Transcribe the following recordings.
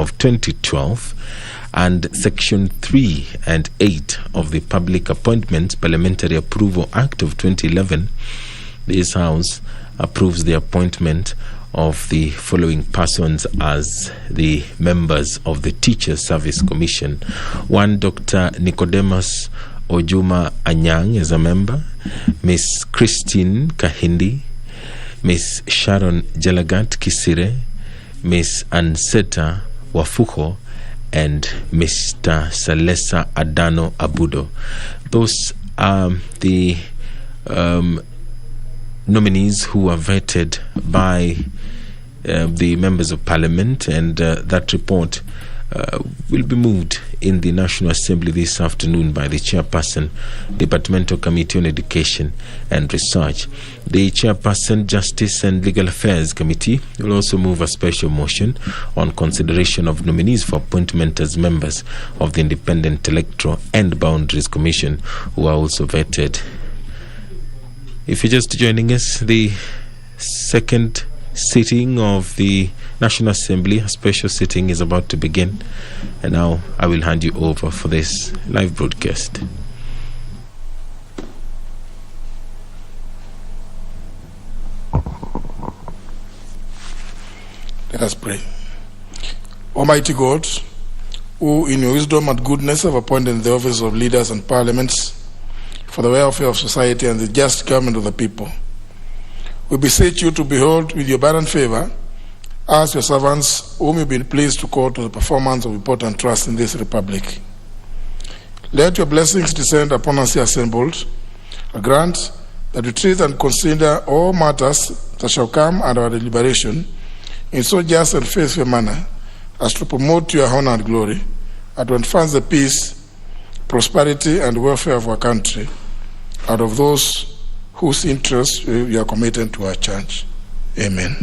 of 2012 and Section 3 and 8 of the Public Appointments Parliamentary Approval Act of 2011, this House approves the appointment of the following persons as the members of the Teachers Service Commission. 1, Dr. Nicodemus Ojuma Anyang is a member, Miss Christine Kahindi, Miss Sharon Jalagat Kisire, Miss Anseta Wafuko, and Mr. Salesa Adano Abudo. Those are the nominees who are vetted by the members of Parliament, and that report will be moved in the National Assembly this afternoon by the Chairperson, Departmental Committee on Education and Research. The Chairperson, Justice and Legal Affairs Committee will also move a special motion on consideration of nominees for appointment as members of the Independent Electoral and Boundaries Commission, who are also vetted. If you're just joining us, the second sitting of the National Assembly, a special sitting, is about to begin, and now I will hand you over for this live broadcast. Let us pray. Almighty God, who in your wisdom and goodness have appointed the office of leaders and parliaments for the welfare of society and the just government of the people, we beseech you to behold with your abundant favor as your servants whom you've been pleased to call to the performance of important trust in this republic. Let your blessings descend upon us here assembled, and grant that we treat and consider all matters that shall come under our deliberation in so just and faithful manner as to promote your honor and glory, and to advance the peace, prosperity, and welfare of our country, out of those whose interests we are committed to our church. Amen.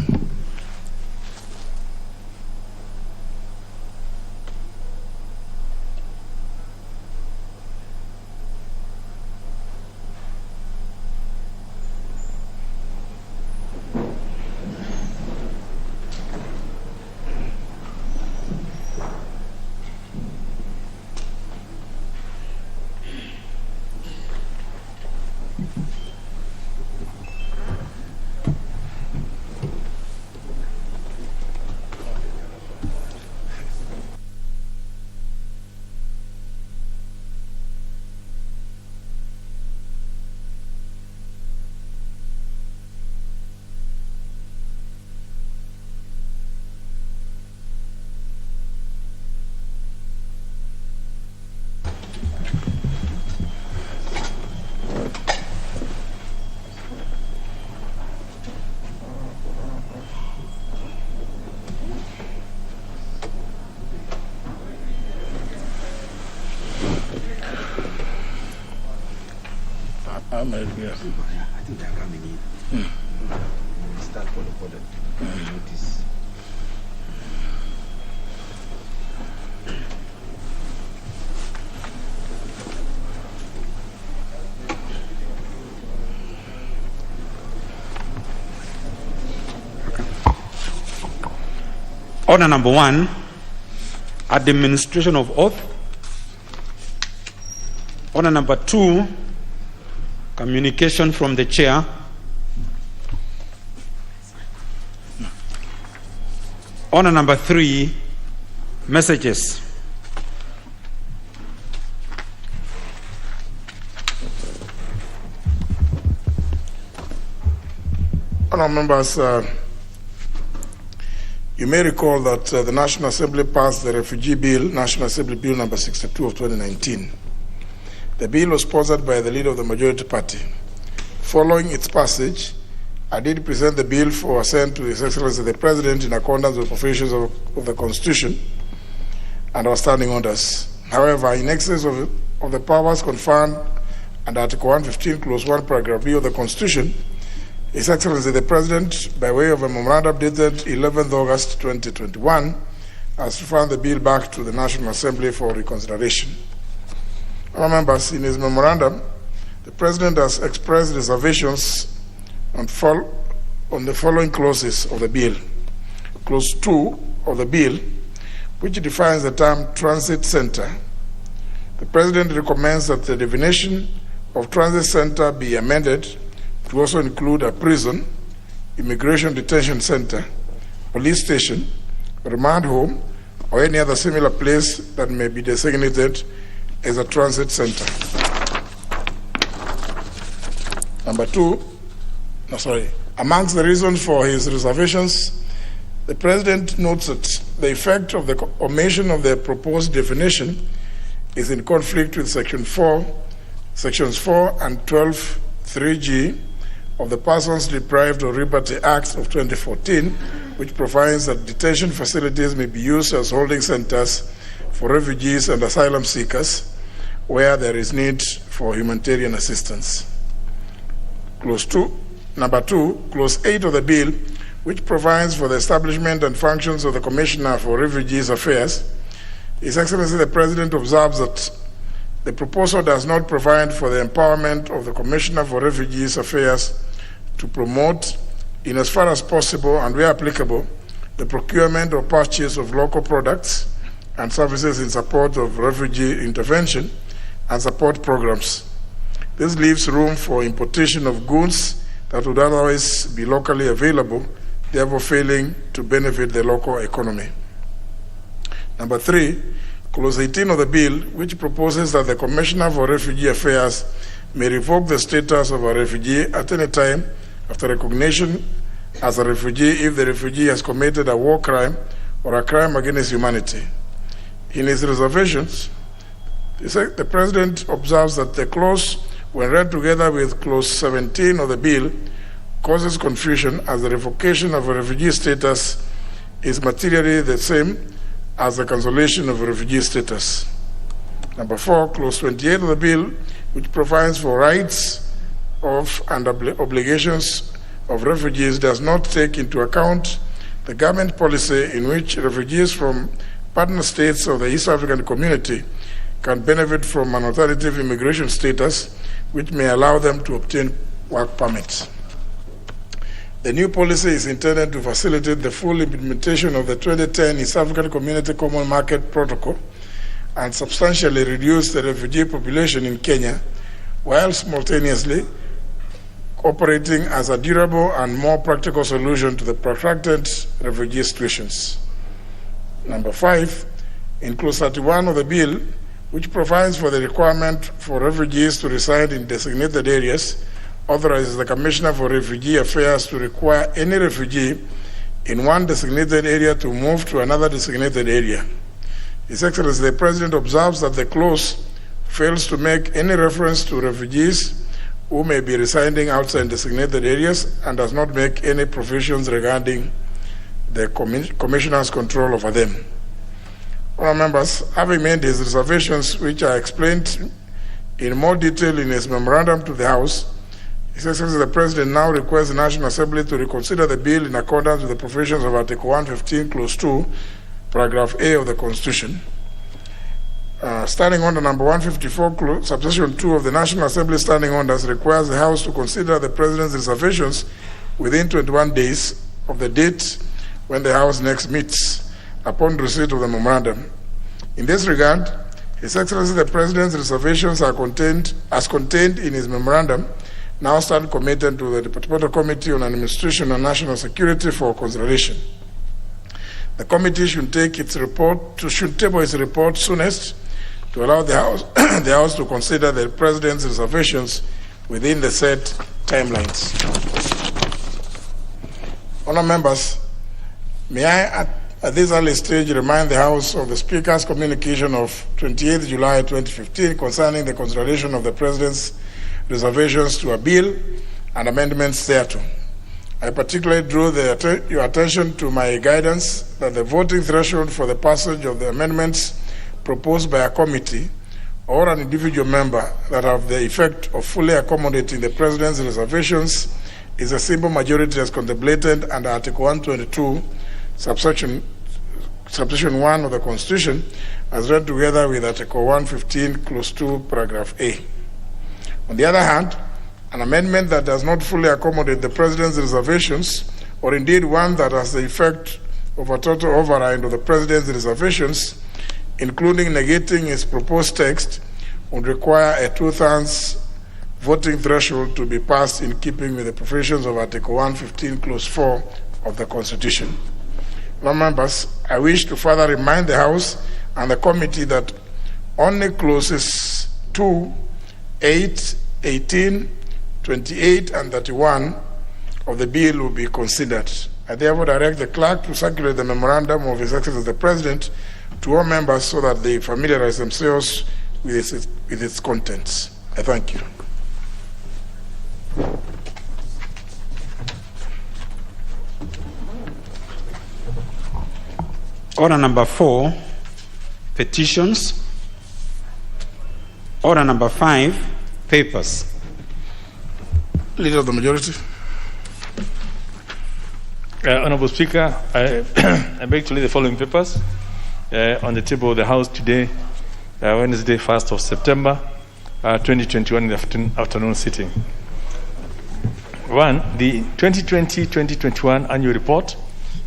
I think they're coming in. Start for the notice. Order number 1, administration of oath. Order number 2, communication from the chair. Order number 3, messages. Honourable members, you may recall that the National Assembly passed the Refugee Bill, National Assembly Bill number 62 of 2019. The bill was sponsored by the leader of the majority party. Following its passage, I did present the bill for assent to His Excellency the President in accordance with provisions of the Constitution and our standing orders. However, in excess of the powers conferred under Article 115, Clause 1, Paragraph B of the Constitution, His Excellency the President, by way of a memorandum dated 11th August 2021, has referred the bill back to the National Assembly for reconsideration. Our members, in his memorandum, the President has expressed reservations on the following clauses of the bill. Clause 2 of the bill, which defines the term transit center. The President recommends that the definition of transit center be amended to also include a prison, immigration detention center, police station, remand home, or any other similar place that may be designated as a transit center. Amongst the reasons for his reservations, the President notes that the effect of the omission of the proposed definition is in conflict with Sections 4 and 12(3)(g) of the Persons Deprived of Liberty Act of 2014, which provides that detention facilities may be used as holding centers for refugees and asylum seekers where there is need for humanitarian assistance. Number 2, Clause 8 of the bill, which provides for the establishment and functions of the Commissioner for Refugees Affairs, His Excellency the President observes that the proposal does not provide for the empowerment of the Commissioner for Refugees Affairs to promote, in as far as possible and where applicable, the procurement or purchase of local products and services in support of refugee intervention and support programs. This leaves room for importation of goods that would otherwise be locally available, therefore failing to benefit the local economy. Number 3, Clause 18 of the bill, which proposes that the Commissioner for Refugee Affairs may revoke the status of a refugee at any time after recognition as a refugee if the refugee has committed a war crime or a crime against humanity. In his reservations, the President observes that the clause, when read together with Clause 17 of the bill, causes confusion as the revocation of a refugee status is materially the same as the cancellation of a refugee status. Number 4, Clause 28 of the bill, which provides for rights of and obligations of refugees, does not take into account the government policy in which refugees from partner states of the East African Community can benefit from an alternative immigration status which may allow them to obtain work permits. The new policy is intended to facilitate the full implementation of the 2010 East African Community Common Market Protocol and substantially reduce the refugee population in Kenya, while simultaneously operating as a durable and more practical solution to the protracted refugee situations. Number 5, in Clause 31 of the bill, which provides for the requirement for refugees to reside in designated areas, authorizes the Commissioner for Refugee Affairs to require any refugee in one designated area to move to another designated area. His Excellency the President observes that the clause fails to make any reference to refugees who may be residing outside designated areas and does not make any provisions regarding the Commissioner's control over them. Honourable members, having made his reservations, which are explained in more detail in his memorandum to the House, His Excellency the President now requests the National Assembly to reconsider the bill in accordance with the provisions of Article 115, Clause 2, Paragraph A of the Constitution. Standing Order number 154, subsection 2 of the National Assembly Standing Orders requires the House to consider the President's reservations within 21 days of the date when the House next meets, upon receipt of the memorandum. In this regard, His Excellency the President's reservations are contained in his memorandum, now stand committed to the Departmental Committee on Administration and National Security for consideration. The committee should table its report soonest to allow the House to consider the President's reservations within the set timelines. Honourable members, may I at this early stage remind the House of the Speaker's communication of 28 July 2015 concerning the consideration of the President's reservations to a bill and amendments thereto. I particularly drew your attention to my guidance that the voting threshold for the passage of the amendments proposed by a committee or an individual member that have the effect of fully accommodating the President's reservations is a simple majority as contemplated under Article 122, subsection 1 of the Constitution, as read together with Article 115, Clause 2, Paragraph A. On the other hand, an amendment that does not fully accommodate the President's reservations, or indeed one that has the effect of a total override of the President's reservations, including negating his proposed text, would require a 2/3 voting threshold to be passed in keeping with the provisions of Article 115, Clause 4 of the Constitution. Now, members, I wish to further remind the House and the committee that only clauses 2, 8, 18, 28, and 31 of the bill will be considered. I therefore direct the clerk to circulate the memorandum of His Excellency the President to all members so that they familiarize themselves with its contents. I thank you. Order number 4, petitions. Order number 5, papers. Leader of the majority. Honorable Speaker, I beg to lay the following papers on the table of the House today, Wednesday, 1st of September, 2021, in the afternoon sitting. 1, the 2020-2021 annual report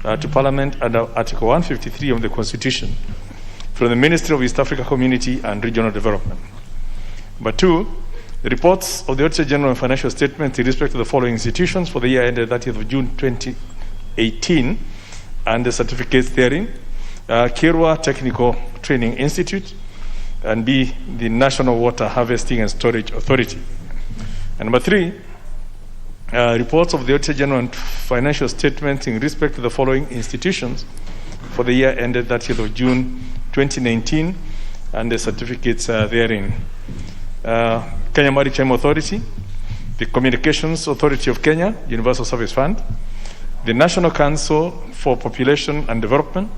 to Parliament under Article 153 of the Constitution from the Ministry of East Africa Community and Regional Development. Number 2, the reports of the Auditor General and financial statements in respect to the following institutions for the year ended 30th of June 2018 and the certificates therein. Kirwa Technical Training Institute, and B, the National Water Harvesting and Storage Authority. And number 3, reports of the Auditor General and financial statements in respect to the following institutions for the year ended 30th of June 2019 and the certificates therein. Kenya Maritime Authority, the Communications Authority of Kenya, Universal Service Fund, the National Council for Population and Development,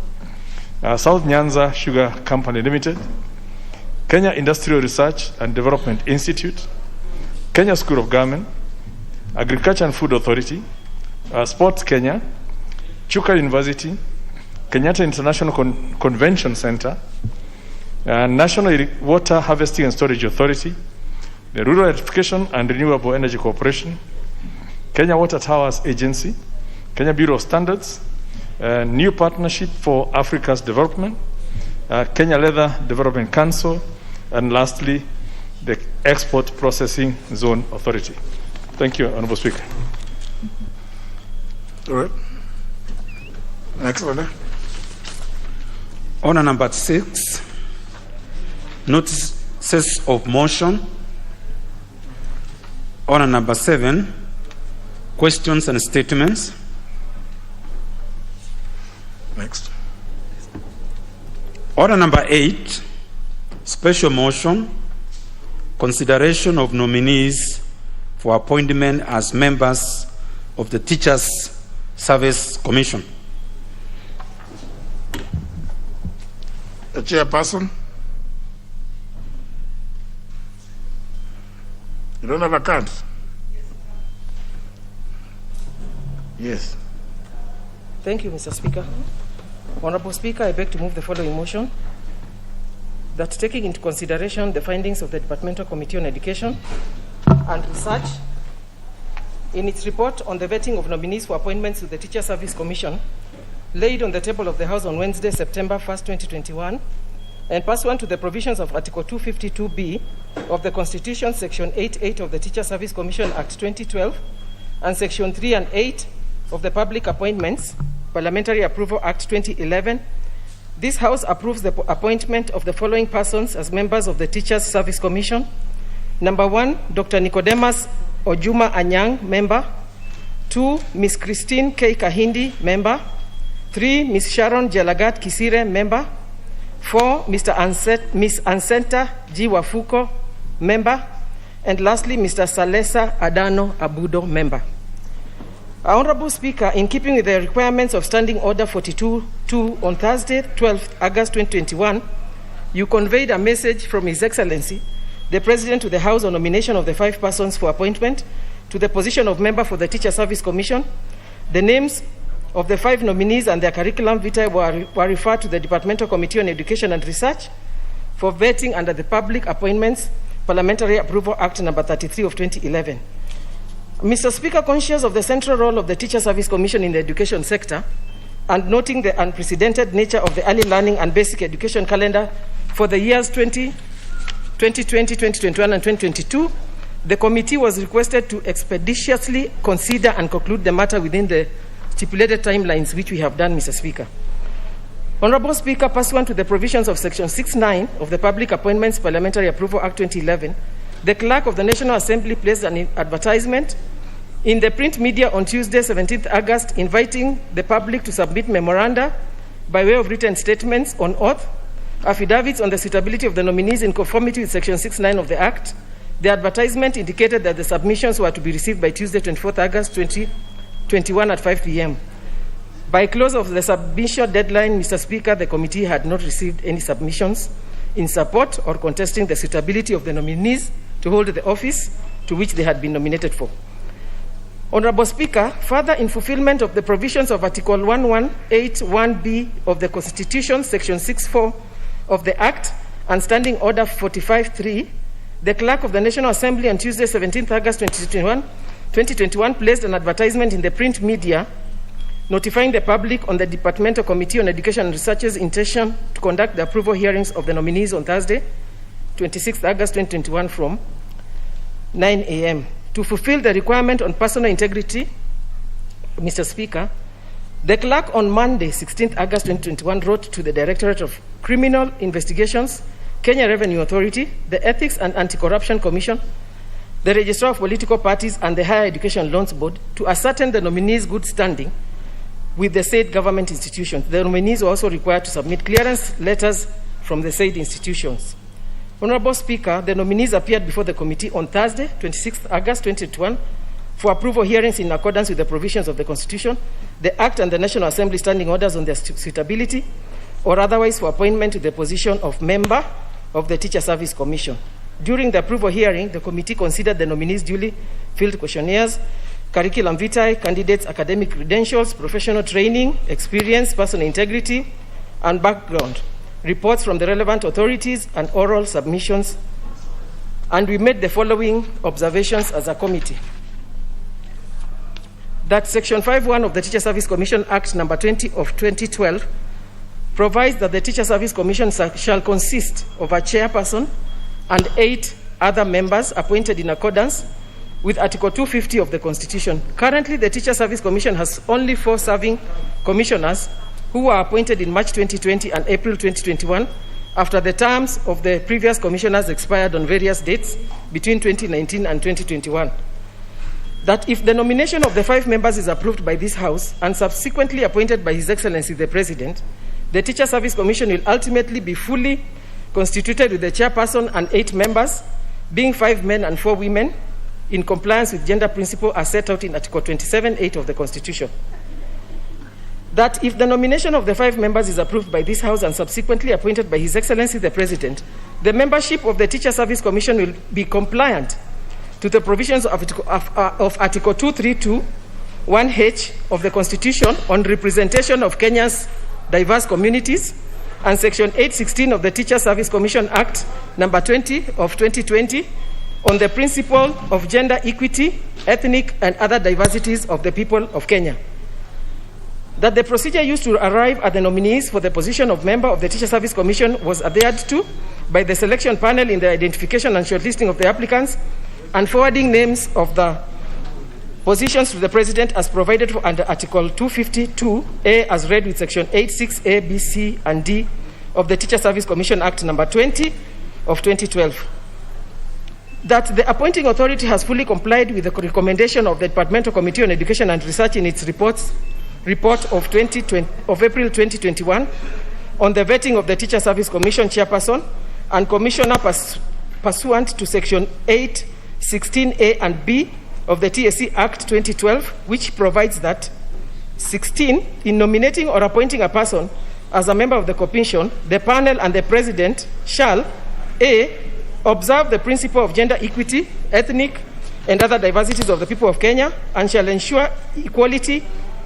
South Nyanza Sugar Company Limited, Kenya Industrial Research and Development Institute, Kenya School of Government, Agriculture and Food Authority, Sports Kenya, Chuka University, Kenyatta International Convention Center, National Water Harvesting and Storage Authority, the Rural Electrification and Renewable Energy Corporation, Kenya Water Towers Agency, Kenya Bureau of Standards, New Partnership for Africa's Development, Kenya Leather Development Council, and lastly, the Export Processing Zone Authority. Thank you, Honorable Speaker. All right. Next order. Order number 6, notices of motion. Order number 7, questions and statements. Next. Order number 8, special motion, consideration of nominees for appointment as members of the Teachers Service Commission. The chairperson. You don't have a card? Yes. Thank you, Mr. Speaker. Honorable Speaker, I beg to move the following motion: that taking into consideration the findings of the Departmental Committee on Education and Research in its report on the vetting of nominees for appointments to the Teacher Service Commission, laid on the table of the House on Wednesday, September 1st, 2021, and pursuant to the provisions of Article 252B of the Constitution, Section 8(8) of the Teacher Service Commission Act 2012, and Section 3 and 8 of the Public Appointments Parliamentary Approval Act 2011, this House approves the appointment of the following persons as members of the Teachers Service Commission. Number 1, Dr. Nicodemus Ojuma Anyang, member. 2, Ms. Christine K. Kahindi, member. 3, Ms. Sharon Jelagat Kisire, member. 4, Ms. Ansenta G. Wafuko, member. And lastly, Mr. Salesa Adano Abudo, member. Honorable Speaker, in keeping with the requirements of Standing Order 42.2 on Thursday, 12th August 2021, you conveyed a message from His Excellency, the President, to the House on nomination of the 5 persons for appointment to the position of member for the Teacher Service Commission. The names of the 5 nominees and their curriculum vitae were referred to the Departmental Committee on Education and Research for vetting under the Public Appointments Parliamentary Approval Act number 33 of 2011. Mr. Speaker, conscious of the central role of the Teacher Service Commission in the education sector, and noting the unprecedented nature of the early learning and basic education calendar for the years 2020, 2021, and 2022, the committee was requested to expeditiously consider and conclude the matter within the stipulated timelines, which we have done, Mr. Speaker. Honorable Speaker, pursuant to the provisions of Section 6(9) of the Public Appointments Parliamentary Approval Act 2011, the Clerk of the National Assembly placed an advertisement in the print media on Tuesday, 17th August, inviting the public to submit memoranda by way of written statements on oath, affidavits on the suitability of the nominees in conformity with Section 6(9) of the Act. The advertisement indicated that the submissions were to be received by Tuesday, 24th August 2021 at 5 p.m. By close of the submission deadline, Mr. Speaker, the committee had not received any submissions in support or contesting the suitability of the nominees to hold the office to which they had been nominated for. Honorable Speaker, further in fulfillment of the provisions of Article 1181B of the Constitution, Section 6(4) of the Act, and Standing Order 45(3), the Clerk of the National Assembly on Tuesday, 17th August 2021, placed an advertisement in the print media notifying the public on the Departmental Committee on Education and Research's intention to conduct the approval hearings of the nominees on Thursday, 26th August 2021 from 9 a.m. To fulfill the requirement on personal integrity, Mr. Speaker, the clerk on Monday, 16th August 2021, wrote to the Directorate of Criminal Investigations, Kenya Revenue Authority, the Ethics and Anti-Corruption Commission, the Registrar of Political Parties, and the Higher Education Loans Board to ascertain the nominees' good standing with the said government institutions. The nominees were also required to submit clearance letters from the said institutions. Honorable Speaker, the nominees appeared before the committee on Thursday, 26th August 2021, for approval hearings in accordance with the provisions of the Constitution, the Act, and the National Assembly standing orders on their suitability, or otherwise for appointment to the position of member of the Teacher Service Commission. During the approval hearing, the committee considered the nominees' duly filled questionnaires, curriculum vitae, candidates' academic credentials, professional training, experience, personal integrity, and background, reports from the relevant authorities, and oral submissions. And we made the following observations as a committee. That Section 5(1) of the Teacher Service Commission Act number 20 of 2012 provides that the Teacher Service Commission shall consist of a chairperson and 8 other members appointed in accordance with Article 250 of the Constitution. Currently, the Teacher Service Commission has only 4 serving commissioners who were appointed in March 2020 and April 2021 after the terms of the previous commissioners expired on various dates between 2019 and 2021. That if the nomination of the 5 members is approved by this House and subsequently appointed by His Excellency the President, the Teacher Service Commission will ultimately be fully constituted with the chairperson and 8 members, being 5 men and 4 women, in compliance with gender principle as set out in Article 27(8) of the Constitution. That if the nomination of the 5 members is approved by this House and subsequently appointed by His Excellency the President, the membership of the Teacher Service Commission will be compliant to the provisions of Article 232, 1H of the Constitution on representation of Kenya's diverse communities, and Section 816 of the Teacher Service Commission Act number 20 of 2020 on the principle of gender equity, ethnic, and other diversities of the people of Kenya. That the procedure used to arrive at the nominees for the position of member of the Teacher Service Commission was adhered to by the selection panel in the identification and shortlisting of the applicants and forwarding names of the positions to the President as provided for under Article 252A as read with Section 86A, B, C, and D of the Teacher Service Commission Act number 20 of 2012. That the appointing authority has fully complied with the recommendation of the Departmental Committee on Education and Research in its report of April 2021 on the vetting of the Teacher Service Commission chairperson and commissioner pursuant to Section 816A and B of the TSC Act 2012, which provides that 16, in nominating or appointing a person as a member of the commission, the panel and the President shall A, observe the principle of gender equity, ethnic, and other diversities of the people of Kenya, and shall ensure equality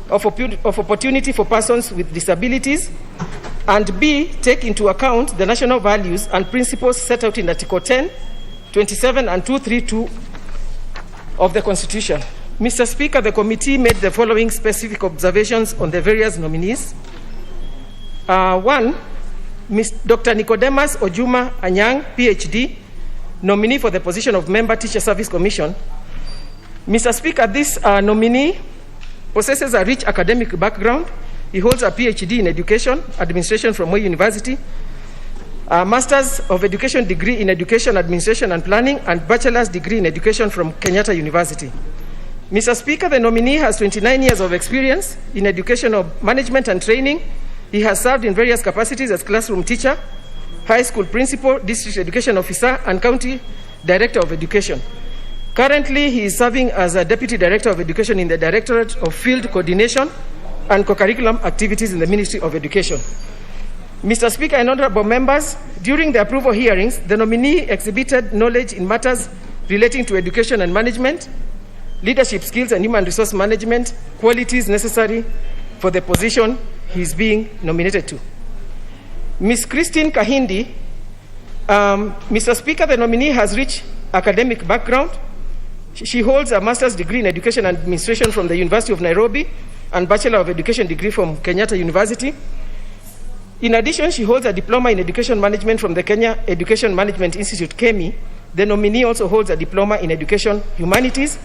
of opportunity for persons with disabilities, and B, take into account the national values and principles set out in Article 10, 27, and 232 of the Constitution. Mr. Speaker, the committee made the following specific observations on the various nominees. One, Dr. Nicodemus Ojuma Anyang, PhD, nominee for the position of Member Teacher Service Commission. Mr. Speaker, this nominee possesses a rich academic background. He holds a PhD in Education Administration from Moi University, a Master's of Education degree in Education Administration and Planning, and Bachelor's degree in Education from Kenyatta University. Mr. Speaker, the nominee has 29 years of experience in educational management and training. He has served in various capacities as classroom teacher, high school principal, district education officer, and county director of education. Currently, he is serving as a deputy director of education in the Directorate of Field Coordination and Co-curriculum Activities in the Ministry of Education. Mr. Speaker and honorable members, during the approval hearings, the nominee exhibited knowledge in matters relating to education and management, leadership skills and human resource management, qualities necessary for the position he is being nominated to. Ms. Christine Kahindi, Mr. Speaker, the nominee has rich academic background. She holds a master's degree in education and administration from the University of Nairobi and Bachelor of Education degree from Kenyatta University. In addition, she holds a diploma in education management from the Kenya Education Management Institute, KEMI. The nominee also holds a diploma in education humanities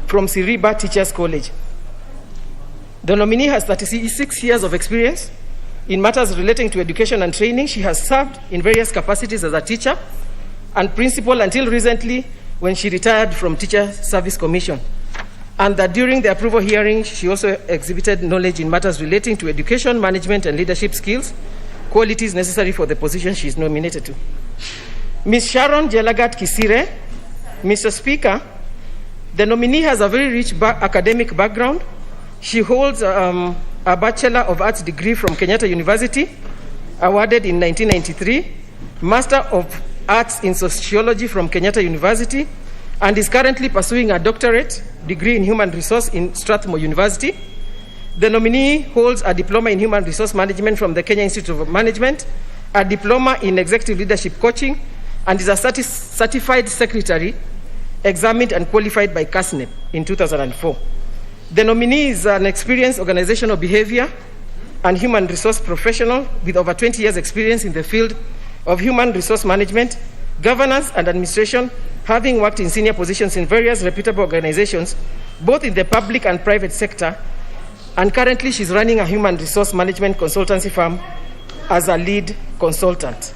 from Siriba Teachers College. The nominee has 36 years of experience in matters relating to education and training. She has served in various capacities as a teacher and principal until recently when she retired from Teacher Service Commission. And that during the approval hearing, she also exhibited knowledge in matters relating to education, management, and leadership skills, qualities necessary for the position she is nominated to. Ms. Sharon Jelagat Kisire, Mr. Speaker, the nominee has a very rich academic background. She holds a Bachelor of Arts degree from Kenyatta University, awarded in 1993, Master of Arts in Sociology from Kenyatta University, and is currently pursuing a doctorate degree in human resource in Strathmore University. The nominee holds a diploma in human resource management from the Kenya Institute of Management, a diploma in executive leadership coaching, and is a certified secretary examined and qualified by CASNEP in 2004. The nominee is an experienced organizational behavior and human resource professional with over 20 years experience in the field of human resource management, governance, and administration, having worked in senior positions in various reputable organizations, both in the public and private sector, and currently she's running a human resource management consultancy firm as a lead consultant.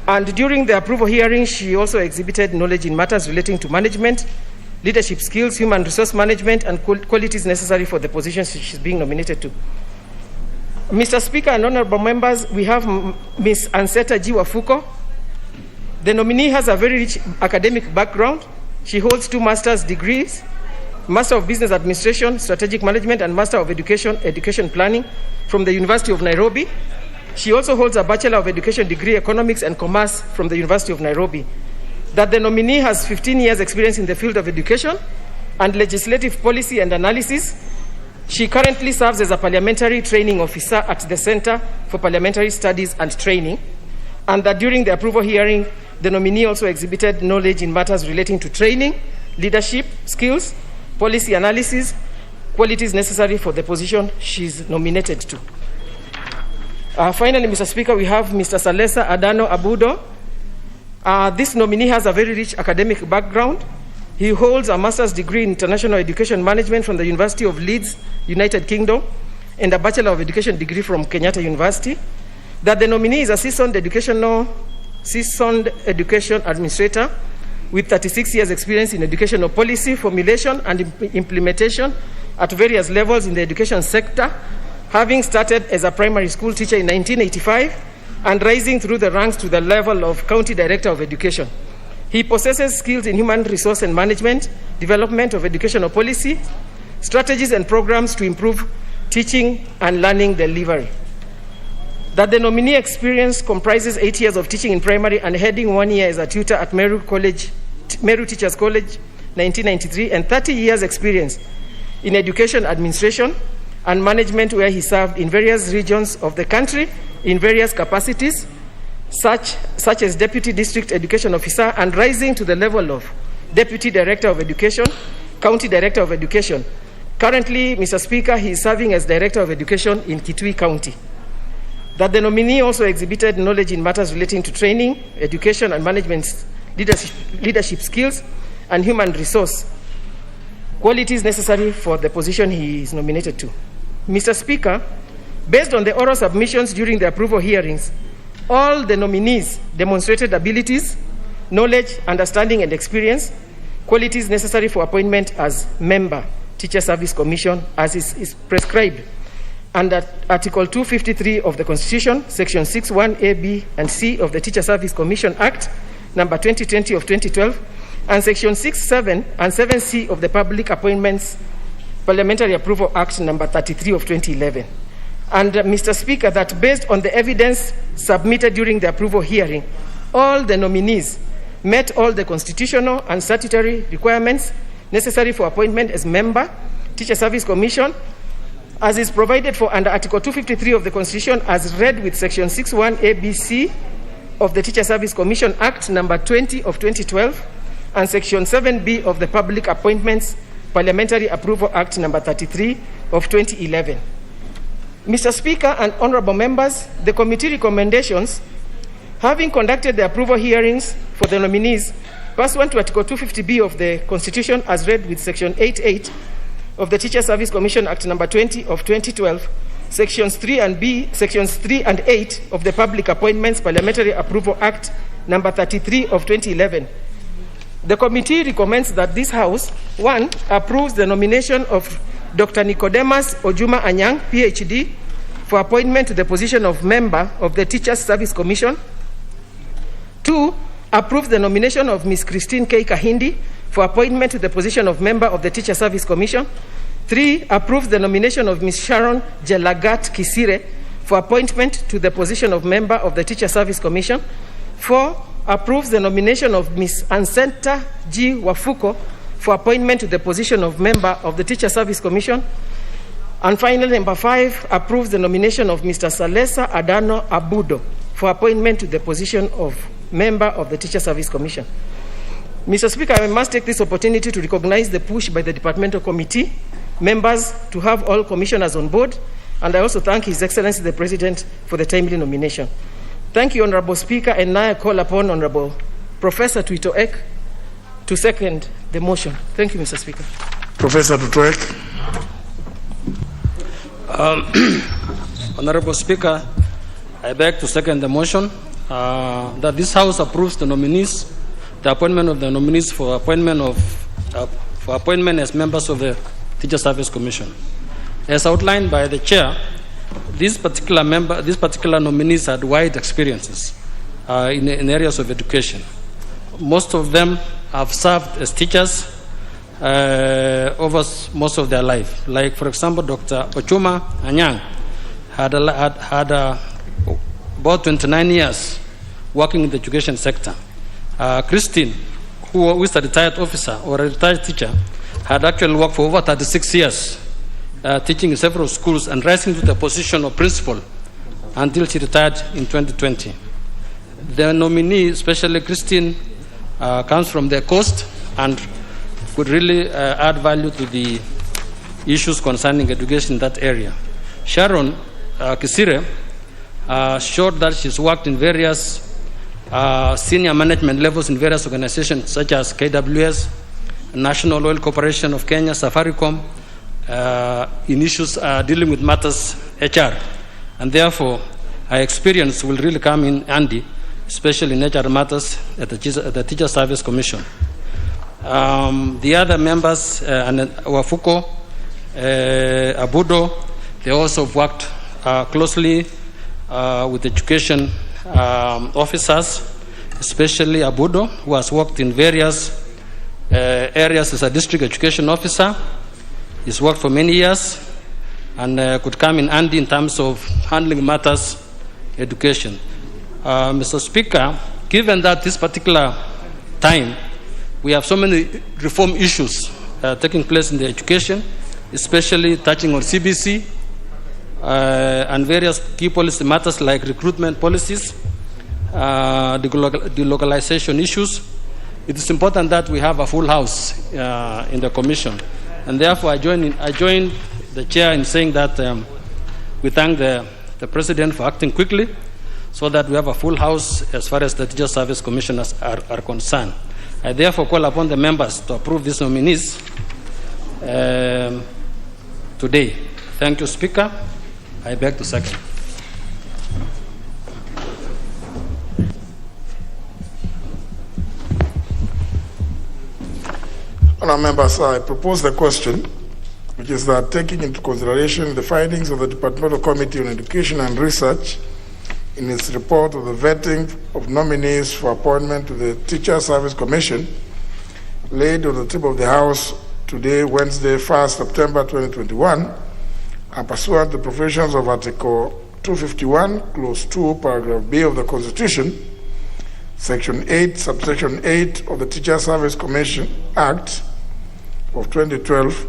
And during the approval hearing, she also exhibited knowledge in matters relating to management, leadership skills, human resource management, and qualities necessary for the position she's being nominated to. Mr. Speaker and honorable members, we have Ms. Anseta Jiwafuko. The nominee has a very rich academic background. She holds 2 master's degrees, Master of Business Administration, Strategic Management, and Master of Education Planning from the University of Nairobi. She also holds a Bachelor of Education degree, Economics and Commerce from the University of Nairobi. That the nominee has 15 years experience in the field of education and legislative policy and analysis. She currently serves as a parliamentary training officer at the Center for Parliamentary Studies and Training. And that during the approval hearing, the nominee also exhibited knowledge in matters relating to training, leadership skills, policy analysis, qualities necessary for the position she's nominated to. Finally, Mr. Speaker, we have Mr. Salesa Adano Abudo. This nominee has a very rich academic background. He holds a master's degree in international education management from the University of Leeds, United Kingdom, and a Bachelor of Education degree from Kenyatta University. That the nominee is a seasoned education administrator with 36 years experience in educational policy formulation and implementation at various levels in the education sector, having started as a primary school teacher in 1985 and rising through the ranks to the level of County Director of Education. He possesses skills in human resource and management, development of educational policy, strategies and programs to improve teaching and learning delivery. That the nominee experience comprises 8 years of teaching in primary and heading 1 year as a tutor at Meru Teachers College, 1993, and 30 years experience in education administration and management, where he served in various regions of the country in various capacities, such as Deputy District Education Officer and rising to the level of Deputy Director of Education, County Director of Education. Currently, Mr. Speaker, he is serving as Director of Education in Kitui County. That the nominee also exhibited knowledge in matters relating to training, education and management leadership skills and human resource qualities necessary for the position he is nominated to. Mr. Speaker, based on the oral submissions during the approval hearings, all the nominees demonstrated abilities, knowledge, understanding and experience, qualities necessary for appointment as member, Teacher Service Commission, as is prescribed under Article 253 of the Constitution, Section 6(1) A, B, and C of the Teacher Service Commission Act, number 2020 of 2012, and Section 6(7) and 7(c) of the Public Appointments Parliamentary Approval Act, number 33 of 2011. And Mr. Speaker, that based on the evidence submitted during the approval hearing, all the nominees met all the constitutional and statutory requirements necessary for appointment as member, Teacher Service Commission, as is provided for under Article 253 of the Constitution, as read with Section 6(1) ABC of the Teacher Service Commission Act, number 20 of 2012, and Section 7B of the Public Appointments Parliamentary Approval Act, number 33 of 2011. Mr. Speaker and honorable members, the committee recommendations, having conducted the approval hearings for the nominees pursuant to Article 250B of the Constitution, as read with Section 8(8) of the Teacher Service Commission Act, number 20 of 2012, Sections 3 and 8 of the Public Appointments Parliamentary Approval Act, number 33 of 2011. The committee recommends that this House, 1, approves the nomination of Dr. Nicodemus Ojuma Anyang, PhD, for appointment to the position of member of the Teachers Service Commission. 2, approves the nomination of Ms. Christine K. Kahindi for appointment to the position of member of the Teacher Service Commission. 3, approves the nomination of Ms. Sharon Jelagat Kisire for appointment to the position of member of the Teacher Service Commission. 4, approves the nomination of Ms. Ansenta G. Wafuko for appointment to the position of member of the Teacher Service Commission. And finally, number 5, approves the nomination of Mr. Salesa Adano Abudo for appointment to the position of member of the Teacher Service Commission. Mr. Speaker, I must take this opportunity to recognize the push by the departmental committee members to have all commissioners on board, and I also thank His Excellency the President for the timely nomination. Thank you, Honorable Speaker, and now I call upon Honorable Professor Tuitoek to second the motion. Thank you, Mr. Speaker. Professor Tuitoek. Honorable Speaker, I beg to second the motion that this House approves the nominees, the appointment of the nominees for appointment as members of the Teacher Service Commission. As outlined by the Chair, these particular nominees had wide experiences in areas of education. Most of them have served as teachers over most of their life. Like, for example, Dr. Ochuma Anyang had about 29 years working in the education sector. Christine, who is a retired officer or a retired teacher, had actually worked for over 36 years teaching in several schools and rising to the position of principal until she retired in 2020. The nominee, especially Christine, comes from the coast and could really add value to the issues concerning education in that area. Sharon Kisire showed that she's worked in various senior management levels in various organizations such as KWS, National Oil Corporation of Kenya, Safaricom, in issues dealing with matters HR. And therefore, her experience will really come in handy, especially in HR matters at the Teacher Service Commission. The other members, Wafuko, Abudo, they also worked closely with education officers, especially Abudo, who has worked in various areas as a district education officer. He's worked for many years and could come in handy in terms of handling matters education. Mr. Speaker, given that this particular time we have so many reform issues taking place in the education, especially touching on CBC and various key policy matters like recruitment policies, delocalization issues, it is important that we have a full house in the commission. And therefore, I join the chair in saying that we thank the President for acting quickly so that we have a full house as far as the Teacher Service Commissioners are concerned. I therefore call upon the members to approve these nominees today. Thank you, Speaker. I beg to second. Honourable members, I propose the question, which is that taking into consideration the findings of the Departmental Committee on Education and Research in its report of the vetting of nominees for appointment to the Teacher Service Commission, laid on the table of the House today, Wednesday, 1st September 2021, and pursuant to the provisions of Article 251, Clause 2, Paragraph B of the Constitution, Section 8, Subsection 8 of the Teacher Service Commission Act of 2012,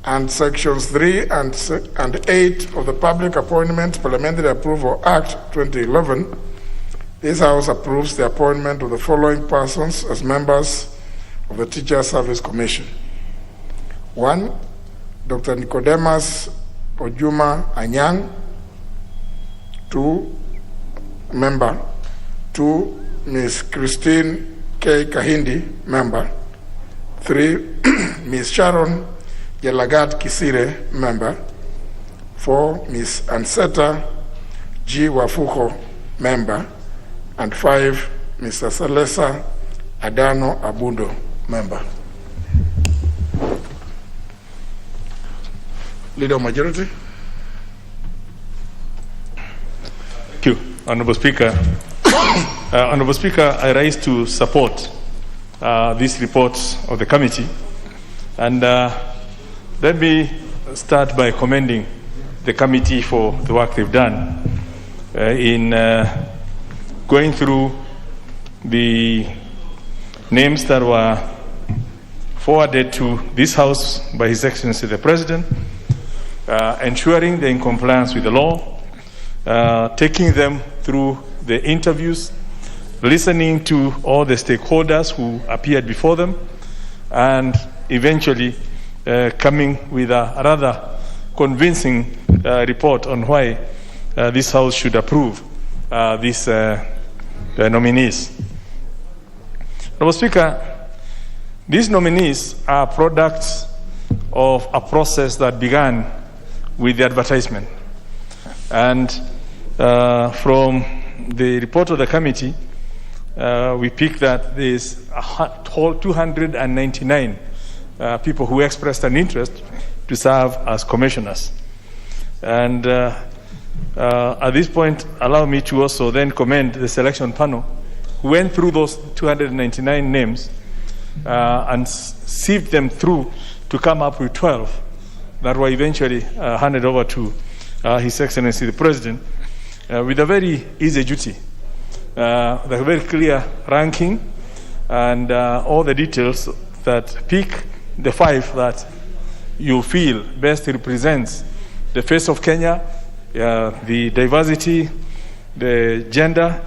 and Sections 3 and 8 of the Public Appointments Parliamentary Approval Act 2011, this House approves the appointment of the following persons as members of the Teacher Service Commission. 1, Dr. Nicodemus Ojuma Anyang. 2, member. 2, Ms. Christine K. Kahindi, member. 3, Ms. Sharon Yelagat Kisire, member. 4, Ms. Anseta G. Wafuko, member. And 5, Mr. Salesa Adano Abundo, member. Leader of Majority. Thank you, Honourable Speaker. Honourable Speaker, I rise to support these reports of the committee. And let me start by commending the committee for the work they've done in going through the names that were forwarded to this House by His Excellency the President, ensuring they're in compliance with the law, taking them through the interviews, listening to all the stakeholders who appeared before them, and eventually coming with a rather convincing report on why this House should approve these nominees. Mr. Speaker, these nominees are products of a process that began with the advertisement. And from the report of the committee, we picked that there's 299 people who expressed an interest to serve as commissioners. And at this point, allow me to also then commend the selection panel who went through those 299 names and sieved them through to come up with 12 that were eventually handed over to His Excellency the President with a very easy duty, the very clear ranking and all the details that pick the 5 that you feel best represents the face of Kenya, the diversity, the gender,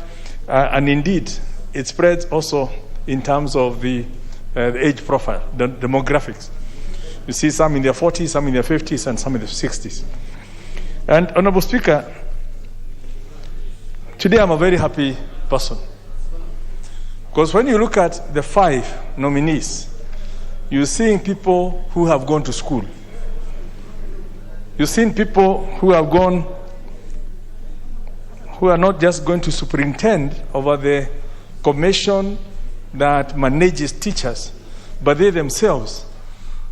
and indeed it spreads also in terms of the age profile, the demographics. You see some in their 40s, some in their 50s, and some in their 60s. And Honourable Speaker, today I'm a very happy person. Because when you look at the 5 nominees, you're seeing people who have gone to school. You're seeing people who have gone, who are not just going to superintend over the commission that manages teachers, but they themselves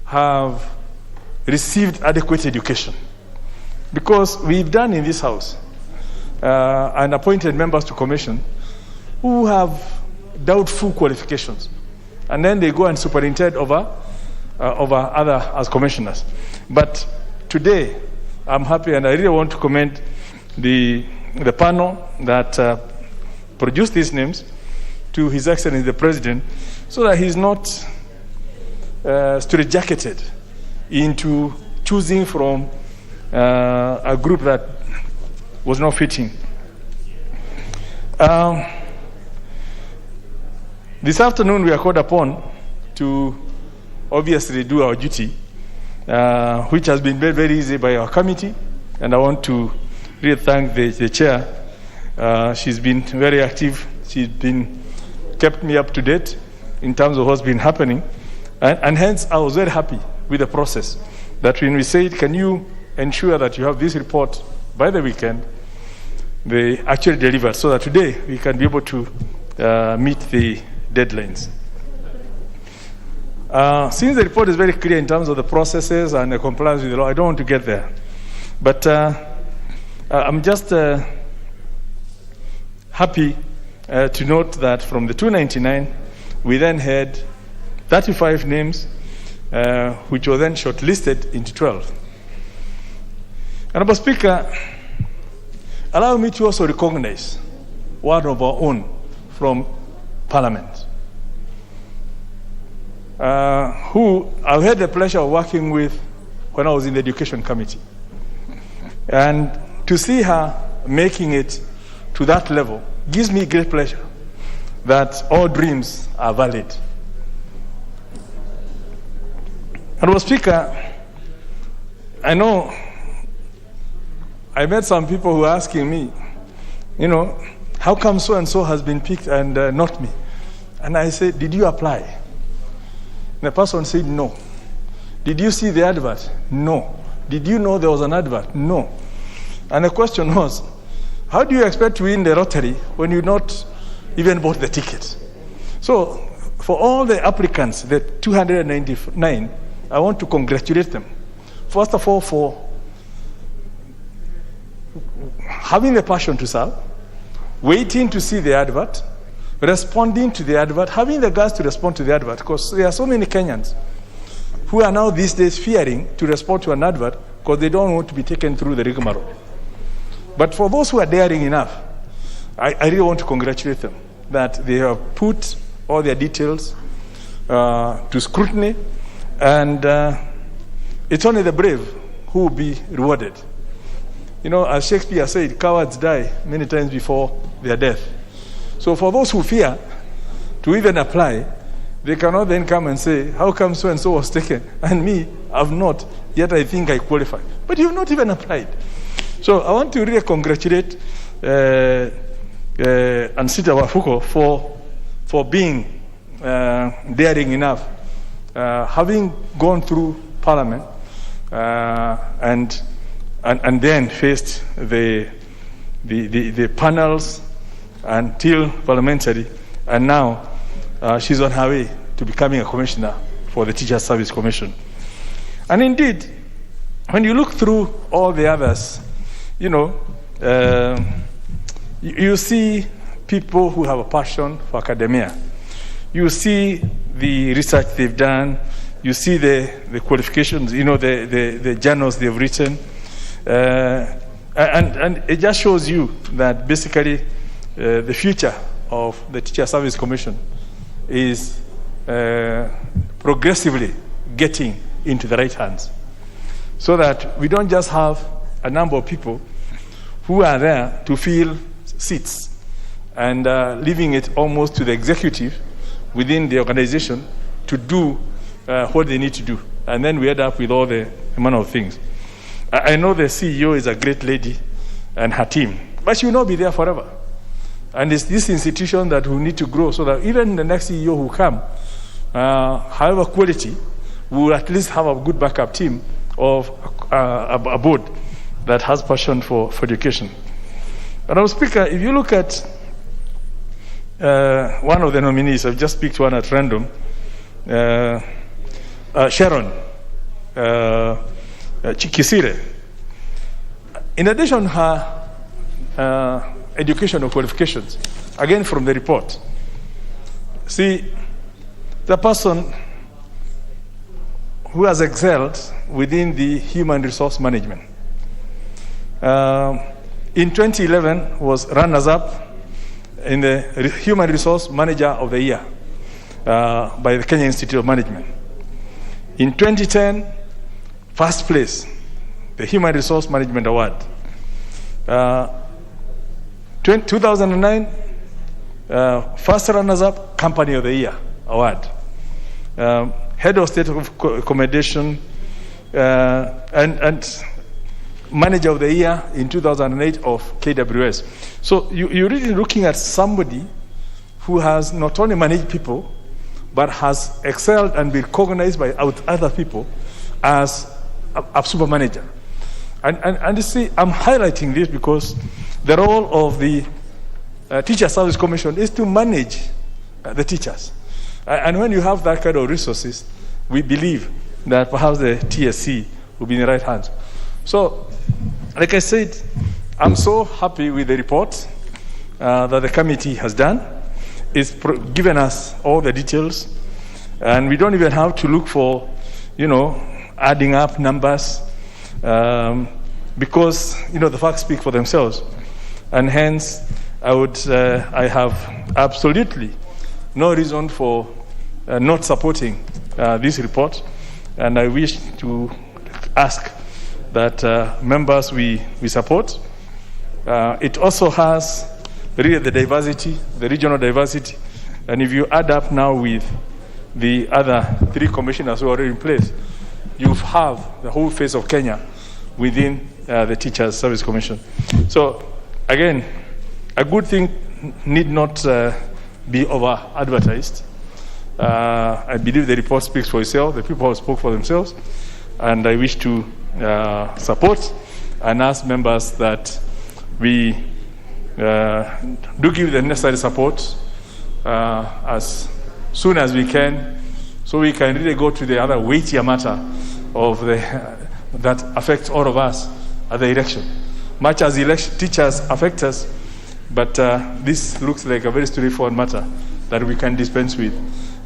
have received adequate education. Because we've done in this House and appointed members to commission who have doubtful qualifications, and then they go and superintend over other as commissioners. But today, I'm happy, and I really want to commend the panel that produced these names to His Excellency the President, so that he's not straitjacketed into choosing from a group that was not fitting. This afternoon, we are called upon to obviously do our duty, which has been made very easy by our committee. And I want to really thank the chair. She's been very active. She's been kept me up to date in terms of what's been happening. And hence, I was very happy with the process. That when we said, can you ensure that you have this report by the weekend, they actually delivered, so that today we can be able to meet the deadlines. Since the report is very clear in terms of the processes and the compliance with the law, I don't want to get there. But I'm just happy to note that from the 299, we then had 35 names, which were then shortlisted into 12. Honourable Speaker, allow me to also recognize one of our own from Parliament, who I've had the pleasure of working with when I was in the Education Committee. And to see her making it to that level gives me great pleasure that all dreams are valid. Honourable Speaker, I know I met some people who are asking me, how come so-and-so has been picked and not me? And I said, did you apply? And the person said, no. Did you see the advert? No. Did you know there was an advert? No. And the question was, how do you expect to win the lottery when you not even bought the ticket? So, for all the applicants, the 299, I want to congratulate them. First of all, for having the passion to serve, waiting to see the advert, responding to the advert, having the guts to respond to the advert, because there are so many Kenyans who are now these days fearing to respond to an advert because they don't want to be taken through the rigmarole. But for those who are daring enough, I really want to congratulate them that they have put all their details to scrutiny, and it's only the brave who will be rewarded. As Shakespeare said, cowards die many times before their death. So for those who fear to even apply, they cannot then come and say, how come so-and-so was taken? And me, I've not, yet I think I qualify. But you've not even applied. So I want to really congratulate Ansita Wafuko for being daring enough, having gone through Parliament and then faced the panels until parliamentary, and now she's on her way to becoming a commissioner for the Teacher Service Commission. And indeed, when you look through all the others, you see people who have a passion for academia. You see the research they've done. You see the qualifications, the journals they've written. And it just shows you that basically the future of the Teacher Service Commission is progressively getting into the right hands, so that we don't just have a number of people who are there to fill seats and leaving it almost to the executive within the organization to do what they need to do. And then we end up with all the manner of things. I know the CEO is a great lady and her team, but she will not be there forever. And it's this institution that will need to grow so that even the next CEO who come, however quality, will at least have a good backup team of a board that has passion for education. Madam Speaker, if you look at one of the nominees, I've just picked one at random, Sharon Chikisire. In addition to her educational qualifications, again from the report, see, the person who has excelled within the human resource management. In 2011 was runners-up in the Human Resource Manager of the Year by the Kenya Institute of Management. In 2010, first place, the Human Resource Management Award. 2009, first runners-up, Company of the Year award. Head of State of Accommodation and Manager of the Year in 2008 of KWS. So you're really looking at somebody who has not only managed people, but has excelled and been recognized by other people as a super manager. And you see, I'm highlighting this because the role of the Teacher Service Commission is to manage the teachers. And when you have that kind of resources, we believe that perhaps the TSC will be in the right hands. So, like I said, I'm so happy with the report that the committee has done. It's given us all the details, and we don't even have to look for, adding up numbers, because, the facts speak for themselves. And hence, I have absolutely no reason for not supporting this report, and I wish to ask that members we support. It also has really the diversity, the regional diversity, and if you add up now with the other 3 commissioners who are already in place, you have the whole face of Kenya within the Teachers Service Commission. So again, a good thing need not be over-advertised. I believe the report speaks for itself. The people have spoke for themselves. And I wish to support and ask members that we do give the necessary support as soon as we can, so we can really go to the other weightier matter of that affects all of us at the election. Much as teachers affect us, but this looks like a very straightforward matter that we can dispense with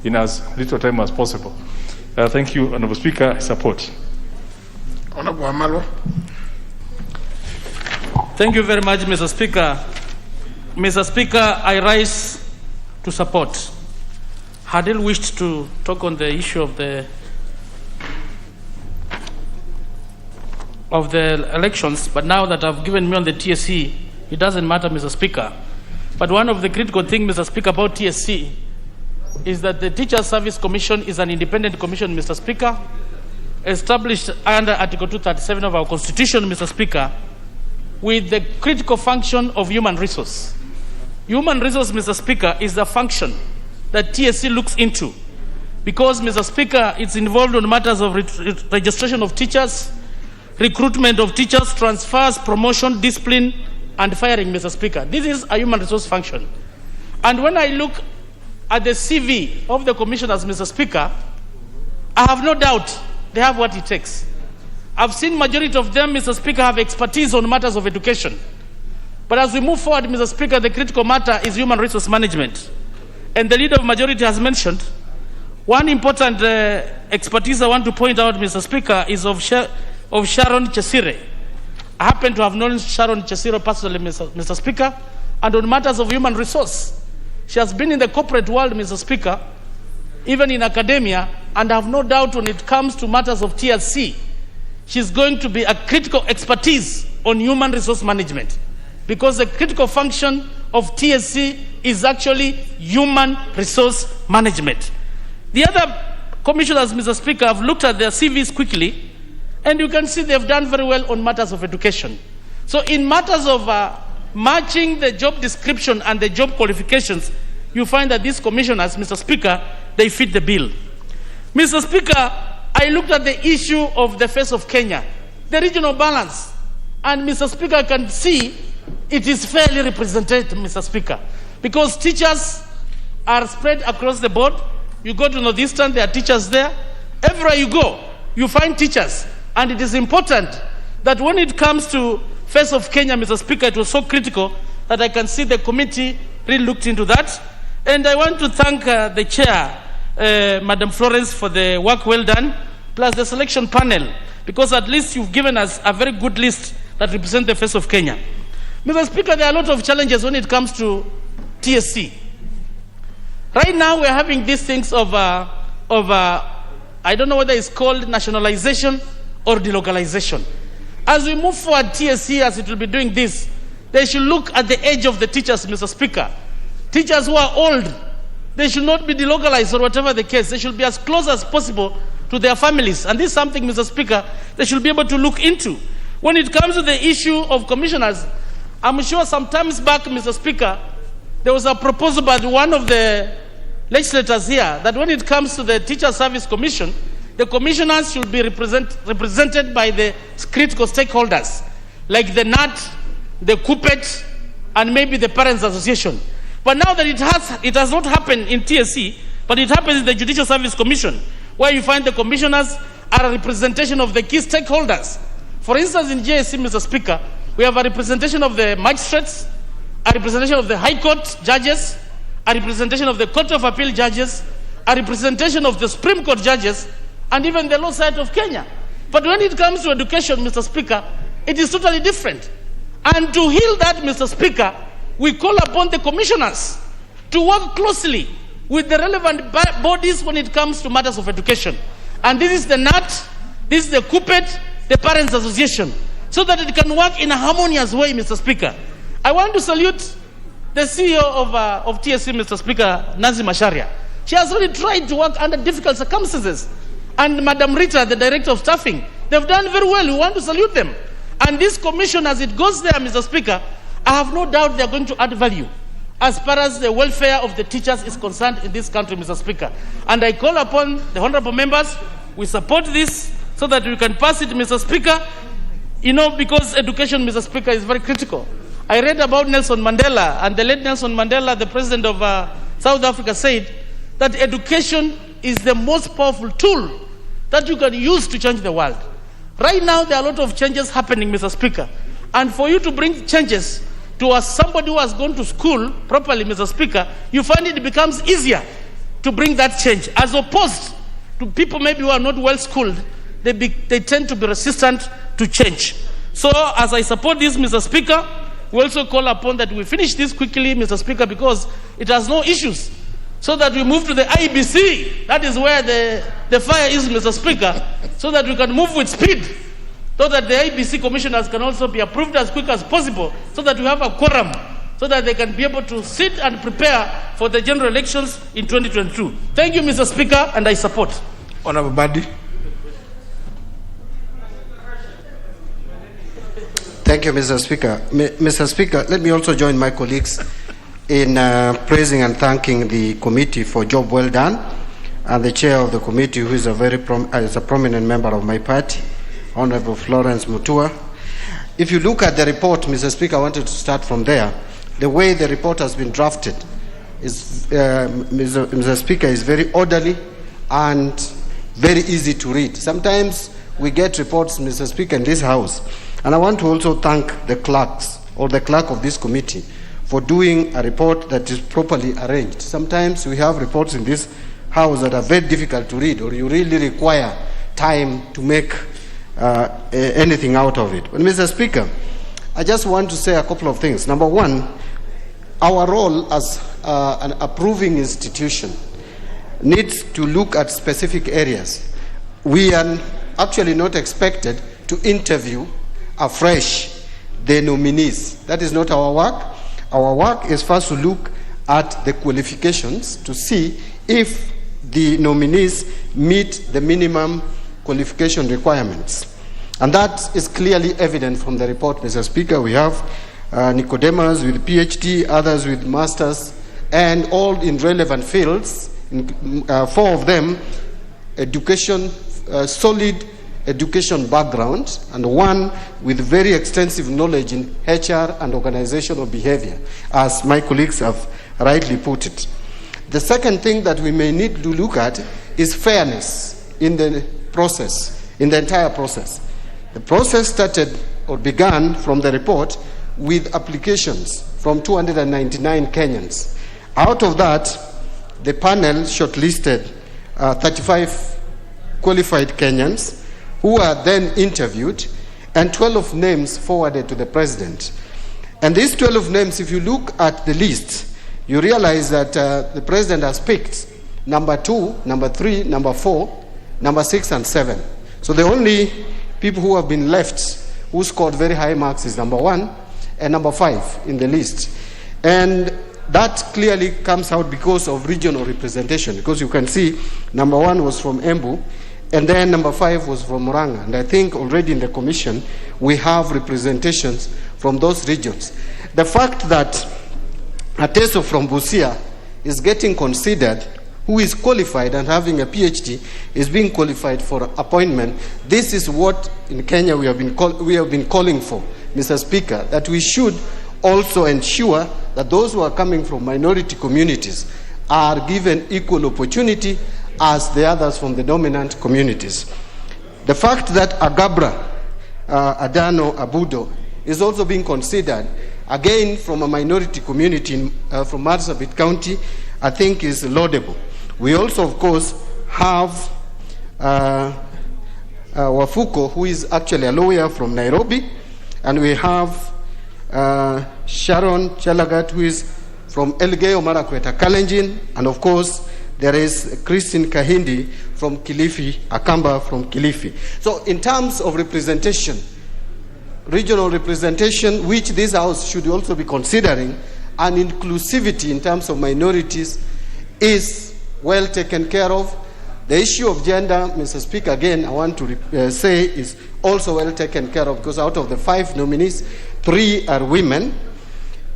in as little time as possible. Thank you, Honourable Speaker. I support. Honourable Amalwa. Thank you very much, Mr. Speaker. Mr. Speaker, I rise to support. Hadil wished to talk on the issue of the elections, but now that I've given me on the TSC, it doesn't matter, Mr. Speaker. But one of the critical things, Mr. Speaker, about TSC is that the Teacher Service Commission is an independent commission, Mr. Speaker, established under Article 237 of our Constitution, Mr. Speaker, with the critical function of human resource. Human resource, Mr. Speaker, is the function that TSC looks into because, Mr. Speaker, it's involved on matters of registration of teachers, recruitment of teachers, transfers, promotion, discipline, and firing, Mr. Speaker. This is a human resource function. And when I look at the CV of the commissioners, Mr. Speaker, I have no doubt they have what it takes. I've seen majority of them, Mr. Speaker, have expertise on matters of education. But as we move forward, Mr. Speaker, the critical matter is human resource management. And the leader of majority has mentioned one important expertise I want to point out, Mr. Speaker, is of Sharon Chesire. I happen to have known Sharon Chesire personally, Mr. Speaker, and on matters of human resource. She has been in the corporate world, Mr. Speaker, even in academia, and I have no doubt when it comes to matters of TSC, she's going to be a critical expertise on human resource management, because the critical function of TSC is actually human resource management. The other commissioners, Mr. Speaker, have looked at their CVs quickly, and you can see they've done very well on matters of education. So in matters of matching the job description and the job qualifications, you find that these commissioners, Mr. Speaker, they fit the bill. Mr. Speaker, I looked at the issue of the face of Kenya, the regional balance, and Mr. Speaker, I can see it is fairly represented, Mr. Speaker, because teachers are spread across the board. You go to Northeastern, there are teachers there. Everywhere you go, you find teachers. And it is important that when it comes to face of Kenya, Mr. Speaker, it was so critical that I can see the committee really looked into that. And I want to thank the chair, Madam Florence, for the work well done, plus the selection panel, because at least you've given us a very good list that represents the face of Kenya. Mr. Speaker, there are a lot of challenges when it comes to TSC. Right now, we're having these things of I don't know whether it's called nationalization or delocalization. As we move forward, TSC, as it will be doing this, they should look at the age of the teachers, Mr. Speaker. Teachers who are old, They should not be delocalized or whatever the case. They should be as close as possible to their families. And this is something, Mr. Speaker, they should be able to look into. When it comes to the issue of commissioners, I'm sure some times back, Mr. Speaker, there was a proposal by one of the legislators here that when it comes to the Teacher Service Commission, the commissioners should be represented by the critical stakeholders, like the NAT, the KUPET, and maybe the Parents Association. But now that it has not happened in TSC, but it happens in the Judicial Service Commission, where you find the commissioners are a representation of the key stakeholders. For instance, in JSC, Mr. Speaker, we have a representation of the magistrates, a representation of the High Court judges, a representation of the Court of Appeal judges, a representation of the Supreme Court judges, and even the law side of Kenya. But when it comes to education, Mr. Speaker, it is totally different. And to heal that, Mr. Speaker, we call upon the commissioners to work closely with the relevant bodies when it comes to matters of education. And this is the NAT, this is the KUPET, the Parents Association, so that it can work in a harmonious way, Mr. Speaker. I want to salute the CEO of TSC, Mr. Speaker, Nancy Macharia. She has really tried to work under difficult circumstances. And Madam Rita, the Director of Staffing, they've done very well. We want to salute them. And this commission, as it goes there, Mr. Speaker, I have no doubt they're going to add value as far as the welfare of the teachers is concerned in this country, Mr. Speaker. And I call upon the honorable members, we support this so that we can pass it, Mr. Speaker, because education, Mr. Speaker, is very critical. I read about Nelson Mandela, and the late Nelson Mandela, the president of South Africa, said that education is the most powerful tool that you can use to change the world. Right now, there are a lot of changes happening, Mr. Speaker. And for you to bring changes to somebody who has gone to school properly, Mr. Speaker, you find it becomes easier to bring that change, as opposed to people maybe who are not well schooled. They tend to be resistant to change. So, as I support this, Mr. Speaker, we also call upon that we finish this quickly, Mr. Speaker, because it has no issues, so that we move to the IEBC. That is where the fire is, Mr. Speaker, so that we can move with speed, so that the IEBC commissioners can also be approved as quick as possible, so that we have a quorum, so that they can be able to sit and prepare for the general elections in 2022. Thank you, Mr. Speaker, and I support. Honorable Badi. Thank you, Mr. Speaker. Mr. Speaker, let me also join my colleagues in praising and thanking the committee for job well done, and the chair of the committee, who is a prominent member of my party, Honorable Florence Mutua. If you look at the report, Mr. Speaker, I wanted to start from there. The way the report has been drafted is, Mr. Speaker, is very orderly and very easy to read. Sometimes we get reports, Mr. Speaker, in this House, and I want to also thank the clerks or the clerk of this committee for doing a report that is properly arranged. Sometimes we have reports in this House that are very difficult to read, or you really require time to make anything out of it. But, Mr. Speaker, I just want to say a couple of things. Number one, our role as an approving institution needs to look at specific areas. We are actually not expected to interview afresh the nominees. That is not our work. Our work is first to look at the qualifications to see if the nominees meet the minimum qualification requirements. And that is clearly evident from the report, Mr. Speaker. We have Nicodemus with PhD, others with masters, and all in relevant fields. 4 of them solid education background, and 1 with very extensive knowledge in HR and organizational behavior, as my colleagues have rightly put it. The second thing that we may need to look at is fairness in the process, in the entire process. The process started or began from the report with applications from 299 Kenyans. Out of that, the panel shortlisted 35 qualified Kenyans who are then interviewed, and 12 names forwarded to the president. And these 12 names, if you look at the list, you realize that the president has picked number 2, number 3, number 4, number 6, and 7. So the only people who have been left who scored very high marks is number 1 and number 5 in the list. And that clearly comes out because of regional representation, because you can see number 1 was from Embu, and then number 5 was from Murang'a. And I think already in the commission, we have representations from those regions. The fact that Ateso from Busia is getting considered, who is qualified and having a PhD, is being qualified for appointment. This is what in Kenya we have been calling for, Mr. Speaker, that we should also ensure that those who are coming from minority communities are given equal opportunity as the others from the dominant communities. The fact that Agabra Adano Abudo is also being considered, again from a minority community from Marsabit County, I think is laudable. We also, of course, have Wafuko, who is actually a lawyer from Nairobi, and we have Sharon Chelagat, who is from Elgeyo Marakwet, Kalenjin, and of course there is Christine Kahindi from Kilifi, Akamba from Kilifi. So in terms of representation, regional representation, which this House should also be considering, and inclusivity in terms of minorities is well taken care of. The issue of gender, Mr. Speaker, again, I want to say is also well taken care of, because out of the 5 nominees, 3 are women,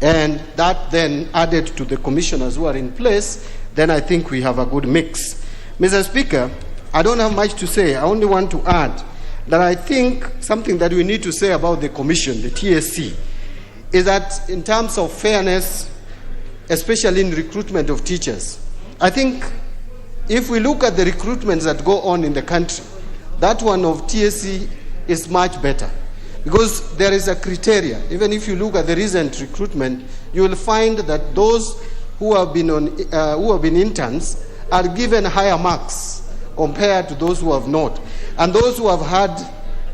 and that then added to the commissioners who are in place, then I think we have a good mix. Mr. Speaker, I don't have much to say. I only want to add that I think something that we need to say about the commission, the TSC, is that in terms of fairness, especially in recruitment of teachers, I think if we look at the recruitments that go on in the country, that one of TSC is much better, because there is a criteria. Even if you look at the recent recruitment, you will find that those who have been interns are given higher marks compared to those who have not, and those who have had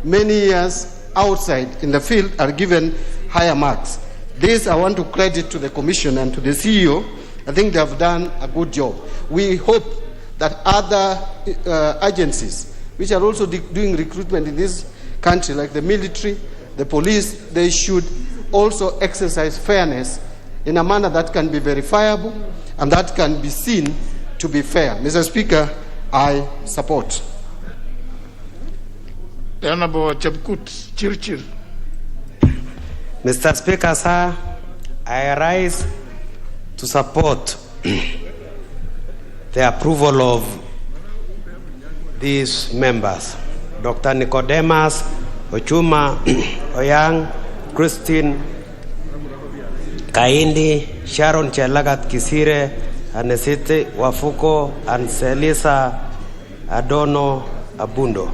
many years outside in the field are given higher marks. This I want to credit to the Commission and to the CEO. I think they have done a good job. We hope that other agencies which are also doing recruitment in this country, like the military, the police, they should also exercise fairness in a manner that can be verifiable and that can be seen to be fair. Mr. Speaker, I support. The Honorable Chepkut Chirchir. Mr. Speaker, sir, I rise to support the approval of these members, Dr. Nicodemus, Ochuma, Oyang, Christine, Kaindi, Sharon Chelagat Kisire, Anesite Wafuko, and Selisa Adono Abundo.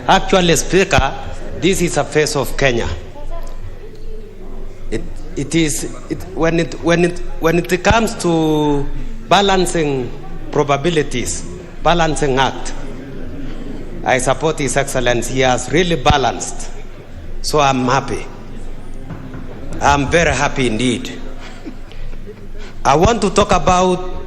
Actually, Speaker, this is a face of Kenya. When it comes to balancing probabilities, balancing act, I support His Excellency. He has really balanced. So I'm happy. I'm very happy indeed. I want to talk about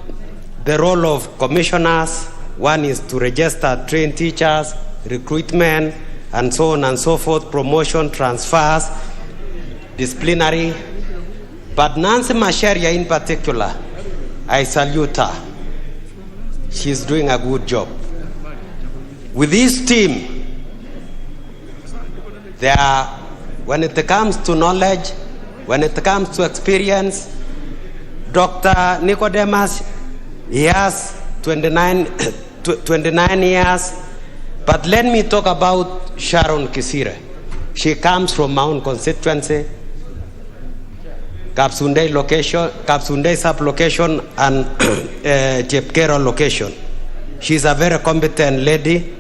the role of commissioners. One is to register trained teachers, recruitment, and so on and so forth, promotion, transfers, disciplinary. But Nancy Macharia in particular, I salute her. She's doing a good job. With this team, when it comes to knowledge, when it comes to experience, Dr. Nicodemus, he has 29 years. But let me talk about Sharon Kisire. She comes from my own constituency, Kapsunde location, Kapsunde sub-location, and Jepkero location. She's a very competent lady.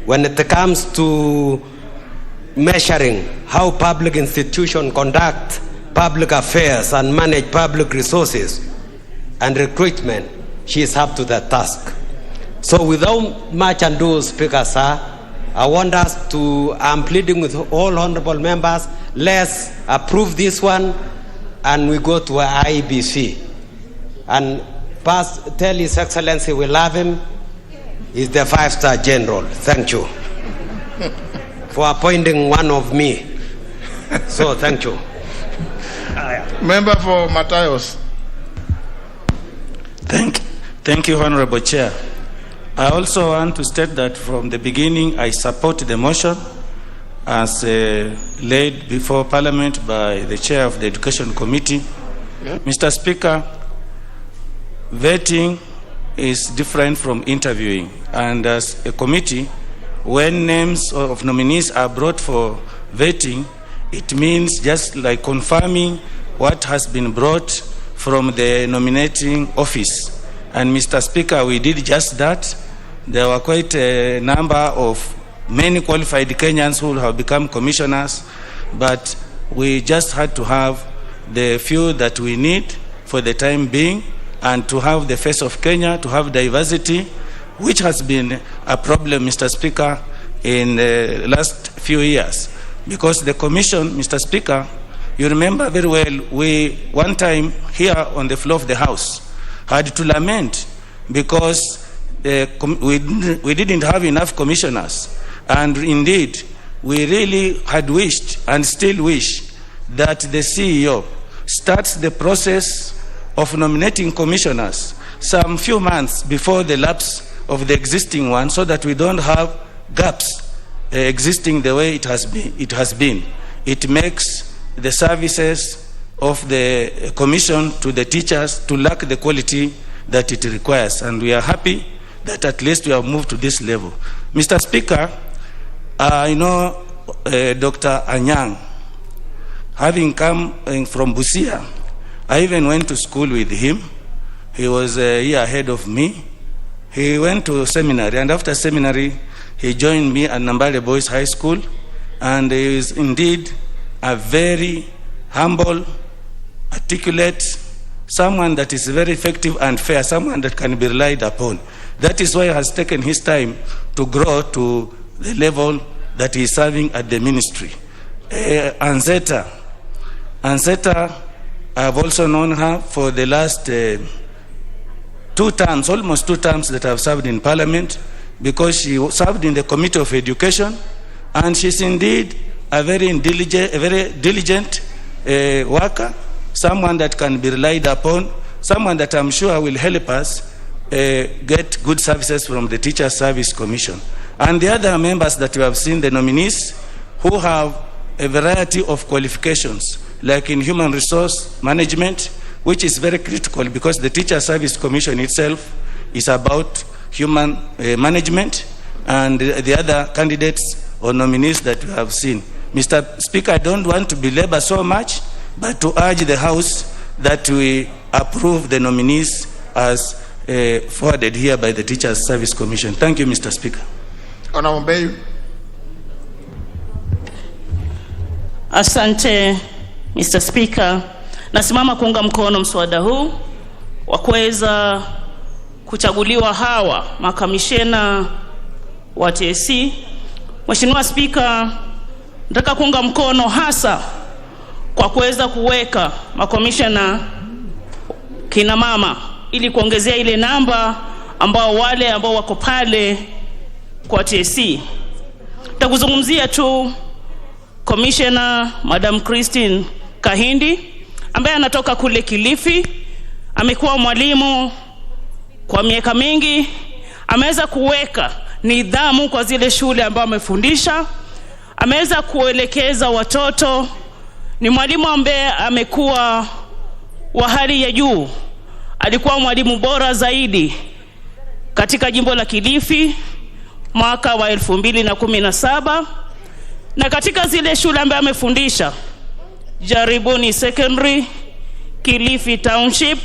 When it comes to measuring how public institutions conduct public affairs and manage public resources and recruitment, she is up to the task. So without much ado, Speaker, sir, I want us to, I'm pleading with all honorable members, let's approve this one and we go to IEBC. And tell His Excellency we love him. He's the 5-star general. Thank you for appointing one of me. So thank you. Member for Matayos. Thank you, Honorable Chair. I also want to state that from the beginning I support the motion as laid before Parliament by the Chair of the Education Committee. Yeah. Mr. Speaker, vetting is different from interviewing, and as a committee, when names of nominees are brought for vetting, it means just like confirming what has been brought from the nominating office. And Mr. Speaker, we did just that. There were quite a number of many qualified Kenyans who have become commissioners, but we just had to have the few that we need for the time being, and to have the face of Kenya, to have diversity, which has been a problem, Mr. Speaker, in the last few years. Because the commission, Mr. Speaker, you remember very well, we one time here on the floor of the House had to lament because we didn't have enough commissioners. And indeed, we really had wished and still wish that the CEO starts the process of nominating commissioners some few months before the lapse of the existing one, so that we don't have gaps existing the way it has been. It makes the services of the commission to the teachers to lack the quality that it requires. And we are happy that at least we have moved to this level. Mr. Speaker, I know Dr. Anyang, having come from Busia, I even went to school with him. He was a year ahead of me. He went to seminary, and after seminary, he joined me at Nambale Boys High School, and he is indeed a very humble, articulate, someone that is very effective and fair, someone that can be relied upon. That is why he has taken his time to grow to the level that he is serving at the ministry. Anzeta, I have also known her for the last 2 terms, almost 2 terms that I have served in Parliament, because she served in the Committee of Education, and she's indeed a very diligent worker, someone that can be relied upon, someone that I'm sure will help us get good services from the Teacher Service Commission. And the other members that you have seen, the nominees, who have a variety of qualifications, like in human resource management, which is very critical because the Teacher Service Commission itself is about human management, and the other candidates or nominees that you have seen. Mr. Speaker, I don't want to belabor so much, but to urge the House that we approve the nominees as forwarded here by the Teachers Service Commission. Thank you, Mr. Speaker. Honorable Bayu. Asante, Mr. Speaker. Nasimama kuunga mkono mswada huu wa kuweza kuchaguliwa hawa makamishena wa TSC. Mheshimiwa Speaker, nataka kuunga mkono hasa kwa kuweza kuweka makomishena kina mama ili kuongezea ile namba ambao wale ambao wako pale kwa TSC. Nitakuzungumzia tu Commissioner Madam Christine Kahindi ambaye anatoka kule Kilifi. Amekuwa mwalimu kwa miaka mingi, ameweza kuweka nidhamu kwa zile shule ambao amefundisha, ameweza kuelekeza watoto. Ni mwalimu ambaye amekuwa wa hali ya juu. Alikuwa mwalimu bora zaidi katika jimbo la Kilifi mwaka wa 2017, na katika zile shule ambaye amefundisha, Jaribuni Secondary, Kilifi Township,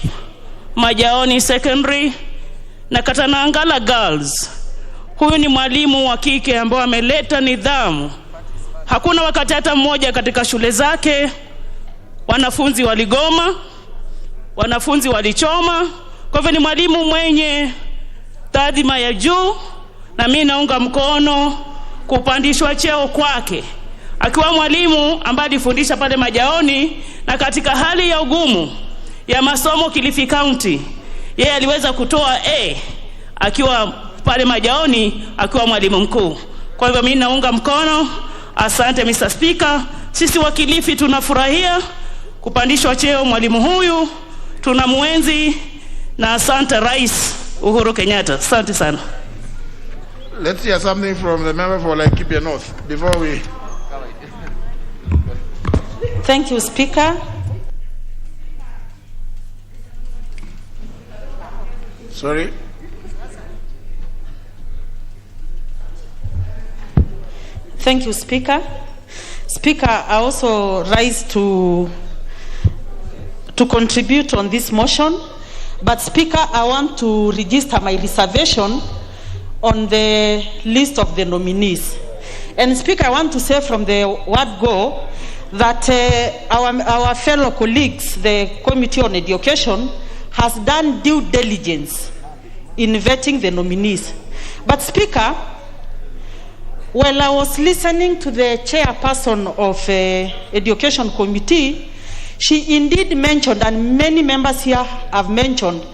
Majaoni Secondary na Katanangala Girls. Huyu ni mwalimu wa kike ambaye ameleta nidhamu. Hakuna wakati hata mmoja katika shule zake wanafunzi waligoma, wanafunzi walichoma. Kwa hivyo ni mwalimu mwenye taadhima ya juu, na mimi naunga mkono kupandishwa cheo kwake. Akiwa mwalimu ambaye alifundisha pale Majaoni, na katika hali ya ugumu ya masomo Kilifi County, yeye aliweza kutoa A akiwa pale Majaoni akiwa mwalimu mkuu. Kwa hivyo mimi naunga mkono. Asante Mr. Speaker. Sisi wa Kilifi tunafurahia kupandishwa cheo mwalimu huyu, tunamuenzi, na asante Rais Uhuru Kenyatta. Asante sana. Let's hear something from the member for Laikipia North before we... Thank you, Speaker. Sorry. Thank you, Speaker. Speaker, I also rise to contribute on this motion. But Speaker, I want to register my reservation on the list of the nominees. And Speaker, I want to say from the word go that our fellow colleagues, the Committee on Education, has done due diligence in vetting the nominees. But Speaker, while I was listening to the chairperson of Education Committee, she indeed mentioned, and many members here have mentioned,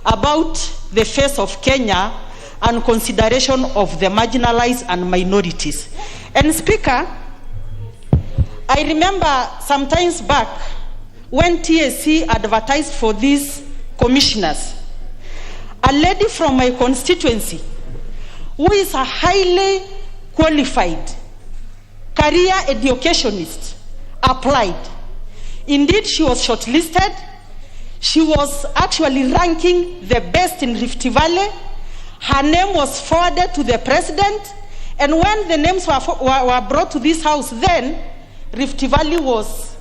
about the face of Kenya and consideration of the marginalized and minorities. And Speaker, I remember some times back when TSC advertised for these commissioners, a lady from my constituency who is a highly qualified career educationist applied. Indeed, she was shortlisted. She was actually ranking the best in Rift Valley. Her name was forwarded to the president, and when the names were brought to this house, then Rift Valley was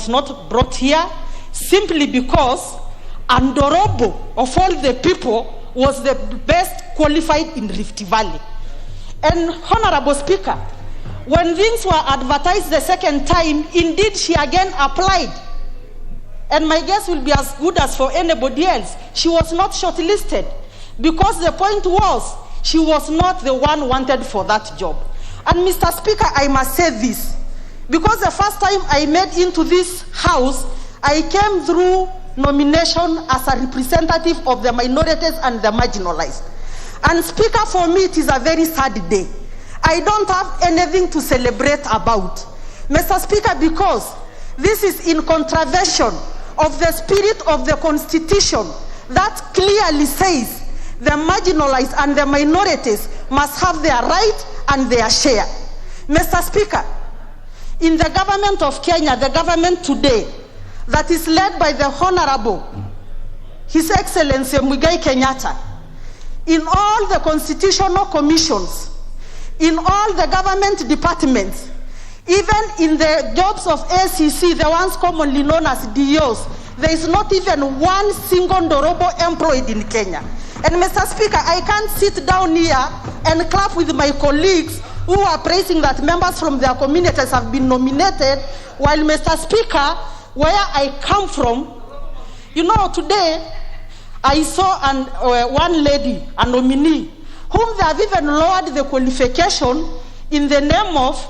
not brought here, simply because Andorobo, of all the people, was the best qualified in Rift Valley. And Honorable Speaker, when things were advertised the second time, indeed she again applied. And my guess will be as good as for anybody else. She was not shortlisted because the point was she was not the one wanted for that job. And Mr. Speaker, I must say this, because the first time I made into this house, I came through nomination as a representative of the minorities and the marginalized. And Speaker, for me it is a very sad day. I don't have anything to celebrate about, Mr. Speaker, because this is in contravention of the spirit of the Constitution that clearly says the marginalized and the minorities must have their right and their share. Mr. Speaker, in the government of Kenya, the government today that is led by the Honorable His Excellency Muigai Kenyatta, in all the constitutional commissions, in all the government departments, even in the jobs of ACC, the ones commonly known as DOs, there is not even one single Ndorobo employed in Kenya. And Mr. Speaker, I can't sit down here and clap with my colleagues who are praising that members from their communities have been nominated, while Mr. Speaker, where I come from, today I saw one lady, a nominee, whom they have even lowered the qualification in the name of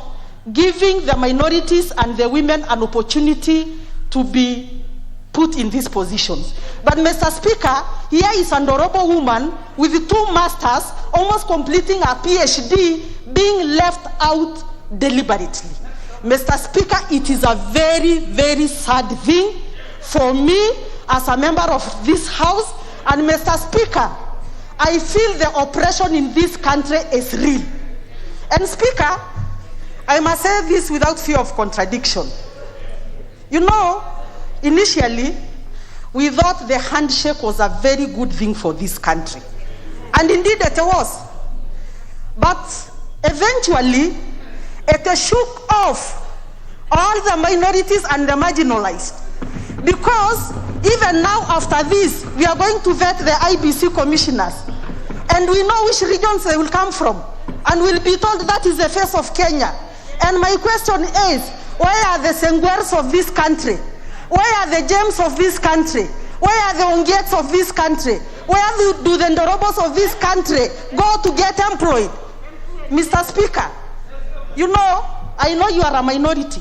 giving the minorities and the women an opportunity to be put in these positions. But Mr. Speaker, here is an honorable woman with 2 masters, almost completing a PhD, being left out deliberately. Mr. Speaker, it is a very, very sad thing for me as a member of this house. And Mr. Speaker, I feel the oppression in this country is real. And Speaker, I must say this without fear of contradiction. Initially, we thought the handshake was a very good thing for this country. And indeed it was. But eventually, it shook off all the minorities and the marginalized. Because even now after this, we are going to vet the IEBC commissioners. And we know which regions they will come from. And we'll be told that is the face of Kenya. And my question is, where are the Sengwers of this country? Where are the gems of this country? Where are the Ongets of this country? Where do the Ndorobos of this country go to get employed? Mr. Speaker, I know you are a minority.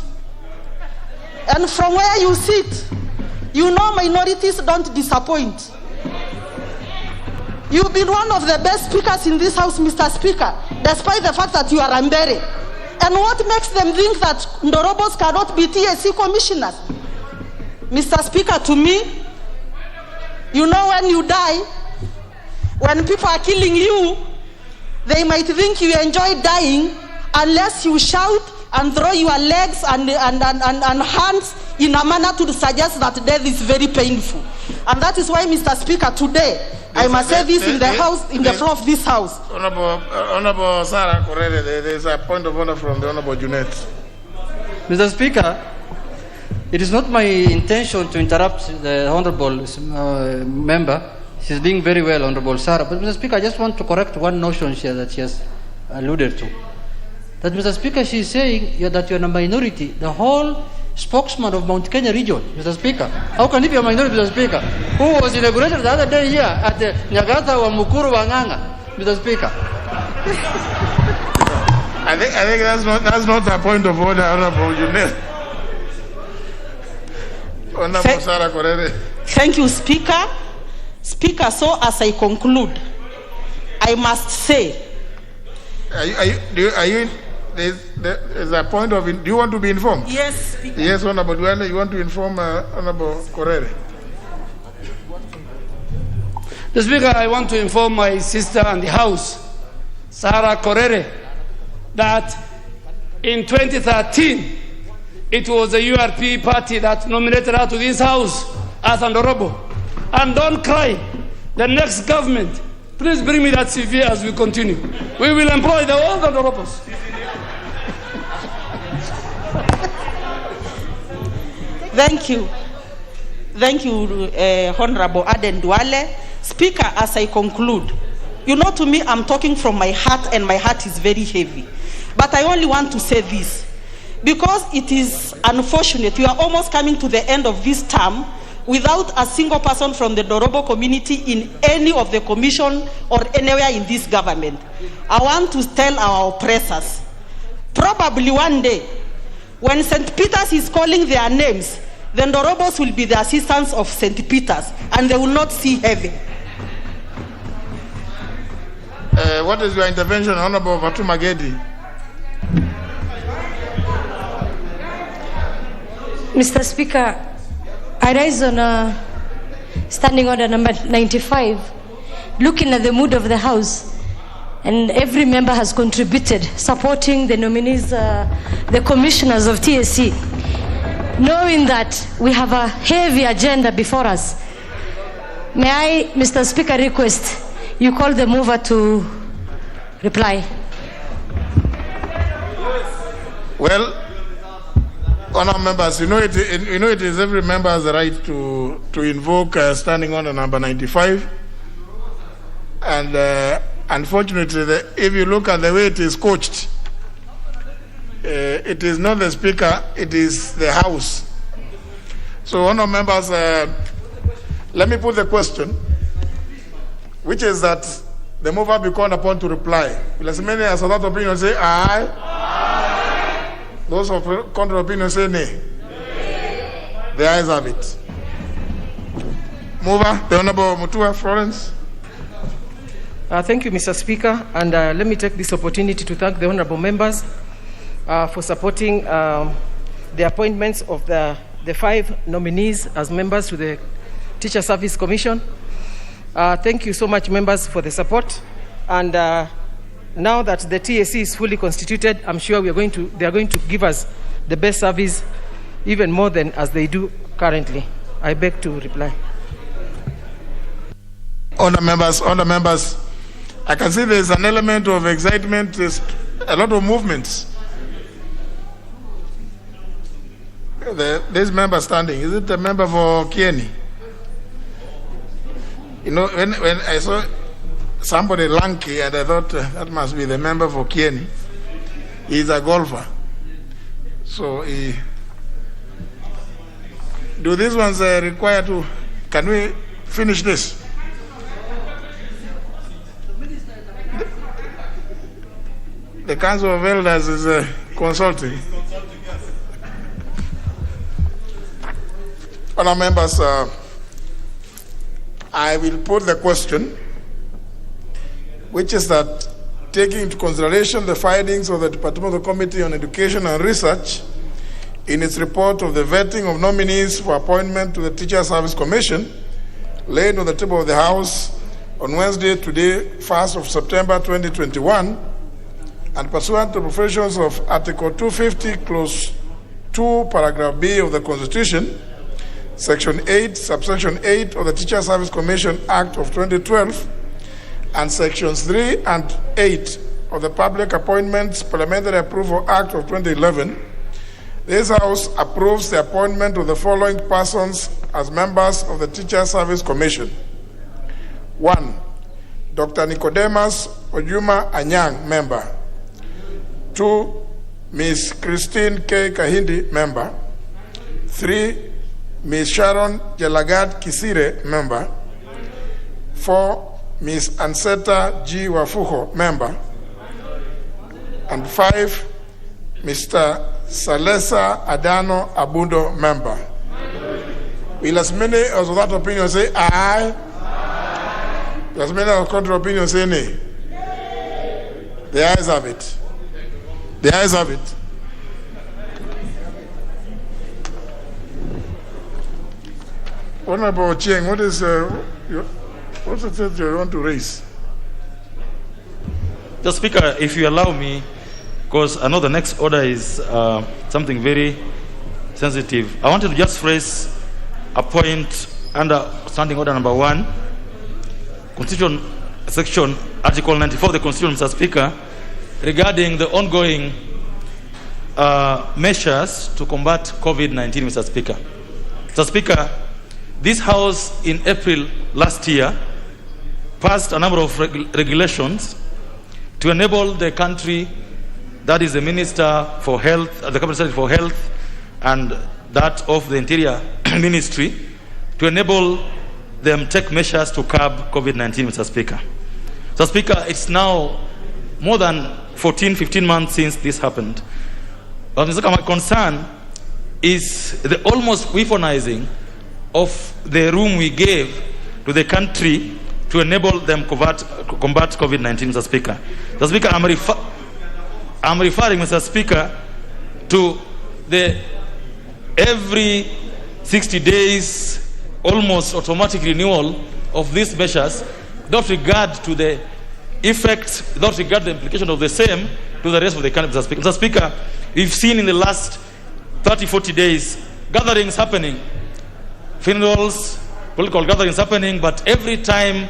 And from where you sit, minorities don't disappoint. You've been one of the best speakers in this house, Mr. Speaker, despite the fact that you are Ambere. And what makes them think that Ndorobos cannot be TSC commissioners? Mr. Speaker, to me, when you die, When people are killing you, they might think you enjoy dying unless you shout and throw your legs and hands in a manner to suggest that death is very painful. And that is why, Mr. Speaker, today, I must say this in the house, in the floor of this house. Honorable Sarah Korere, there is a point of order from the Honorable Junet. Mr. Speaker, it is not my intention to interrupt the Honorable member. She's doing very well, Honorable Sarah. But, Mr. Speaker, I just want to correct one notion here that she has alluded to. That, Mr. Speaker, she is saying that you're in a minority. The whole spokesman of Mount Kenya region, Mr. Speaker. How can he be a minority, Mr. Speaker? Who was inaugurated the other day here at the Nyagata wa Mukuru Wanganga, Mr. Speaker. I think that's not a point of order, Honorable Junet. Honorable Sarah Korere. Thank you, Speaker. Speaker, so as I conclude, I must say. There's a point of. Do you want to be informed? Yes, Speaker. Yes, Honorable Duale, you want to inform Honorable Korere? The Speaker, I want to inform my sister and the House, Sarah Korere, that in 2013, it was the URP party that nominated her to this House as an honorable. And don't cry. The next government, please bring me that CV as we continue. We will employ all the honorables. Thank you. Thank you, Honorable Aden Duale. Speaker, as I conclude, you know, to me, I'm talking from my heart, and my heart is very heavy. But I only want to say this, because it is unfortunate. We are almost coming to the end of this term without a single person from the Dorobo community in any of the commission or anywhere in this government. I want to tell our oppressors, probably one day, when St. Peter's is calling their names, the Dorobos will be the assistants of St. Peter's, and they will not see heaven. What is your intervention, Honorable Fatuma Gedi? Mr. Speaker, I rise on standing order number 95, looking at the mood of the House, and every member has contributed, supporting the nominees, the commissioners of TSC, knowing that we have a heavy agenda before us. May I, Mr. Speaker, request you call the mover to reply? Well, honourable members, you know it is every member has the right to invoke standing order number 95. And unfortunately, if you look at the way it is coached, it is not the Speaker, it is the House. So, honourable members, let me put the question, which is that the mover be called upon to reply. Will as many as that opinion say aye? Aye. Those of contrary opinion say nay. Nay. The ayes have it. Mover, the Honourable Mutua Florence. Thank you, Mr. Speaker, and let me take this opportunity to thank the honourable members for supporting the appointments of the 5 nominees as members to the Teacher Service Commission. Thank you so much, members, for the support. And now that the TSC is fully constituted, I'm sure they are going to give us the best service, even more than as they do currently. I beg to reply. Honour members, I can see there is an element of excitement. There's a lot of movements. This member standing, is it a member for Kieni? You know, when I saw somebody lanky, and I thought that must be the member for Kieni. He's a golfer. So, do these ones require to, can we finish this? The Council of Elders is consulting. Honour members, I will put the question, which is that taking into consideration the findings of the Departmental Committee on Education and Research in its report of the vetting of nominees for appointment to the Teacher Service Commission, laid on the table of the House on Wednesday, today, 1st of September 2021, and pursuant to provisions of Article 250, Clause 2, Paragraph B of the Constitution, Section 8, Subsection 8 of the Teacher Service Commission Act of 2012, and Sections 3 and 8 of the Public Appointments Parliamentary Approval Act of 2011, this House approves the appointment of the following persons as members of the Teacher Service Commission. 1. Dr. Nicodemus Ojuma Anyang, member. 2. Ms. Christine K. Kahindi, member. 3. Ms. Sharon Jelagat Kisire, member. 4. Ms. Anseta G. Wafuho, member. And 5. Mr. Salesa Adano Abundo, member. Will as many as of that opinion say aye? Will as many as contrary opinion say nay? The ayes have it. The ayes have it. Honorable Chieng, what's the thing you want to raise? The Speaker, if you allow me, because I know the next order is something very sensitive. I wanted to just phrase a point under standing order number 1, Constitution section Article 94 of the Constitution, Mr. Speaker, regarding the ongoing measures to combat COVID-19, Mr. Speaker. Mr. Speaker, this House in April last year passed a number of regulations to enable the country, that is the Minister for Health, the Cabinet Secretary for Health, and that of the Interior Ministry, to enable them take measures to curb COVID-19, Mr. Speaker. Mr. Speaker, it's now more than 14, 15 months since this happened. But Mr. Speaker, my concern is the almost weaponizing of the room we gave to the country to enable them combat COVID-19, Mr. Speaker. Mr. Speaker, I'm referring, Mr. Speaker, to the every 60 days almost automatic renewal of these measures without regard to the effects, without regard to the implication of the same to the rest of the country, Mr. Speaker. Mr. Speaker, we've seen in the last 30, 40 days gatherings happening, funerals, political gatherings happening, but every time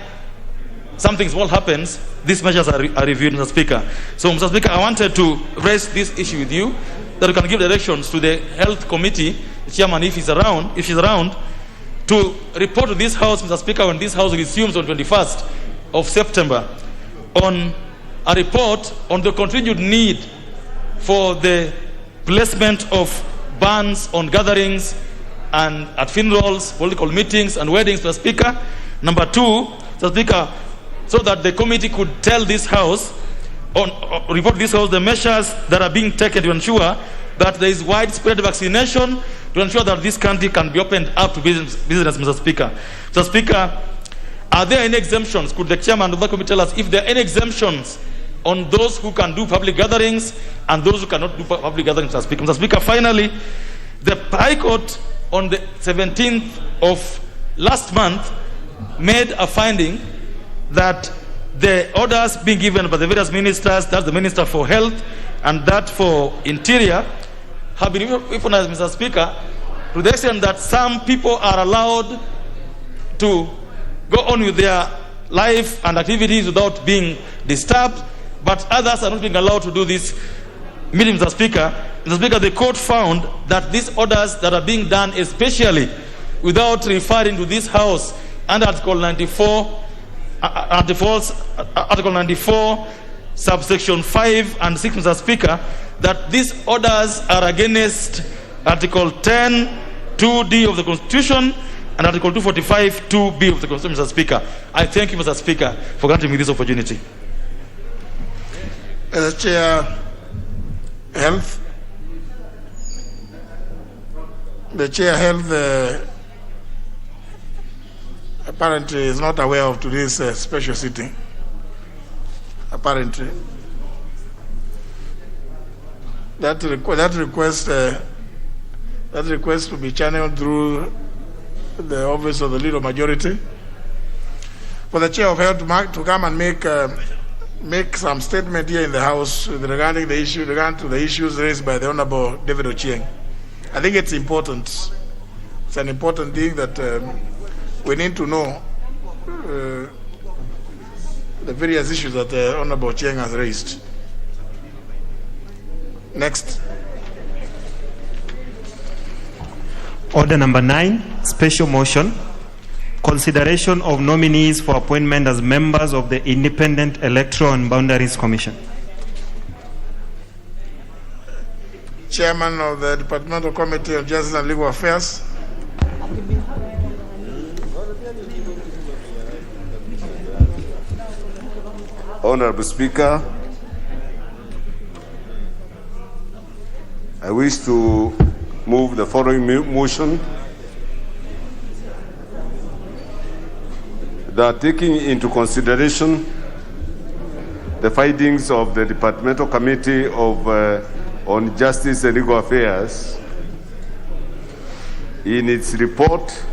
something small happens, these measures are reviewed, Mr. Speaker. So, Mr. Speaker, I wanted to raise this issue with you, that we can give directions to the Health Committee, the chairman, if she's around, to report to this House, Mr. Speaker, when this House resumes on 21st of September, on a report on the continued need for the placement of bans on gatherings and at funerals, political meetings, and weddings, Mr. Speaker. Number 2, Mr. Speaker, so that the committee could tell this House, report to this House the measures that are being taken to ensure that there is widespread vaccination, to ensure that this country can be opened up to business, Mr. Speaker. Mr. Speaker, are there any exemptions? Could the chairman of the committee tell us if there are any exemptions on those who can do public gatherings and those who cannot do public gatherings, Mr. Speaker? Mr. Speaker, finally, the High Court on the 17th of last month made a finding that the orders being given by the various ministers, that's the Minister for Health and that for Interior, have been weaponized, Mr. Speaker, to the extent that some people are allowed to go on with their life and activities without being disturbed, but others are not being allowed to do this meeting, Mr. Speaker. Mr. Speaker, the court found that these orders that are being done, especially without referring to this House under Article 94, Article 94, subsection 5 and 6, Mr. Speaker, that these orders are against Article 10, 2D of the Constitution and Article 245, 2B of the Constitution, Mr. Speaker. I thank you, Mr. Speaker, for granting me this opportunity. Chair, Health. The Chair, Health, apparently is not aware of today's special sitting. Apparently. That request to be channeled through the office of the Leader Majority for the chair of health to come and make some statement here in the House regarding the issues raised by the Honorable David Ochieng. I think it's important. It's an important thing that we need to know the various issues that the Honorable Ochieng has raised. Next. Order number 9, special motion. Consideration of nominees for appointment as members of the Independent Electoral and Boundaries Commission. Chairman of the Departmental Committee on Justice and Legal Affairs. Honorable Speaker, I wish to move the following motion that, taking into consideration the findings of the Departmental Committee on Justice and Legal Affairs in its report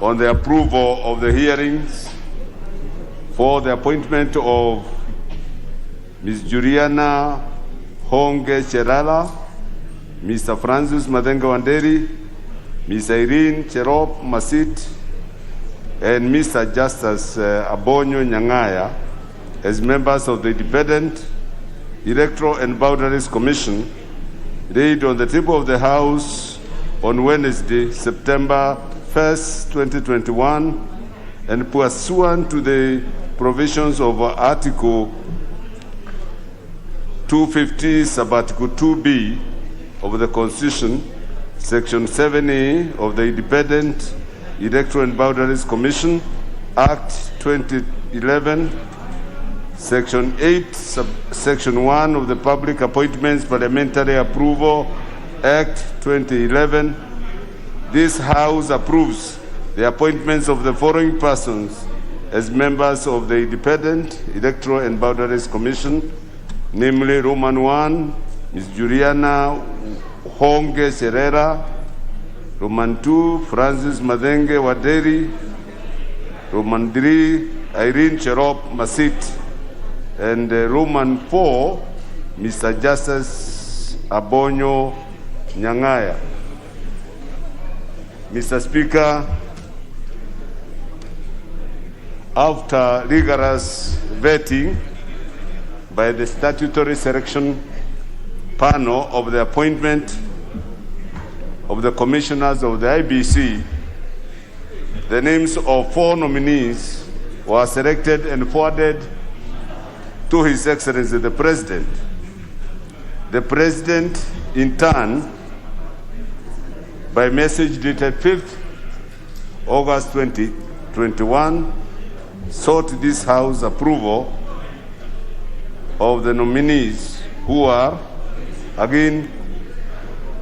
on the approval of the hearings for the appointment of Ms. Juliana Honge Cherala, Mr. Francis Madenga Wanderi, Ms. Irene Cherop Masit, and Mr. Justice Abonyo Nyangaya as members of the Independent Electoral and Boundaries Commission, laid on the table of the House on Wednesday, September 1st, 2021, and pursuant to the provisions of Article 250, Sub-Article 2B of the Constitution, Section 7A of the Independent Electoral and Boundaries Commission, Act 2011, Section 8, Section 1 of the Public Appointments Parliamentary Approval Act 2011. This House approves the appointments of the following persons as members of the Independent Electoral and Boundaries Commission, namely Roman 1, Ms. Juliana Honge Serera; Roman 2, Francis Madenge Waderi; Roman 3, Irene Cherop Masit; and Roman 4, Mr. Justice Abonyo Nyangaya. Mr. Speaker, after rigorous vetting by the statutory selection panel of the appointment of the commissioners of the IEBC, the names of 4 nominees were selected and forwarded to His Excellency the President. The President, in turn, by message dated 5th August 2021, sought this House approval of the nominees who are, again,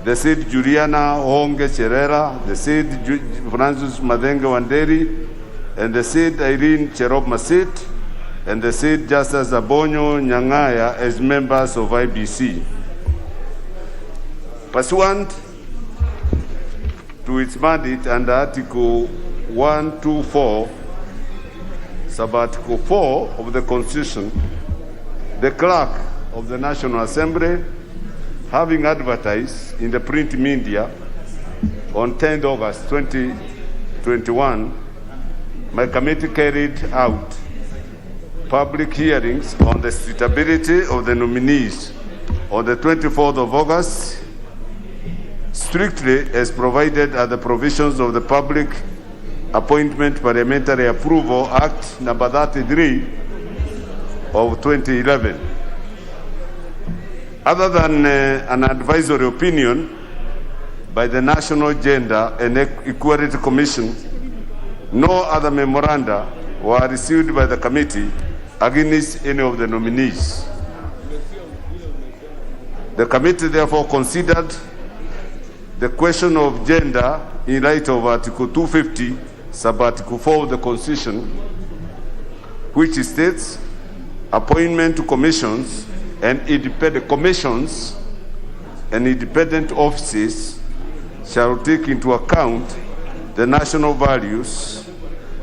the said Juliana Honge Cherera, the said Francis Madenga Wanderi, and the said Irene Cherop Masit, and the said Justice Abonyo Nyangaya as members of IEBC. Pursuant to its mandate under Article 124, Sub-Article 4 of the Constitution, the Clerk of the National Assembly, having advertised in the print media on 10th August 2021, my committee carried out public hearings on the suitability of the nominees on the 24th of August, strictly as provided are the provisions of the Public Appointment Parliamentary Approval Act number 33 of 2011. Other than an advisory opinion by the National Gender and Equality Commission, no other memoranda were received by the committee against any of the nominees. The committee therefore considered the question of gender in light of Article 250, Sub-Article 4 of the Constitution, which states appointment to commissions and independent offices shall take into account the national values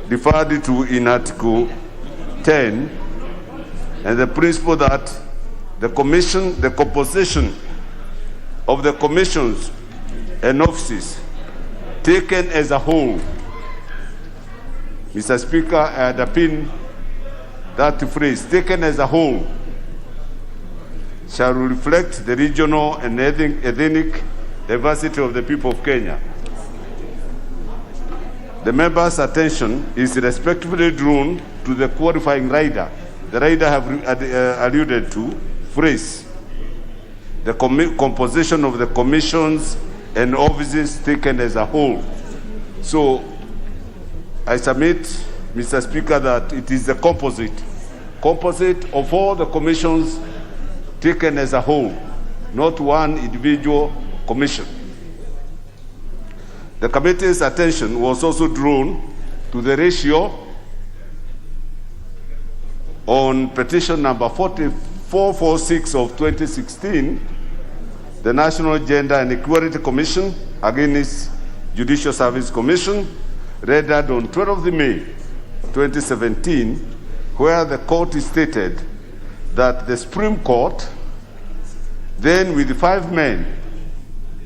referred to in Article 10, and the principle that the composition of the commissions and offices taken as a whole, Mr. Speaker, I underpin that phrase, taken as a whole, shall reflect the regional and ethnic diversity of the people of Kenya. The members' attention is respectively drawn to the qualifying rider, the rider have alluded to, phrase, the composition of the commissions and offices taken as a whole. So, I submit, Mr. Speaker, that it is the composite of all the commissions taken as a whole, not one individual commission. The committee's attention was also drawn to the ratio on petition number 4446 of 2016, the National Gender and Equality Commission against Judicial Service Commission, rendered on 12th May 2017, where the court stated that the Supreme Court, then with 5 men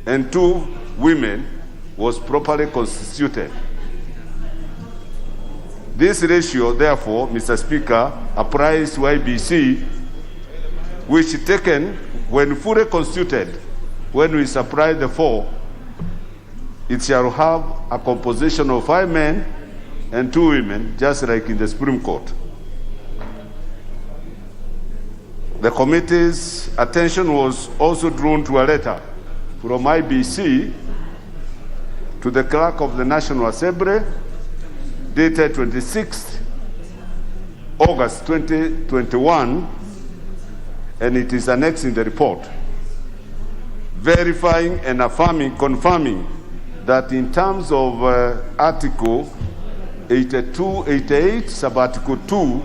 and 2 women, was properly constituted. This ratio, therefore, Mr. Speaker, applies to IEBC, which taken when fully constituted, when we supply the 4, it shall have a composition of 5 men and 2 women, just like in the Supreme Court. The committee's attention was also drawn to a letter from IEBC to the Clerk of the National Assembly, dated 26th August 2021, and it is annexed in the report, verifying and confirming that in terms of Article 88, sub-Article 2,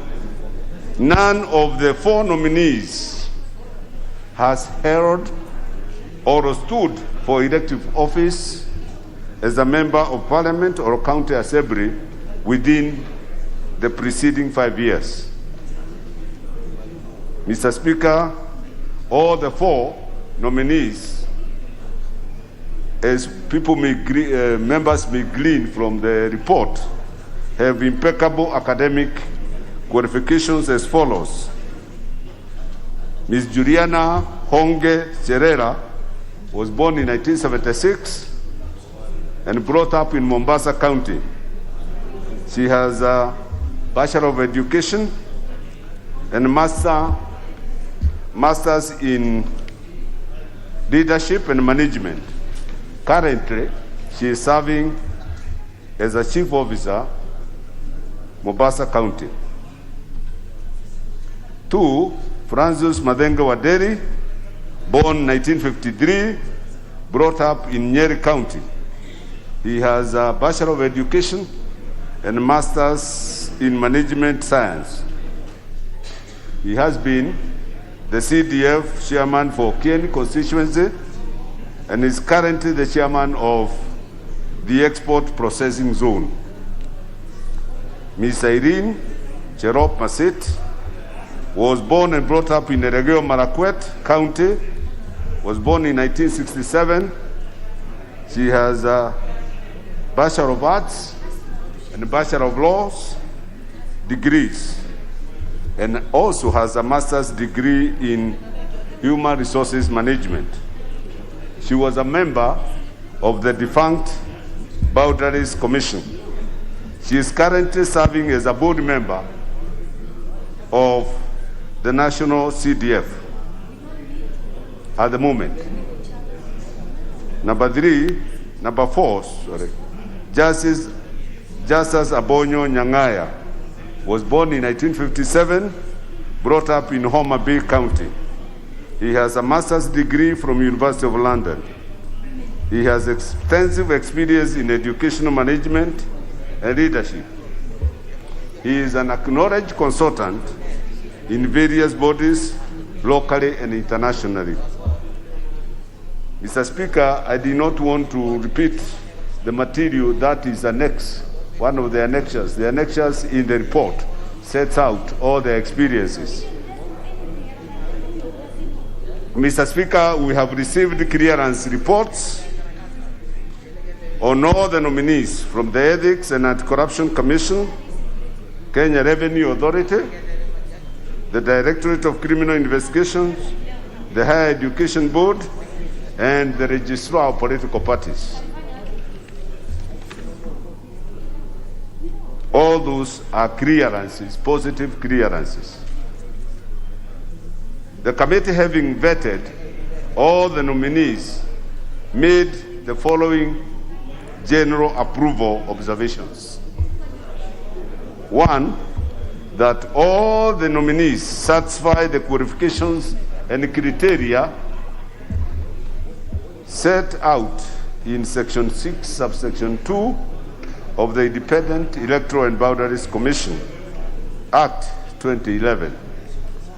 none of the 4 nominees has held or stood for elective office as a member of Parliament or County Assembly within the preceding 5 years. Mr. Speaker, all the 4 nominees, as members may glean from the report, have impeccable academic qualifications as follows. Ms. Juliana Honge Cherera was born in 1976 and brought up in Mombasa County. She has a Bachelor of Education and Masters in Leadership and Management. Currently, she is serving as a Chief Officer, Mombasa County. 2, Francis Madenga Waderi, born 1953, brought up in Nyeri County. He has a Bachelor of Education and Masters in Management Science. He has been the CDF chairman for Kieni constituency and is currently the chairman of the Export Processing Zone. Ms. Irene Cherop Masit was born and brought up in Eregeo Marakwet County, was born in 1967. She has a Bachelor of Arts and a Bachelor of Laws degrees, and also has a master's degree in Human Resources Management. She was a member of the defunct Boundaries Commission. She is currently serving as a board member of the National CDF at the moment. Number 4, Justice Abonyo Nyangaya was born in 1957, brought up in Homa Bay County. He has a master's degree from University of London. He has extensive experience in educational management and leadership. He is an acknowledged consultant in various bodies, locally and internationally. Mr. Speaker, I did not want to repeat the material that is annexed, one of the annexures in the report, sets out all their experiences. Mr. Speaker, we have received clearance reports on all the nominees from the Ethics and Anti-Corruption Commission, Kenya Revenue Authority, the Directorate of Criminal Investigations, the Higher Education Board, and the Registrar of Political Parties. All those are clearances, positive clearances. The committee, having vetted all the nominees, made the following general approval observations. One, that all the nominees satisfy the qualifications and criteria set out in Section 6, subsection 2 of the Independent Electoral and Boundaries Commission, Act 2011.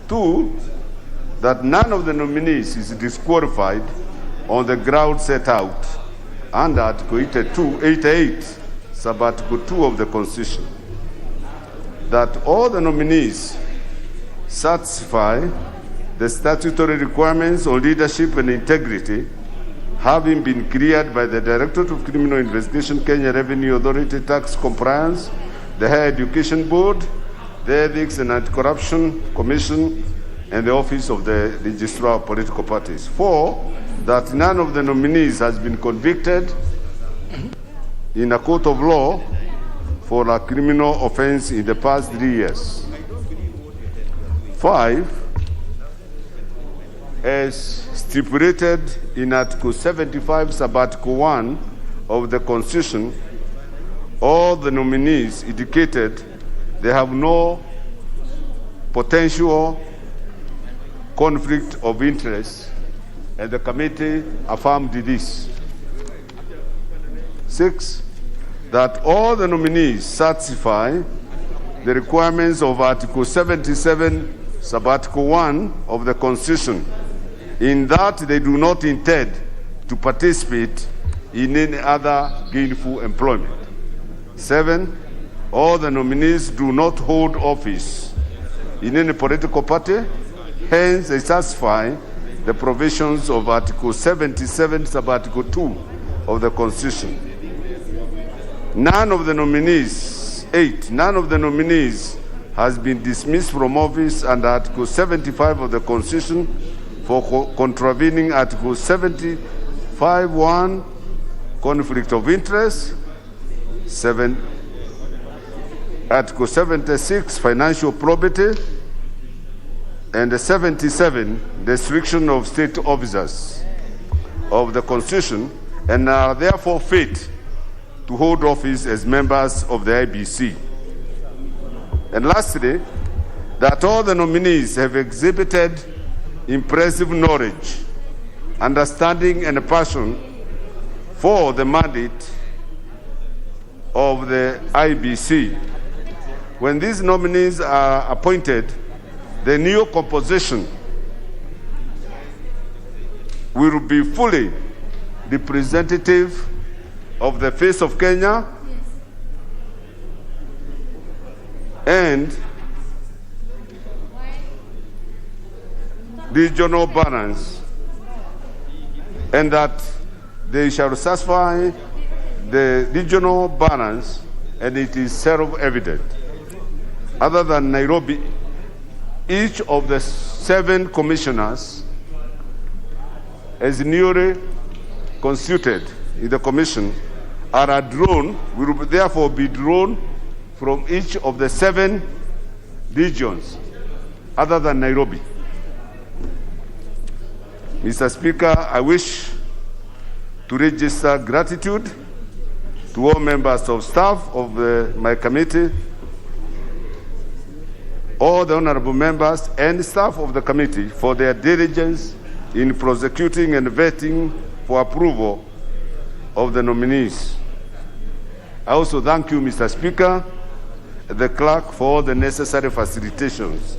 Two, that none of the nominees is disqualified on the ground set out under Article 88, Sub-Article 2 of the Constitution. That all the nominees satisfy the statutory requirements on leadership and integrity, having been cleared by the Directorate of Criminal Investigation, Kenya Revenue Authority, Tax Compliance, the Higher Education Board, the Ethics and Anti-Corruption Commission, and the Office of the Registrar of Political Parties. Four, that none of the nominees has been convicted in a court of law for a criminal offense in the past 3 years. Five, as stipulated in Article 75, Sub-Article 1 of the Constitution, all the nominees indicated they have no potential conflict of interest, and the committee affirmed this. Six, that all the nominees satisfy the requirements of Article 77, Sub-Article 1 of the Constitution, in that they do not intend to participate in any other gainful employment. Seven, all the nominees do not hold office in any political party, hence they satisfy the provisions of Article 77, Sub-Article 2 of the Constitution. None of the nominees has been dismissed from office under Article 75 of the Constitution for contravening Article 75(1), conflict of interest, Article 76, financial probity, and 77, restriction of state officers of the Constitution, and are therefore fit to hold office as members of the IEBC. And lastly, that all the nominees have exhibited impressive knowledge, understanding, and passion for the mandate of the IEBC. When these nominees are appointed, the new composition will be fully representative of the face of Kenya and regional balance, and that they shall satisfy the regional balance, and it is self-evident. Other than Nairobi, each of the 7 commissioners, as newly constituted in the commission, are drawn, will therefore be drawn from each of the 7 regions other than Nairobi. Mr. Speaker, I wish to register gratitude to all members of staff of my committee, all the honorable members and staff of the committee for their diligence in prosecuting and vetting for approval of the nominees. I also thank you, Mr. Speaker, the clerk, for all the necessary facilitations.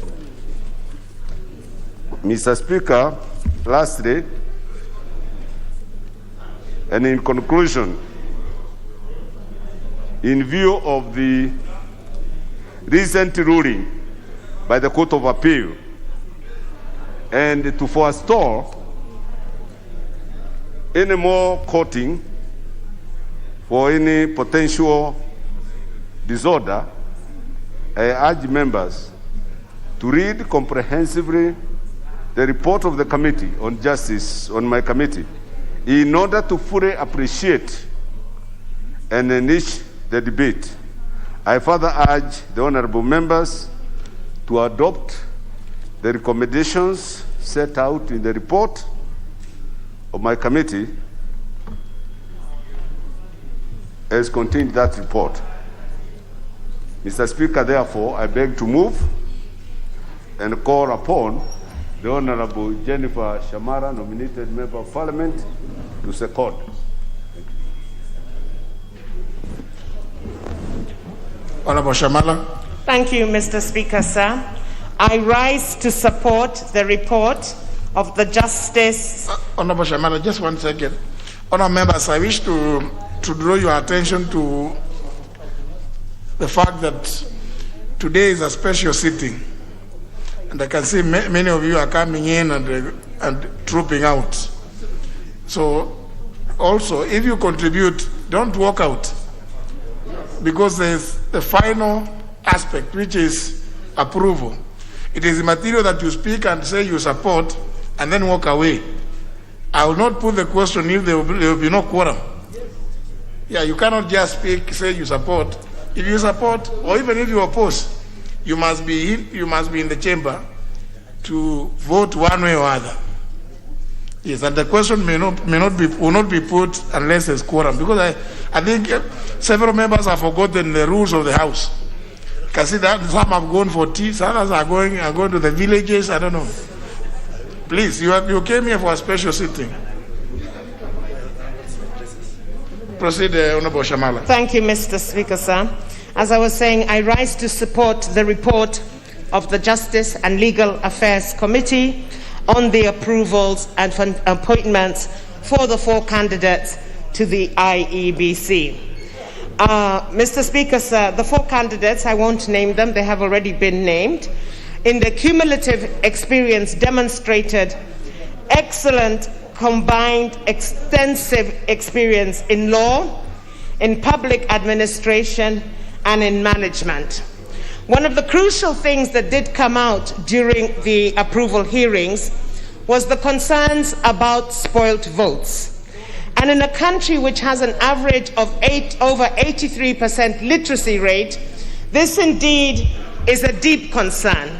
Mr. Speaker, lastly, and in conclusion, in view of the recent ruling by the Court of Appeal and to forestall any more courting for any potential disorder, I urge members to read comprehensively the report of the Committee on Justice on my committee in order to fully appreciate and enrich the debate. I further urge the honorable members to adopt the recommendations set out in the report of my committee as contained in that report. Mr. Speaker, therefore, I beg to move and call upon the Honorable Jennifer Shamara, nominated Member of Parliament, to second. Honorable Shamala. Thank you, Mr. Speaker, sir. I rise to support the report of the Justice. Honorable Shamala, just 1 second. Honorable members, I wish to draw your attention to the fact that today is a special sitting. And I can see many of you are coming in and trooping out. So also, if you contribute, don't walk out. Because there's the final aspect, which is approval. It is the material that you speak and say you support, and then walk away. I will not put the question if there will be no quorum. Yeah, you cannot just speak, say you support. If you support, or even if you oppose, you must be in the chamber to vote one way or other. Yes, and the question will not be put unless there's quorum. Because I think several members have forgotten the rules of the House. You can see that some have gone for tea, some others are going to the villages. I don't know. Please, you came here for a special sitting. Proceed, Honorable Shamala. Thank you, Mr. Speaker, sir. As I was saying, I rise to support the report of the Justice and Legal Affairs Committee on the approvals and appointments for the 4 candidates to the IEBC. Mr. Speaker, sir, the 4 candidates, I won't name them, they have already been named. In the cumulative experience demonstrated excellent combined extensive experience in law, in public administration, and in management. One of the crucial things that did come out during the approval hearings was the concerns about spoilt votes. And in a country which has an average of over 83% literacy rate, this indeed is a deep concern,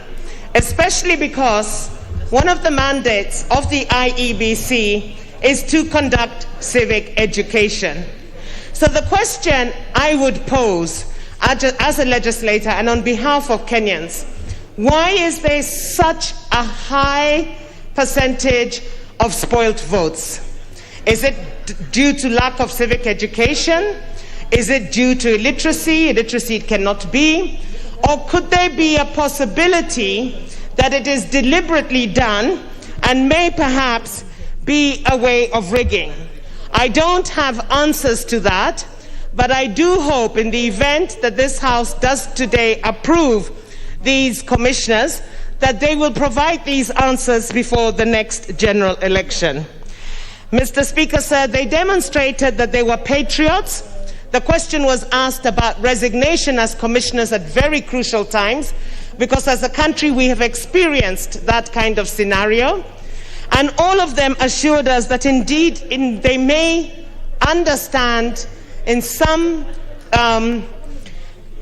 especially because one of the mandates of the IEBC is to conduct civic education. So the question I would pose as a legislator and on behalf of Kenyans, why is there such a high percentage of spoilt votes? Is it due to lack of civic education? Is it due to illiteracy? Illiteracy it cannot be. Or could there be a possibility that it is deliberately done and may perhaps be a way of rigging? I don't have answers to that, but I do hope in the event that this House does today approve these commissioners, that they will provide these answers before the next general election. Mr. Speaker, sir, they demonstrated that they were patriots. The question was asked about resignation as commissioners at very crucial times, because as a country we have experienced that kind of scenario. And all of them assured us that indeed they may understand in some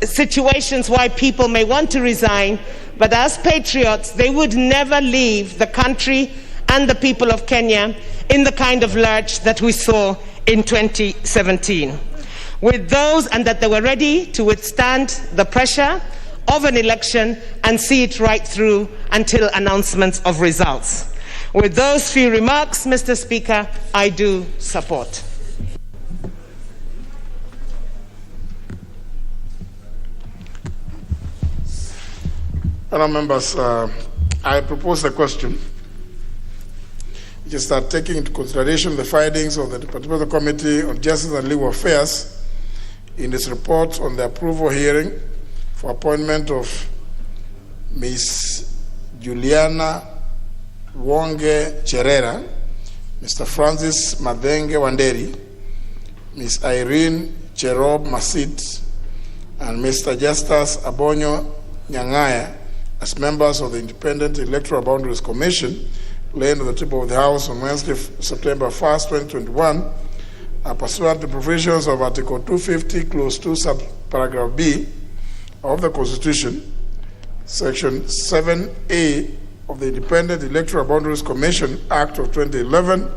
situations why people may want to resign, but as patriots they would never leave the country and the people of Kenya in the kind of lurch that we saw in 2017. With those, and that they were ready to withstand the pressure of an election and see it right through until announcements of results. With those few remarks, Mr. Speaker, I do support. Honourable members, I propose a question. Just start taking into consideration the findings of the Departmental Committee on Justice and Legal Affairs in its report on the approval hearing for appointment of Ms. Juliana Wonge Cherera, Mr. Francis Madenge Wanderi, Ms. Irene Cherob Masit, and Mr. Justus Abonyo Nyangaya as members of the Independent Electoral Boundaries Commission, laid on the table of the House on Wednesday, September 1st, 2021, pursuant to provisions of Article 250, Clause 2, Subparagraph B of the Constitution, Section 7A of the Independent Electoral Boundaries Commission Act of 2011,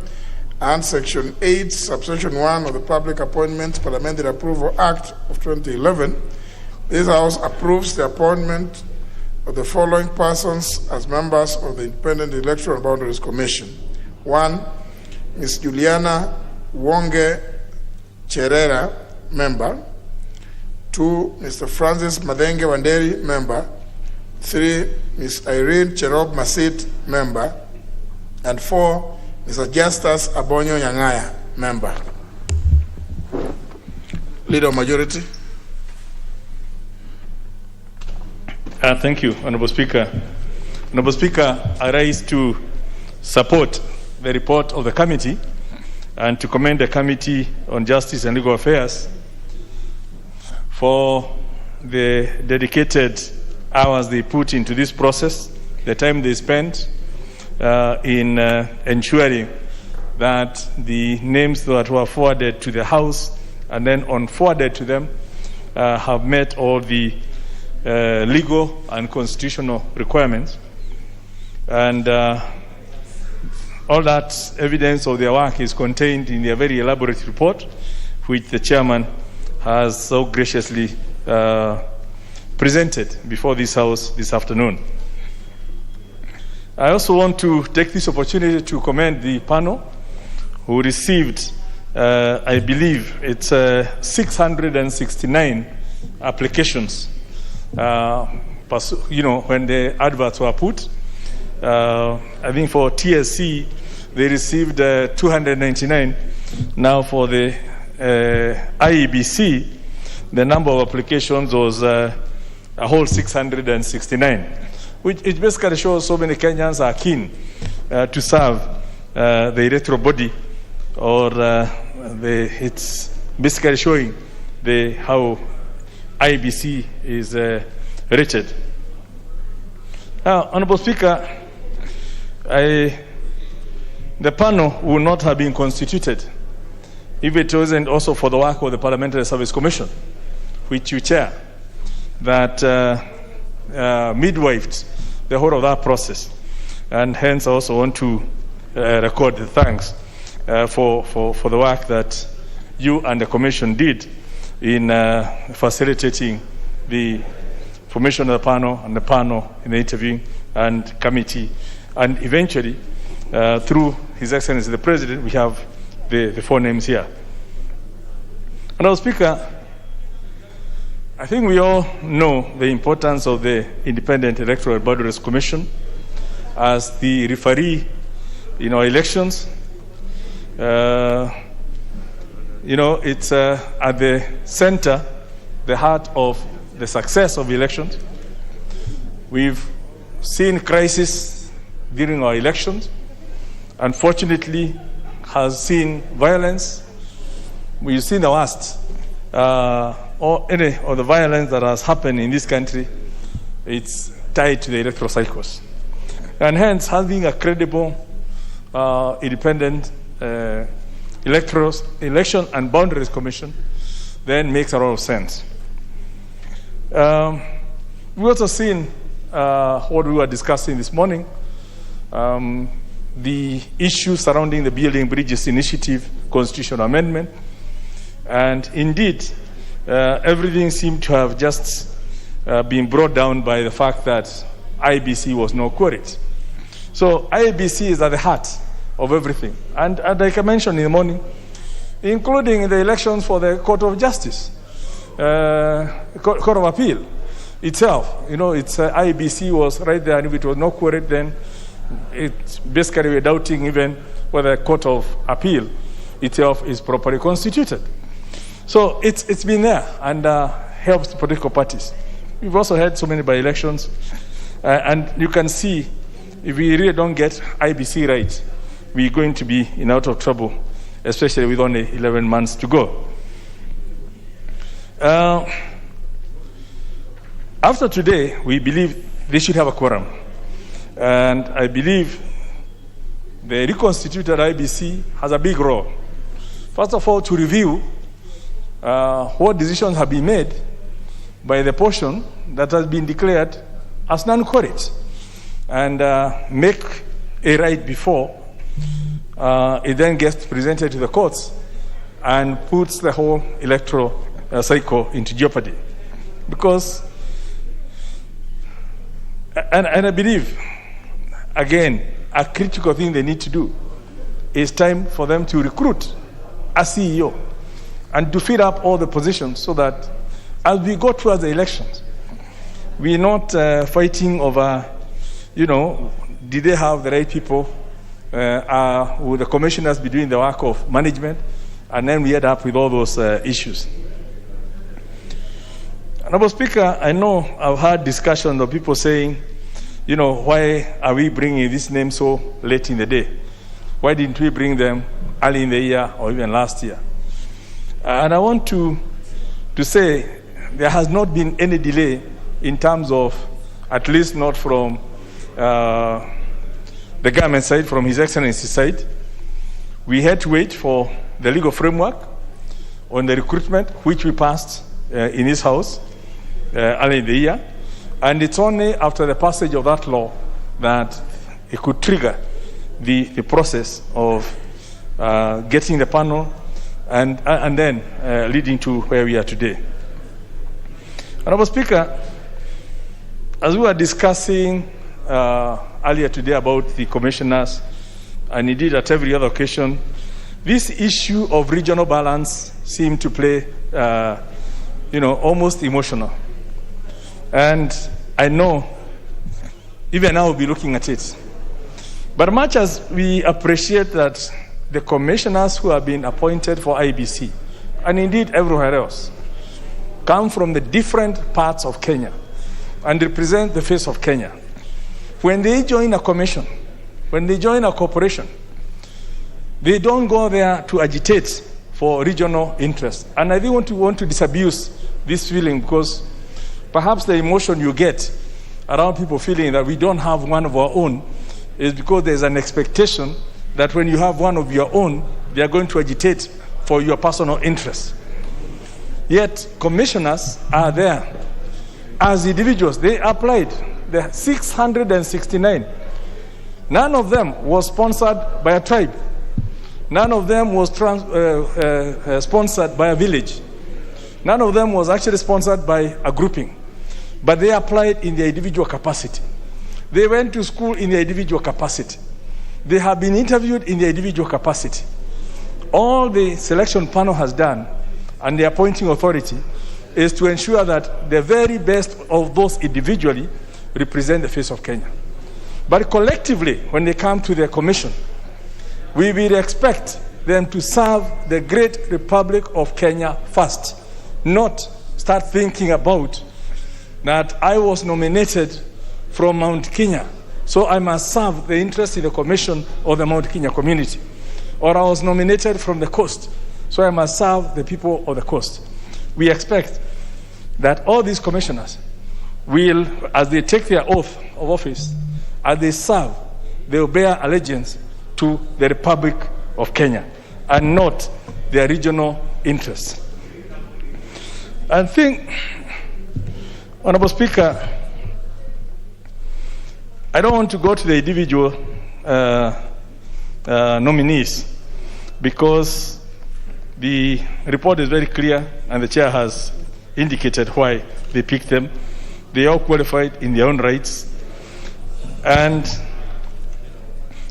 and Section 8, Subsection 1 of the Public Appointments Parliamentary Approval Act of 2011, this House approves the appointment of the following persons as members of the Independent Electoral Boundaries Commission. 1, Ms. Juliana Wonge Cherera, member. 2, Mr. Francis Madenge Wanderi, member. 3, Ms. Irene Cherob Masit, member. And 4, Mr. Justus Abonyo Nyangaya, member. Leader of Majority. Thank you, Honorable Speaker. Honorable Speaker, I rise to support the report of the committee and to commend the Committee on Justice and Legal Affairs for the dedicated hours they put into this process, the time they spent in ensuring that the names that were forwarded to the House and then forwarded to them have met all the legal and constitutional requirements. And all that evidence of their work is contained in their very elaborate report, which the chairman has so graciously presented before this House this afternoon. I also want to take this opportunity to commend the panel who received, I believe, it's 669 applications. When the adverts were put, I think for TSC they received 299. Now for the IEBC, the number of applications was a whole 669, which it basically shows so many Kenyans are keen to serve the electoral body, or it's basically showing how IEBC is rated. Now, Honorable Speaker, the panel would not have been constituted if it wasn't also for the work of the Parliamentary Service Commission, which you chair, that midwifed the whole of that process. And hence I also want to record the thanks for the work that you and the Commission did in facilitating the formation of the panel and the panel in the interviewing and committee. And eventually, through His Excellency the President, we have the 4 names here. Honorable Speaker, I think we all know the importance of the Independent Electoral Boundaries Commission as the referee in our elections. It's at the center, the heart of the success of elections. We've seen crisis during our elections. Unfortunately, has seen violence. We've seen the worst. Or any of the violence that has happened in this country, it's tied to the electoral cycles. And hence, having a credible, independent Election and Boundaries Commission then makes a lot of sense. We've also seen what we were discussing this morning, the issue surrounding the Building Bridges Initiative constitutional amendment. And indeed, everything seemed to have just been brought down by the fact that IEBC was not queried. So IEBC is at the heart of everything. And like I mentioned in the morning, including the elections for the Court of Justice, Court of Appeal itself. It's IEBC was right there, and if it was not queried, then it basically we're doubting even whether the Court of Appeal itself is properly constituted. So it's been there and helps political parties. We've also had so many by-elections. And you can see, if we really don't get IEBC right, we're going to be in out of trouble, especially with only 11 months to go. After today, we believe they should have a quorum. And I believe the reconstituted IEBC has a big role. First of all, to review what decisions have been made by the portion that has been declared as non-correct, and make a right before it then gets presented to the courts and puts the whole electoral cycle into jeopardy. Because, and I believe, again, a critical thing they need to do is time for them to recruit a CEO and to fill up all the positions so that as we go towards the elections, we're not fighting over, did they have the right people? Will the commissioners be doing the work of management? And then we end up with all those issues. Honorable Speaker, I know I've had discussions of people saying, why are we bringing this name so late in the day? Why didn't we bring them early in the year or even last year? And I want to say there has not been any delay in terms of, at least not from the government side, from His Excellency's side. We had to wait for the legal framework on the recruitment, which we passed in this House early in the year. And it's only after the passage of that law that it could trigger the process of getting the panel and then leading to where we are today. Honorable Speaker, as we were discussing earlier today about the commissioners, and indeed at every other occasion, this issue of regional balance seemed to play, almost emotional. And I know even now we'll be looking at it. But much as we appreciate that the commissioners who have been appointed for IEBC, and indeed everywhere else, come from the different parts of Kenya and represent the face of Kenya, when they join a commission, when they join a corporation, they don't go there to agitate for regional interests. And I didn't want to disabuse this feeling, because perhaps the emotion you get around people feeling that we don't have one of our own is because there's an expectation that when you have one of your own, they are going to agitate for your personal interests. Yet commissioners are there as individuals. They applied. There are 669. None of them was sponsored by a tribe. None of them was sponsored by a village. None of them was actually sponsored by a grouping. But they applied in their individual capacity. They went to school in their individual capacity. They have been interviewed in their individual capacity. All the selection panel has done, and the appointing authority, is to ensure that the very best of those individually represent the face of Kenya. But collectively, when they come to their commission, we will expect them to serve the great Republic of Kenya first, not start thinking about that I was nominated from Mount Kenya, so I must serve the interest in the commission of the Mount Kenya community. Or I was nominated from the coast, so I must serve the people of the coast. We expect that all these commissioners will, as they take their oath of office, as they serve, they will bear allegiance to the Republic of Kenya and not their regional interests. I think, Honorable Speaker, I don't want to go to the individual nominees, because the report is very clear and the chair has indicated why they picked them. They are qualified in their own rights. And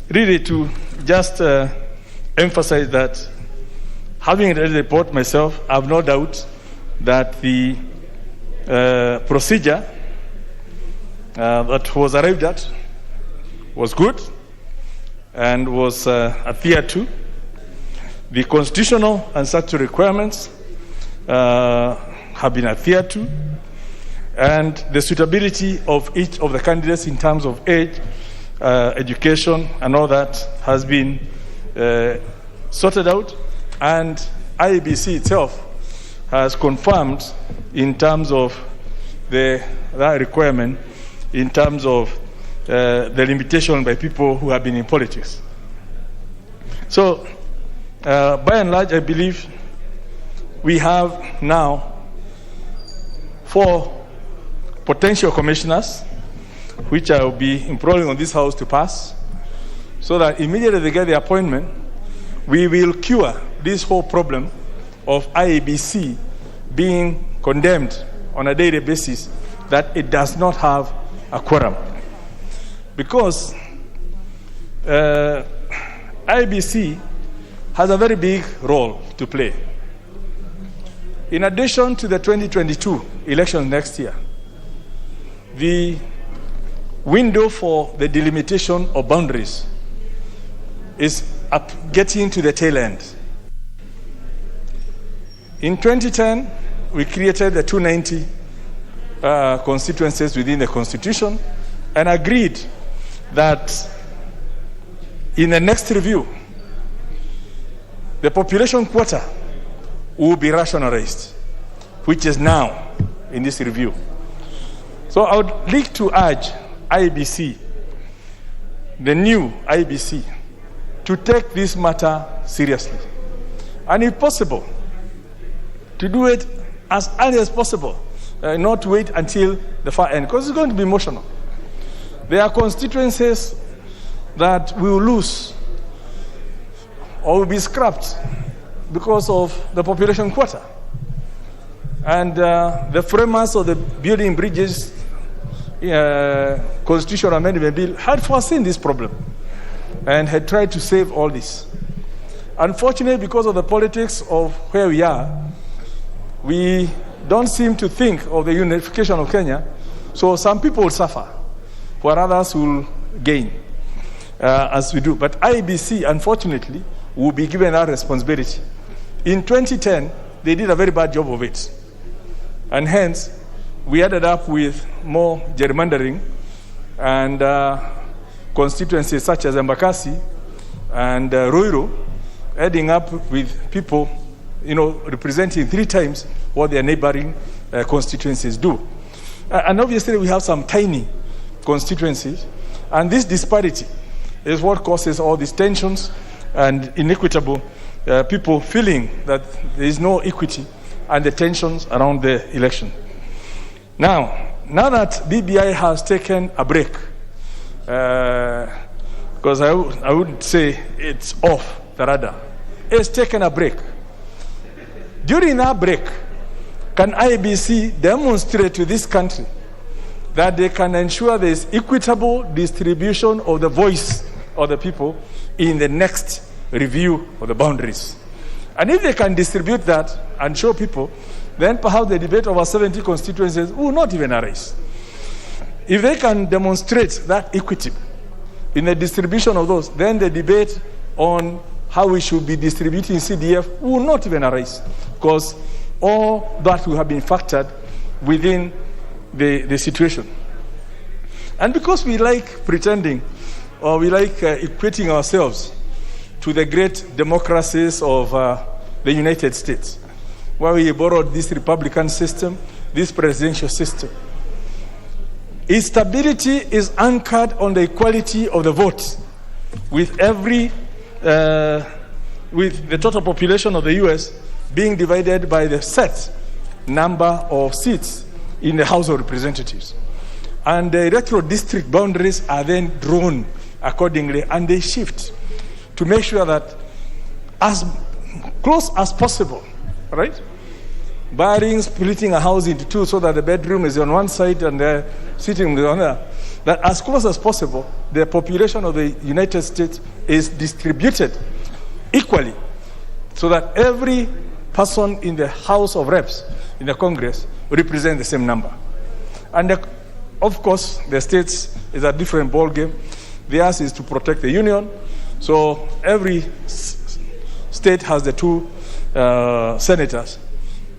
really to just emphasize that, having read the report myself, I have no doubt that the procedure that was arrived at was good and was adhered to. The constitutional and statutory requirements have been adhered to. and the suitability of each of the candidates in terms of age, education, and all that has been sorted out, and IEBC itself has confirmed in terms of that requirement, in terms of the limitation by people who have been in politics. So, by and large, I believe we have now 4 potential commissioners, which I will be imploring on this House to pass, so that immediately they get the appointment, we will cure this whole problem of IEBC being condemned on a daily basis that it does not have a quorum. Because IEBC has a very big role to play. In addition to the 2022 elections next year, the window for the delimitation of boundaries is getting to the tail end. In 2010, we created the 290 constituencies within the Constitution and agreed that in the next review, the population quota will be rationalized, which is now in this review. So I would like to urge IEBC, the new IEBC, to take this matter seriously. And if possible, to do it as early as possible, not wait until the far end, because it's going to be emotional. There are constituencies that will lose or will be scrapped because of the population quota. And the framers of the Building Bridges Constitutional Amendment Bill had foreseen this problem and had tried to save all this. Unfortunately, because of the politics of where we are, we don't seem to think of the unification of Kenya, so some people will suffer, while others will gain, as we do. But IEBC, unfortunately, will be given that responsibility. In 2010, they did a very bad job of it. And hence, we ended up with more gerrymandering and constituencies such as Embakasi and Ruiru, ending up with people, representing 3 times what their neighboring constituencies do. And obviously, we have some tiny constituencies, and this disparity is what causes all these tensions and inequitable people feeling that there is no equity and the tensions around the election. Now that BBI has taken a break, because I wouldn't say it's off the radar, it's taken a break. During that break, can IEBC demonstrate to this country that they can ensure there is equitable distribution of the voice of the people in the next review of the boundaries? And if they can distribute that and show people, then perhaps the debate over 70 constituencies will not even arise. If they can demonstrate that equity in the distribution of those, then the debate on how we should be distributing CDF will not even arise, because all that will have been factored within the situation. And because we like pretending, or we like equating ourselves to the great democracies of the United States, where we borrowed this Republican system, this presidential system. Its stability is anchored on the equality of the vote, with with the total population of the U.S. being divided by the set number of seats in the House of Representatives. And the electoral district boundaries are then drawn accordingly, and they shift to make sure that as close as possible, right? Barring splitting a house into 2 so that the bedroom is on one side and the sitting room is on the other, that as close as possible, the population of the United States is distributed equally, so that every person in the House of Reps, in the Congress, represents the same number. And of course, the states is a different ballgame. Theirs is to protect the union. So every state has the 2 senators.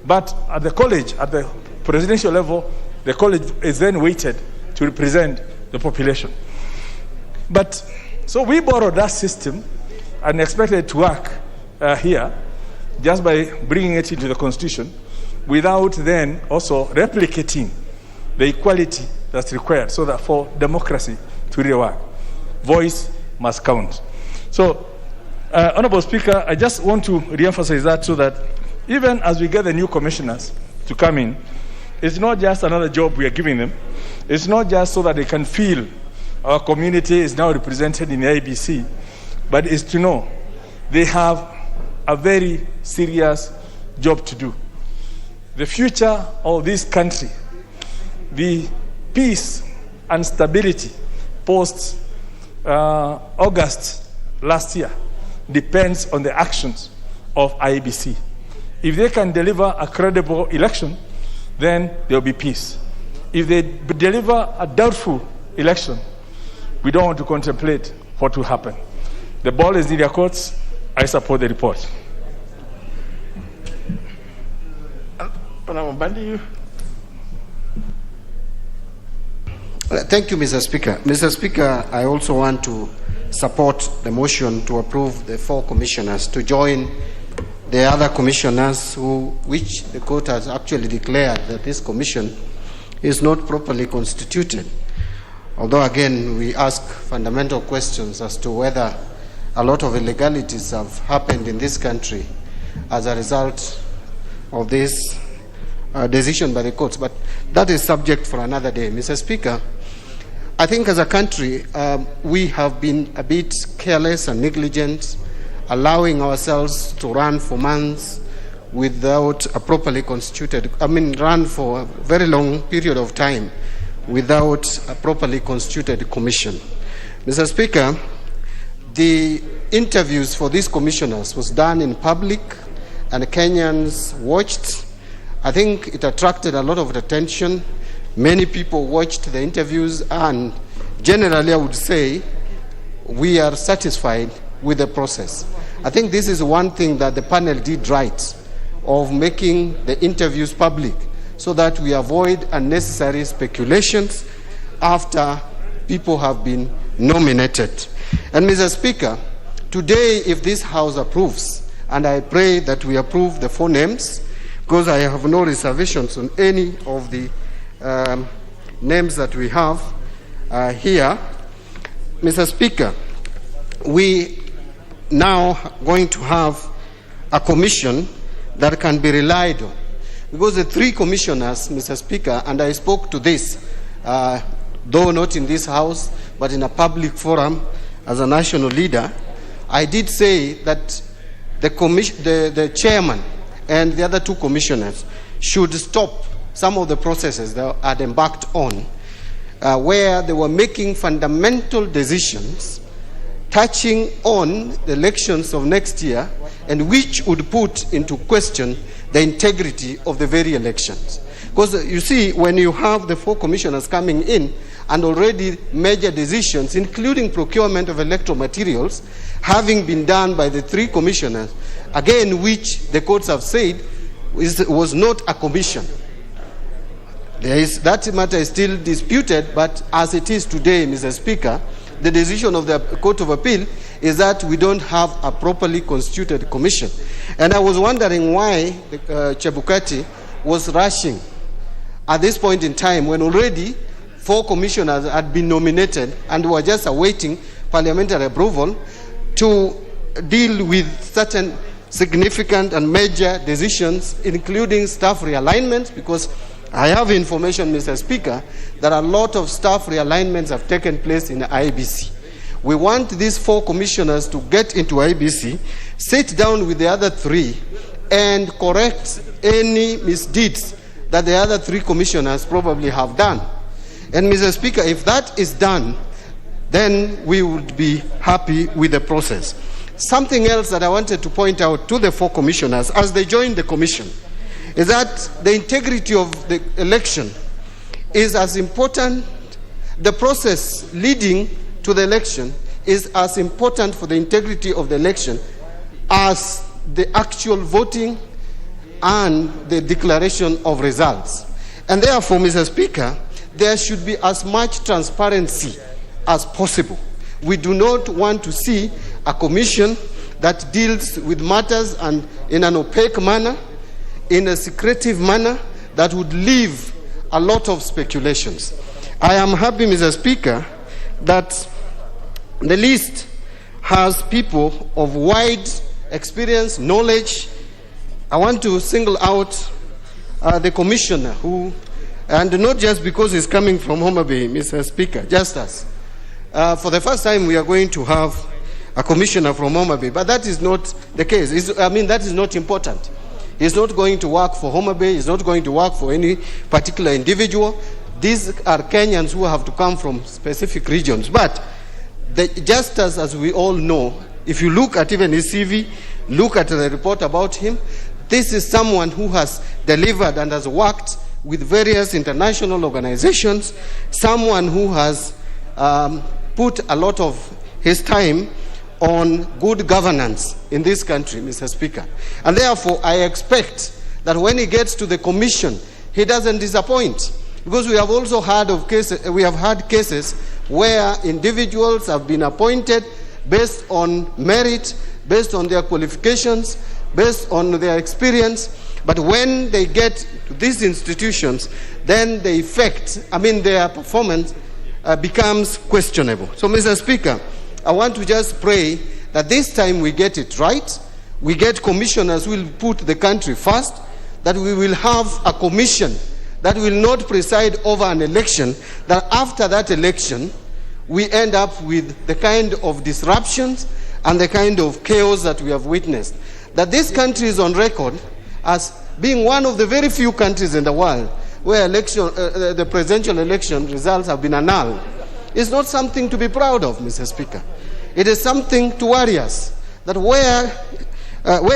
But at the college, at the presidential level, the college is then weighted to represent the population. But so we borrowed that system and expected it to work here just by bringing it into the constitution without then also replicating the equality that's required so that for democracy to really work, voice must count. So, Honorable Speaker, I just want to re-emphasize that so that even as we get the new commissioners to come in, it's not just another job we are giving them. It's not just so that they can feel our community is now represented in the IEBC, but it's to know they have a very serious job to do. The future of this country, the peace and stability post August last year depends on the actions of IEBC. If they can deliver a credible election, then there will be peace. If they deliver a doubtful election, we don't want to contemplate what will happen. The ball is in their courts. I support the report. Thank you, Mr. Speaker. Mr. Speaker, I also want to support the motion to approve the 4 commissioners to join the other commissioners which the court has actually declared that this commission is not properly constituted. Although, again, we ask fundamental questions as to whether a lot of illegalities have happened in this country as a result of this decision by the courts. But that is subject for another day. Mr. Speaker, I think as a country, we have been a bit careless and negligent, allowing ourselves to run for months without a properly constituted, run for a very long period of time without a properly constituted commission. Mr. Speaker, the interviews for these commissioners was done in public and Kenyans watched. I think it attracted a lot of attention. Many people watched the interviews, and generally I would say we are satisfied with the process. I think this is one thing that the panel did right, of making the interviews public so that we avoid unnecessary speculations after people have been nominated. And Mr. Speaker, today if this House approves, and I pray that we approve the 4 names, because I have no reservations on any of the names that we have here. Mr. Speaker, we now going to have a commission that can be relied on. Because the 3 commissioners, Mr. Speaker, and I spoke to this, though not in this House, but in a public forum as a national leader, I did say that the chairman and the other 2 commissioners should stop some of the processes they had embarked on, where they were making fundamental decisions touching on the elections of next year, and which would put into question the integrity of the very elections. Because you see, when you have the 4 commissioners coming in and already major decisions, including procurement of electoral materials, having been done by the 3 commissioners, again, which the courts have said was not a commission. That matter is still disputed, but as it is today, Mr. Speaker, the decision of the Court of Appeal is that we don't have a properly constituted commission. And I was wondering why Chebukati was rushing at this point in time when already 4 commissioners had been nominated and were just awaiting parliamentary approval to deal with certain significant and major decisions, including staff realignments, because I have information, Mr. Speaker, that a lot of staff realignments have taken place in the IEBC. We want these 4 commissioners to get into IEBC, sit down with the other 3, and correct any misdeeds that the other 3 commissioners probably have done. And Mr. Speaker, if that is done, then we would be happy with the process. Something else that I wanted to point out to the 4 commissioners as they join the commission is that the integrity of the election is as important, the process leading to the election is as important for the integrity of the election as the actual voting and the declaration of results. And therefore, Mr. Speaker, there should be as much transparency as possible. We do not want to see a commission that deals with matters and in an opaque manner, in a secretive manner that would leave a lot of speculations. I am happy, Mr. Speaker, that the list has people of wide experience, knowledge. I want to single out the commissioner who, and not just because he's coming from Homa Bay, Mr. Speaker, just as. For the first time, we are going to have a commissioner from Homa Bay, but that is not the case. That is not important. He's not going to work for Homa Bay. He's not going to work for any particular individual. These are Kenyans who have to come from specific regions. But just as we all know, if you look at even his CV, look at the report about him, this is someone who has delivered and has worked with various international organizations, someone who has put a lot of his time on good governance in this country, Mr. Speaker. And therefore, I expect that when he gets to the commission, he doesn't disappoint. Because we have also heard of cases, we have had cases where individuals have been appointed based on merit, based on their qualifications, based on their experience. But when they get to these institutions, then the effect, their performance becomes questionable. So, Mr. Speaker, I want to just pray that this time we get it right. We get commissioners who will put the country first, that we will have a commission that will not preside over an election, that after that election, we end up with the kind of disruptions and the kind of chaos that we have witnessed. That this country is on record as being one of the very few countries in the world where the presidential election results have been annulled. It's not something to be proud of, Mr. Speaker. It is something to worry us. That where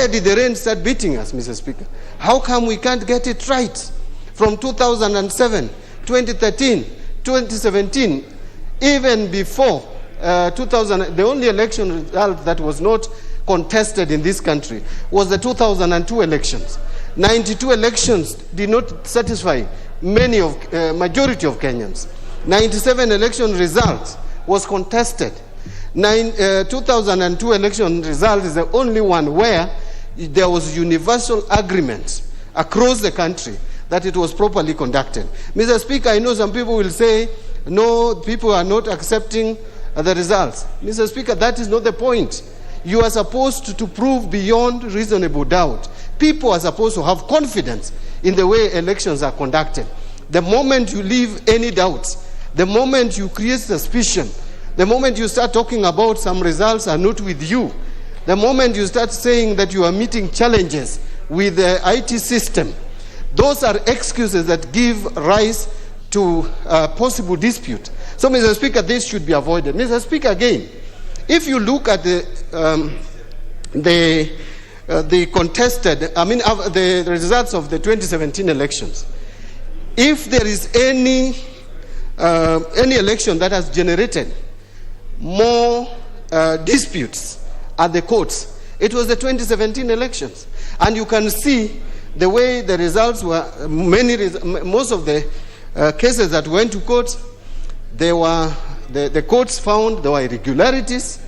did the rain start beating us, Mr. Speaker? How come we can't get it right? From 2007, 2013, 2017, even before 2000, the only election result that was not contested in this country was the 2002 elections. 92 elections did not satisfy majority of Kenyans. 97 election results was contested. 2002 election result is the only one where there was universal agreement across the country that it was properly conducted. Mr. Speaker, I know some people will say, no, people are not accepting the results. Mr. Speaker, that is not the point. You are supposed to prove beyond reasonable doubt. People are supposed to have confidence in the way elections are conducted. The moment you leave any doubts, the moment you create suspicion, the moment you start talking about some results are not with you, the moment you start saying that you are meeting challenges with the IT system, those are excuses that give rise to possible dispute. So, Mr. Speaker, this should be avoided. Mr. Speaker, again, if you look at the results of the 2017 elections, if there is any election that has generated more disputes at the courts, it was the 2017 elections. And you can see the way the results were, most of the cases that went to court, the courts found there were irregularities,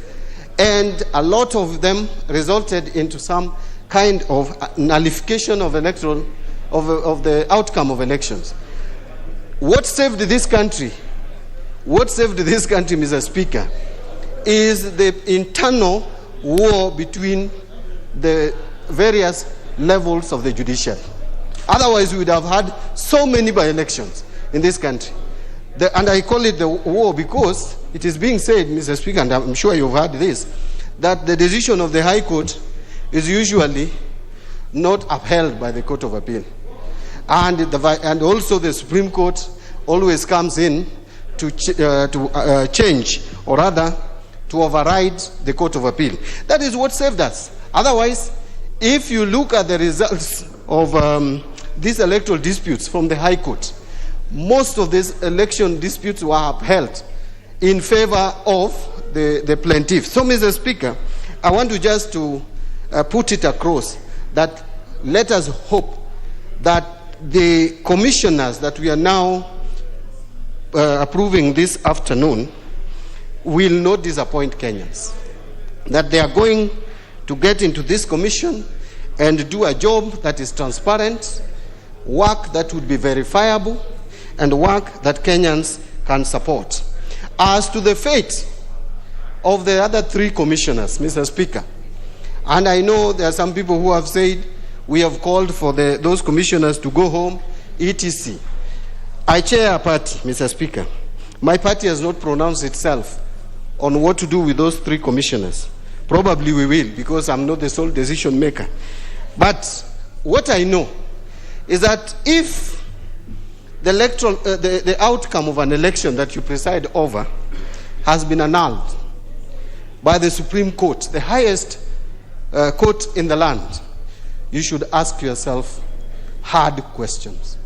and a lot of them resulted into some kind of nullification of the outcome of elections. What saved this country, Mr. Speaker, is the internal war between the various levels of the judiciary. Otherwise, we would have had so many by-elections in this country. And I call it the war because it is being said, Mr. Speaker, and I'm sure you've heard this, that the decision of the High Court is usually not upheld by the Court of Appeal. And also the Supreme Court always comes in to change, or rather, to override the Court of Appeal. That is what saved us. Otherwise, if you look at the results of these electoral disputes from the High Court, most of these election disputes were upheld in favor of the plaintiff. So, Mr. Speaker, I want to just put it across that let us hope that the commissioners that we are now approving this afternoon will not disappoint Kenyans. That they are going to get into this commission and do a job that is transparent, work that would be verifiable, and work that Kenyans can support. As to the fate of the other 3 commissioners, Mr. Speaker, and I know there are some people who have said we have called for those commissioners to go home, etc. I chair a party, Mr. Speaker. My party has not pronounced itself on what to do with those 3 commissioners. Probably we will, because I'm not the sole decision maker. But what I know is that if the outcome of an election that you preside over has been annulled by the Supreme Court, the highest court in the land, you should ask yourself hard questions.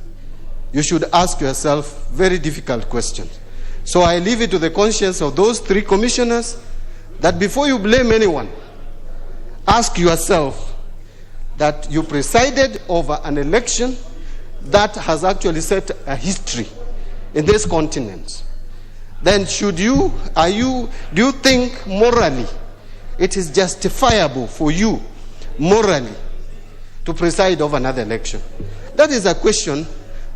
You should ask yourself very difficult questions. So I leave it to the conscience of those 3 commissioners that before you blame anyone, ask yourself that you presided over an election that has actually set a history in this continent. Then do you think morally it is justifiable for you morally to preside over another election? That is a question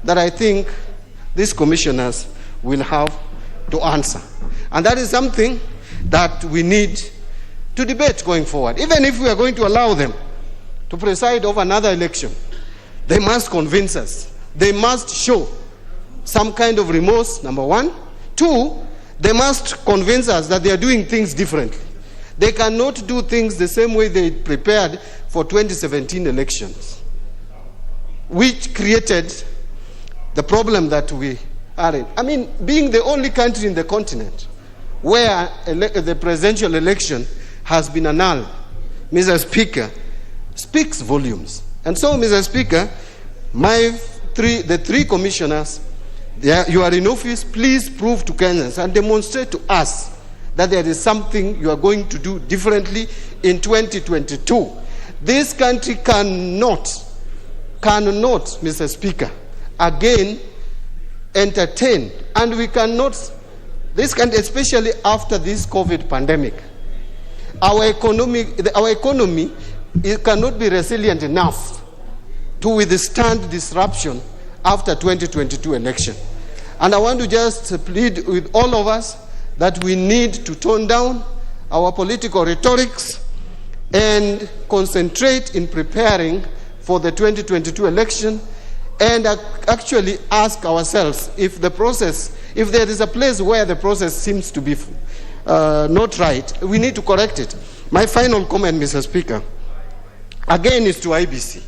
that I think these commissioners will have to answer. And that is something that we need to debate going forward. Even if we are going to allow them to preside over another election, they must convince us. They must show some kind of remorse, number 1. 2, they must convince us that they are doing things differently. They cannot do things the same way they prepared for 2017 elections, which created the problem that we are in. I mean, being the only country in the continent where the presidential election has been annulled, Mr. Speaker, speaks volumes. And so, Mr. Speaker, the 3 commissioners, you are in office, please prove to Kenyans and demonstrate to us that there is something you are going to do differently in 2022. This country cannot, Mr. Speaker, again entertain, and we cannot, this country, especially after this COVID pandemic, our economy it cannot be resilient enough to withstand disruption after 2022 election. And I want to just plead with all of us that we need to tone down our political rhetorics and concentrate in preparing for the 2022 election, and actually ask ourselves if there is a place where the process seems to be not right, we need to correct it. My final comment, Mr. Speaker, again is to IEBC.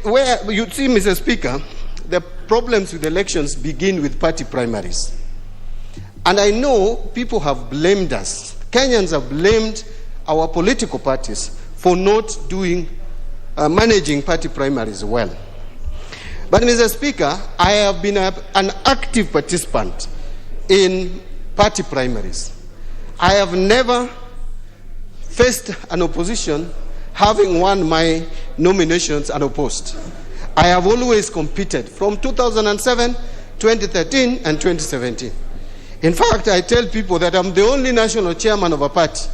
Where you see, Mr. Speaker, the problems with elections begin with party primaries. And I know people have blamed us. Kenyans have blamed our political parties for not managing party primaries well. But, Mr. Speaker, I have been an active participant in party primaries. I have never faced an opposition having won my nominations unopposed. I have always competed from 2007, 2013, and 2017. In fact, I tell people that I'm the only national chairman of a party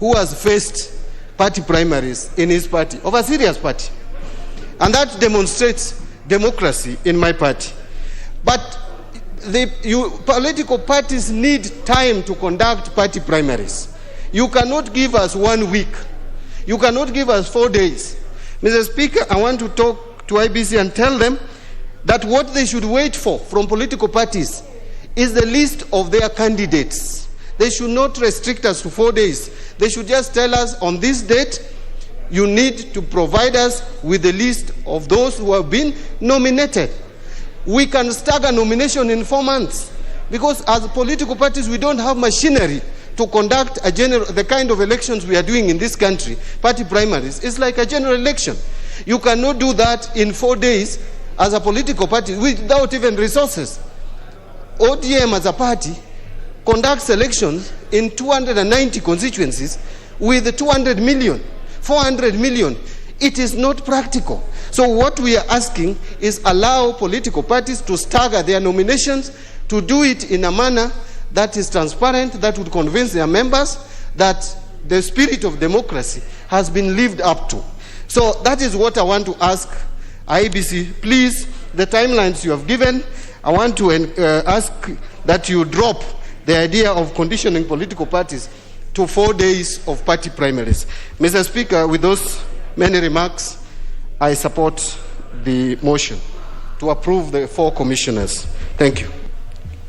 who has faced party primaries in his party, of a serious party. And that demonstrates democracy in my party. But political parties need time to conduct party primaries. You cannot give us 1 week. You cannot give us 4 days. Mr. Speaker, I want to talk to IEBC and tell them that what they should wait for from political parties is the list of their candidates. They should not restrict us to 4 days. They should just tell us on this date, you need to provide us with the list of those who have been nominated. We can stagger nomination in 4 months because as political parties, we don't have machinery to conduct the kind of elections we are doing in this country. Party primaries is like a general election. You cannot do that in 4 days as a political party without even resources. ODM as a party conducts elections in 290 constituencies with 200 million, 400 million. It is not practical. So what we are asking is allow political parties to stagger their nominations, to do it in a manner that is transparent, that would convince their members that the spirit of democracy has been lived up to. So that is what I want to ask IEBC. Please, the timelines you have given, I want to ask that you drop the idea of conditioning political parties to 4 days of party primaries. Mr. Speaker, with those many remarks, I support the motion to approve the 4 commissioners. Thank you.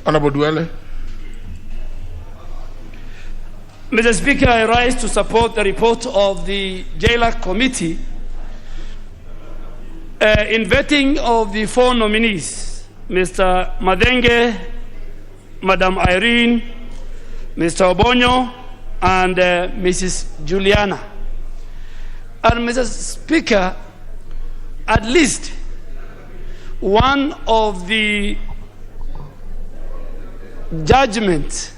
Honorable Duale. Mr. Speaker, I rise to support the report of the JLAC committee in vetting of the 4 nominees, Mr. Madenge, Madam Irene, Mr. Obonyo, and Mrs. Juliana. And Mr. Speaker, at least one of the judgments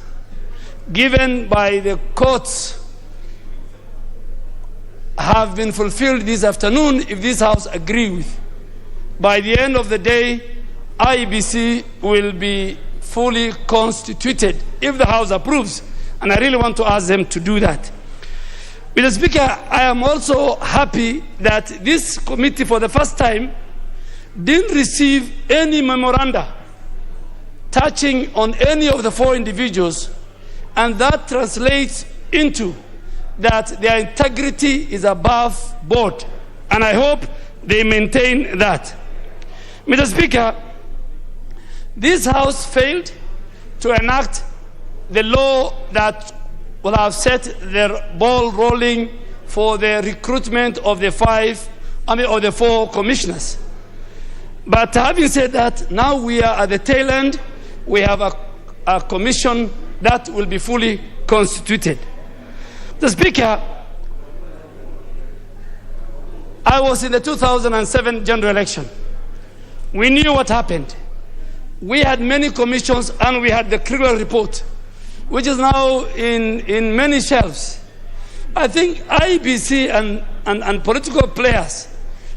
given by the courts have been fulfilled this afternoon if this House agrees with. By the end of the day, IEBC will be fully constituted if the House approves, and I really want to ask them to do that. Mr. Speaker, I am also happy that this committee for the first time didn't receive any memoranda touching on any of the 4 individuals, and that translates into that their integrity is above board, and I hope they maintain that. Mr. Speaker, this House failed to enact the law that will have set the ball rolling for the recruitment of the 4 commissioners. But having said that, now we are at the tail end. We have a commission that will be fully constituted. The Speaker, I was in the 2007 general election. We knew what happened. We had many commissions and we had the criminal report, which is now in many shelves. I think IEBC and political players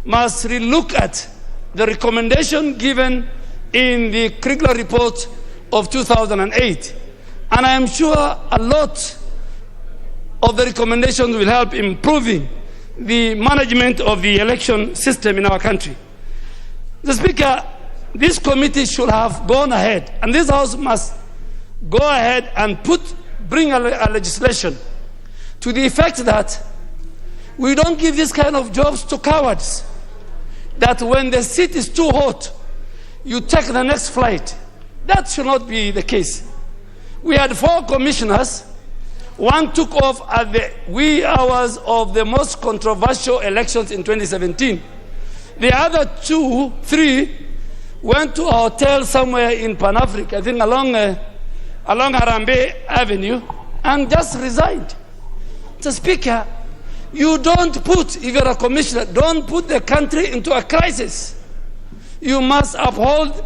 must relook at the recommendation given in the criminal report of 2008. And I am sure a lot of the recommendations will help improving the management of the election system in our country. The Speaker, this committee should have gone ahead, and this House must go ahead and bring a legislation to the effect that we don't give this kind of jobs to cowards, that when the seat is too hot, you take the next flight. That should not be the case. We had 4 commissioners. One took off at the wee hours of the most controversial elections in 2017. The other 3 went to a hotel somewhere in Pan-Africa, I think along Harambee Avenue, and just resigned. Mr. Speaker, you don't put, if you're a commissioner, don't put the country into a crisis. You must uphold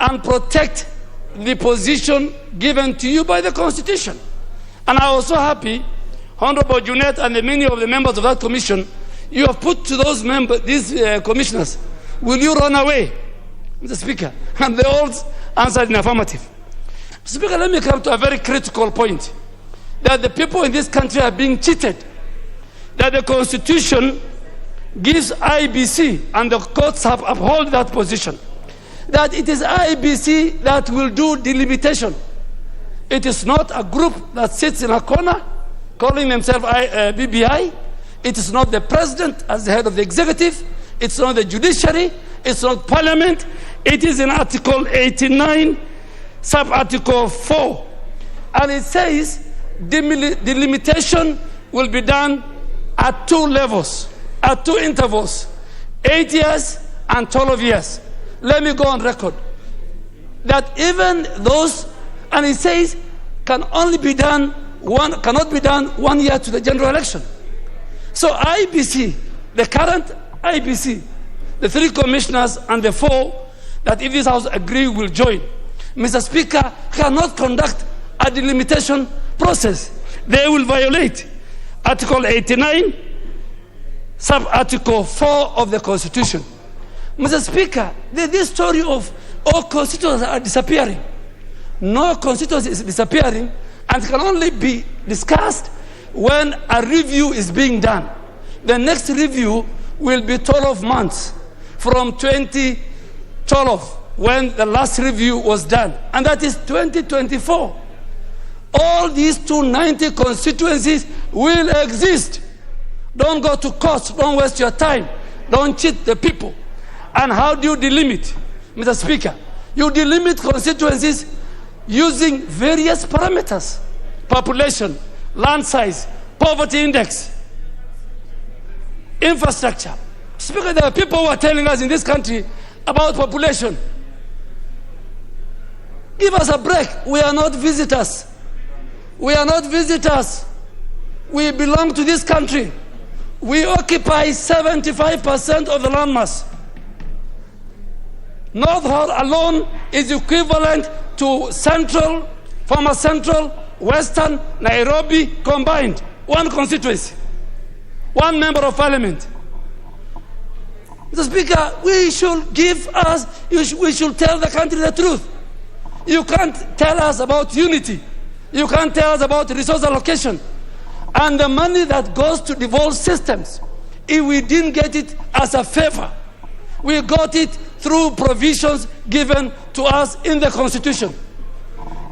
and protect the position given to you by the Constitution. And I was so happy, Honorable Junet and many of the members of that commission, you have put to those members, these commissioners, will you run away, Mr. Speaker? And they all answered in affirmative. Mr. Speaker, let me come to a very critical point, that the people in this country are being cheated, that the Constitution gives IEBC, and the courts have upheld that position, that it is IEBC that will do delimitation. It is not a group that sits in a corner calling themselves BBI. It is not the president as the head of the executive. It's not the judiciary. It's not parliament. It is in Article 89, sub-article 4. And it says delimitation will be done at 2 levels, at 2 intervals, 8 years and 12 years. Let me go on record that even those, and it says, cannot be done 1 year to the general election. So IEBC, the current IEBC, the 3 commissioners and the 4 that if this House agree will join, Mr. Speaker, cannot conduct a delimitation process. They will violate Article 89, sub-article 4 of the Constitution. Mr. Speaker, this story of all constituencies are disappearing. No constituency is disappearing and can only be discussed when a review is being done. The next review will be 12 months from 2012 when the last review was done, and that is 2024. All these 290 constituencies will exist. Don't go to court, don't waste your time, don't cheat the people. And how do you delimit, Mr. Speaker? You delimit constituencies using various parameters: population, land size, poverty index, infrastructure. Speaker, there are people who are telling us in this country about population. Give us a break. We are not visitors. We are not visitors. We belong to this country. We occupy 75% of the landmass. North Hall alone is equivalent to Central, former Central, Western, Nairobi combined. One constituency. One member of parliament. Mr. Speaker, we should tell the country the truth. You can't tell us about unity. You can't tell us about resource allocation. And the money that goes to devolved systems, if we didn't get it as a favor, we got it through provisions given to us in the Constitution.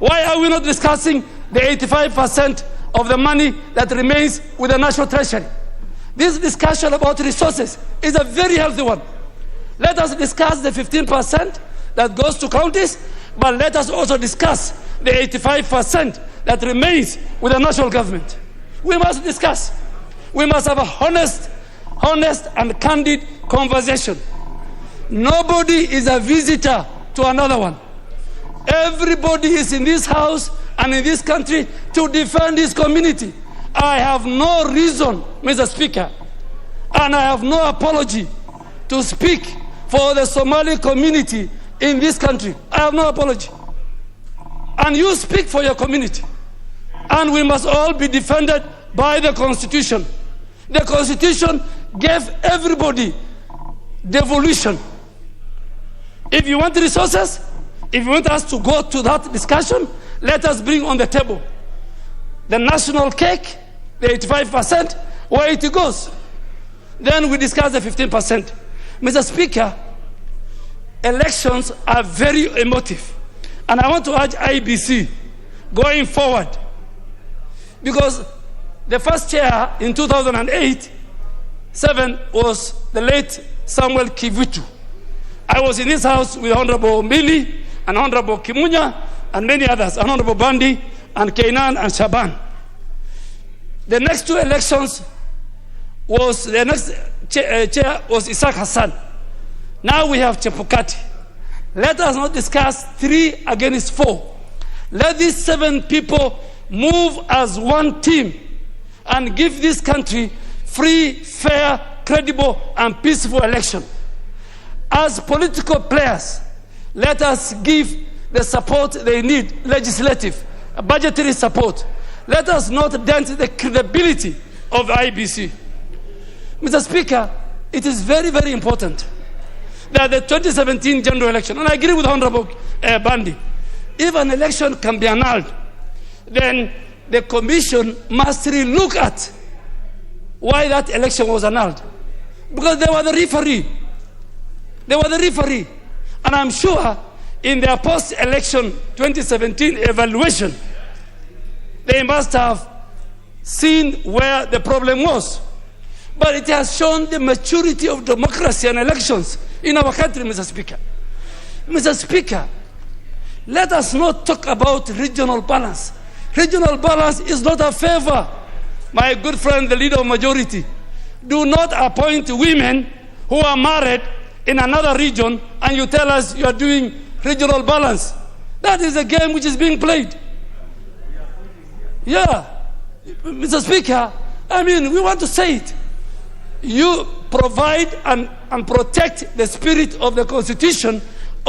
Why are we not discussing the 85% of the money that remains with the National Treasury? This discussion about resources is a very healthy one. Let us discuss the 15% that goes to counties, but let us also discuss the 85% that remains with the national government. We must discuss. We must have a honest and candid conversation. Nobody is a visitor to another one. Everybody is in this house and in this country to defend his community. I have no reason, Mr. Speaker, and I have no apology to speak for the Somali community in this country. I have no apology. And you speak for your community. And we must all be defended by the Constitution. The Constitution gave everybody devolution. If you want resources, if you want us to go to that discussion, let us bring on the table the national cake, the 85%, where it goes. Then we discuss the 15%. Mr. Speaker, elections are very emotive. And I want to urge IEBC going forward, because the first chair in 2007 was the late Samuel Kivutu. I was in this house with Honorable Mili and Honorable Kimunya and many others, and Honorable Bandi and Kainan and Shaban. The next two elections was, the next chair was Isaac Hassan. Now we have Chepukati. Let us not discuss 3 against 4. Let these 7 people move as one team and give this country free, fair, credible, and peaceful election. As political players, let us give the support they need, legislative, budgetary support. Let us not dent the credibility of the IEBC. Mr. Speaker, it is very, very important that the 2017 general election, and I agree with Honorable Bandi, if an election can be annulled, then the Commission must relook at why that election was annulled. Because they were the referee. They were the referee. And I'm sure in their post-election 2017 evaluation, they must have seen where the problem was. But it has shown the maturity of democracy and elections in our country, Mr. Speaker. Mr. Speaker, let us not talk about regional balance. Regional balance is not a favor. My good friend, the leader of majority, do not appoint women who are married in another region and you tell us you are doing regional balance. That is a game which is being played. Yeah. Mr. Speaker, I mean, we want to say it. You provide and protect the spirit of the Constitution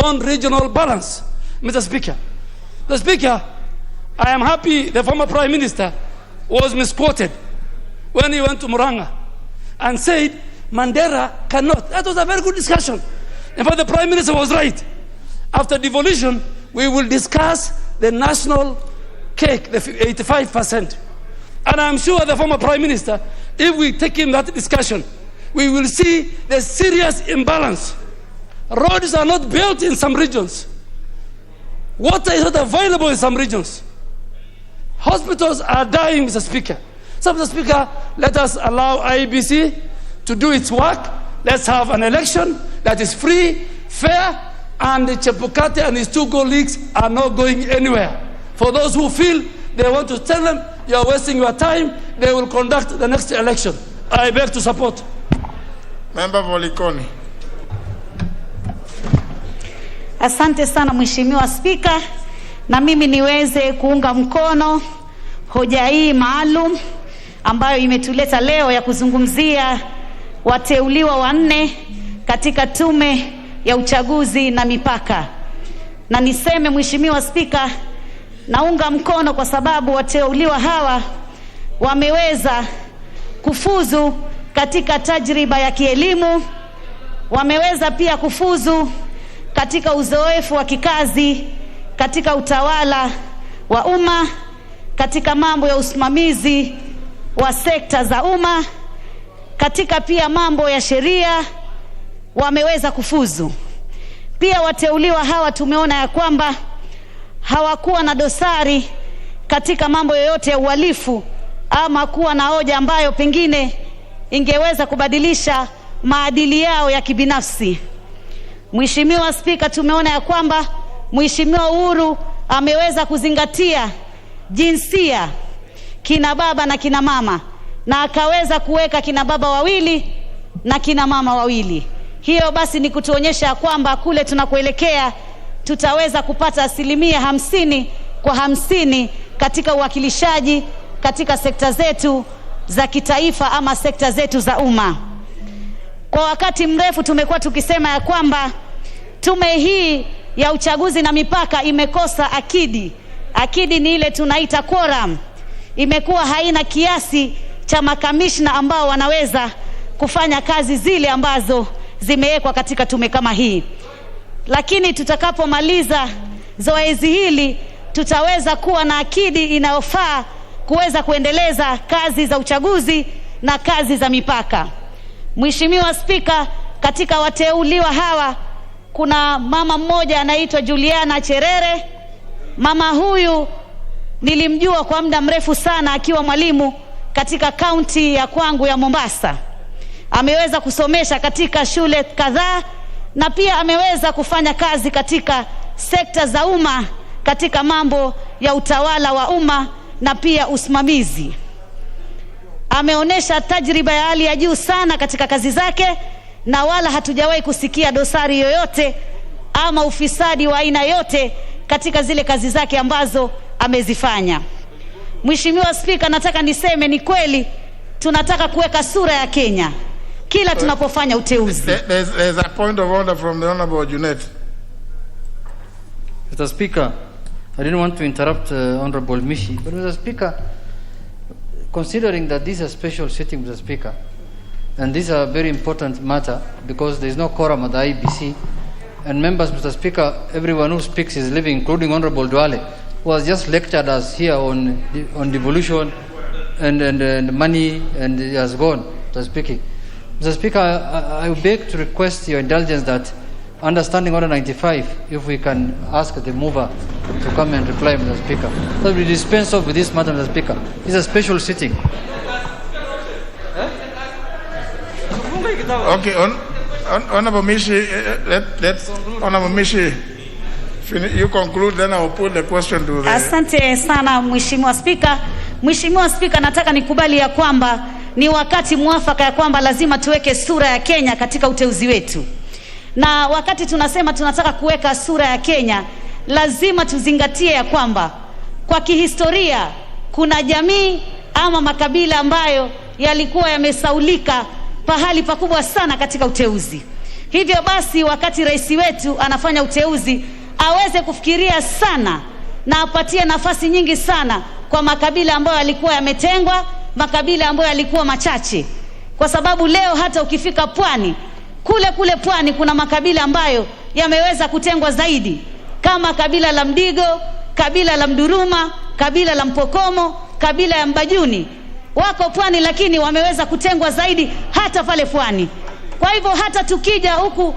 on regional balance, Mr. Speaker. Mr. Speaker, I am happy the former Prime Minister was misquoted when he went to Muranga. and said Mandera cannot. That was a very good discussion. In fact, the Prime Minister was right. After devolution, we will discuss the national cake, the 85%. And I'm sure the former Prime Minister, if we take him that discussion, we will see the serious imbalance. Roads are not built in some regions. Water is not available in some regions. Hospitals are dying, Mr. Speaker. So, Mr. Speaker, let us allow IEBC to do its work. Let's have an election that is free, fair, and Chebukati and his 2 colleagues are not going anywhere. For those who feel they want to tell them, you are wasting your time, they will conduct the next election. I beg to support. Member Volikoni. Asante sana Mheshimiwa Spika, na mimi niweze kuunga mkono hoja hii maalum ambayo imetuleta leo ya kuzungumzia wateuliwa 4 katika tume ya uchaguzi na mipaka. Na niseme Mheshimiwa Spika, naunga mkono kwa sababu wateuliwa hawa wameweza kufuzu katika tajriba ya kielimu, wameweza pia kufuzu katika uzoefu wa kikazi, katika utawala wa umma, katika mambo ya usimamizi wa sekta za umma, katika pia mambo ya sheria wameweza kufuzu. Pia wateuliwa hawa tumeona ya kwamba hawakuwa na dosari katika mambo yoyote ya uhalifu ama kuwa na hoja ambayo pengine ingeweza kubadilisha maadili yao ya kibinafsi. Mheshimiwa Spika, tumeona ya kwamba Mheshimiwa Uhuru ameweza kuzingatia jinsia, kina baba na kina mama, na akaweza kuweka kina baba 2 na kina mama 2. Hiyo basi ni kutuonyesha kwamba kule tunakoelekea tutaweza kupata 50% kwa 50 katika uwakilishaji katika sekta zetu za kitaifa ama sekta zetu za umma. Kwa wakati mrefu tumekuwa tukisema ya kwamba tume hii ya uchaguzi na mipaka imekosa akidi. Akidi ni ile tunaita quorum. Imekuwa haina kiasi cha makamishna ambao wanaweza kufanya kazi zile ambazo zimewekwa katika tume kama hii. Lakini tutakapomaliza zoezi hili tutaweza kuwa na akidi inayofaa kuweza kuendeleza kazi za uchaguzi na kazi za mipaka. Mheshimiwa Spika, katika wateuliwa hawa kuna mama mmoja anaitwa Juliana Cherere. Mama huyu nilimjua kwa muda mrefu sana akiwa mwalimu katika kaunti ya kwangu ya Mombasa. Ameweza kusomesha katika shule kadhaa na pia ameweza kufanya kazi katika sekta za umma katika mambo ya utawala wa umma na pia usimamizi. Ameonesha tajriba ya hali ya juu sana katika kazi zake na wala hatujawahi kusikia dosari yoyote ama ufisadi wa aina yote katika zile kazi zake ambazo amezifanya. Mheshimiwa Spika, nataka niseme ni kweli tunataka kuweka sura ya Kenya kila tunapofanya uteuzi. There's a point of order from the Honorable Junet. Mr. Speaker, I didn't want to interrupt Honorable Mishi, but Mr. Speaker, considering that this is a special sitting, Mr. Speaker, and this is a very important matter because there is no quorum at the IEBC, and members, Mr. Speaker, everyone who speaks is living, including Honorable Duale, who has just lectured us here on devolution and money, and he has gone, Mr. Speaker. Mr. Speaker, I beg to request your indulgence that understanding order 95, if we can ask the mover to come and reply, Mr. Speaker. That we dispense off with this matter, Mr. Speaker. It's a special sitting. Okay, Honorable Mishi, let's Honorable Mishi, you conclude, then I will put the question to the... Asante sana Mheshimiwa Spika. Mheshimiwa Spika, nataka nikubali ya kwamba ni wakati mwafaka ya kwamba lazima tuweke sura ya Kenya katika uteuzi wetu. Na wakati tunasema tunataka kuweka sura ya Kenya, lazima tuzingatie ya kwamba kwa kihistoria kuna jamii ama makabila ambayo yalikuwa yamesaulika pahali pakubwa sana katika uteuzi. Hivyo basi wakati rais wetu anafanya uteuzi aweze kufikiria sana na apatie nafasi nyingi sana kwa makabila ambayo yalikuwa yametengwa, makabila ambayo yalikuwa machache. kwa sababu leo hata ukifika pwani, kule pwani kuna makabila ambayo yameweza kutengwa zaidi, kama kabila la Mdigo, kabila la Mduruma, kabila la Mpokomo, kabila ya Mbajuni. Wako pwani lakini wameweza kutengwa zaidi hata pale pwani. Kwa hivyo hata tukija huku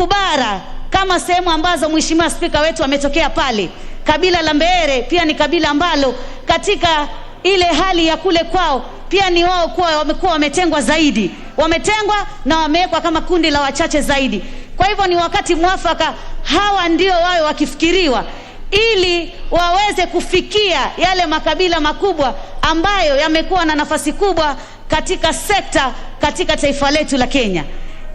bara, kama sehemu ambazo Mheshimiwa Spika wetu ametokea pale, kabila la Mbeere pia ni kabila ambalo katika ile hali ya kule kwao pia ni wao kwa wamekuwa wametengwa zaidi, wametengwa na wamewekwa kama kundi la wachache zaidi. Kwa hivyo ni wakati mwafaka hawa ndio wawe wakifikiriwa, ili waweze kufikia yale makabila makubwa ambayo yamekuwa na nafasi kubwa katika sekta katika taifa letu la Kenya,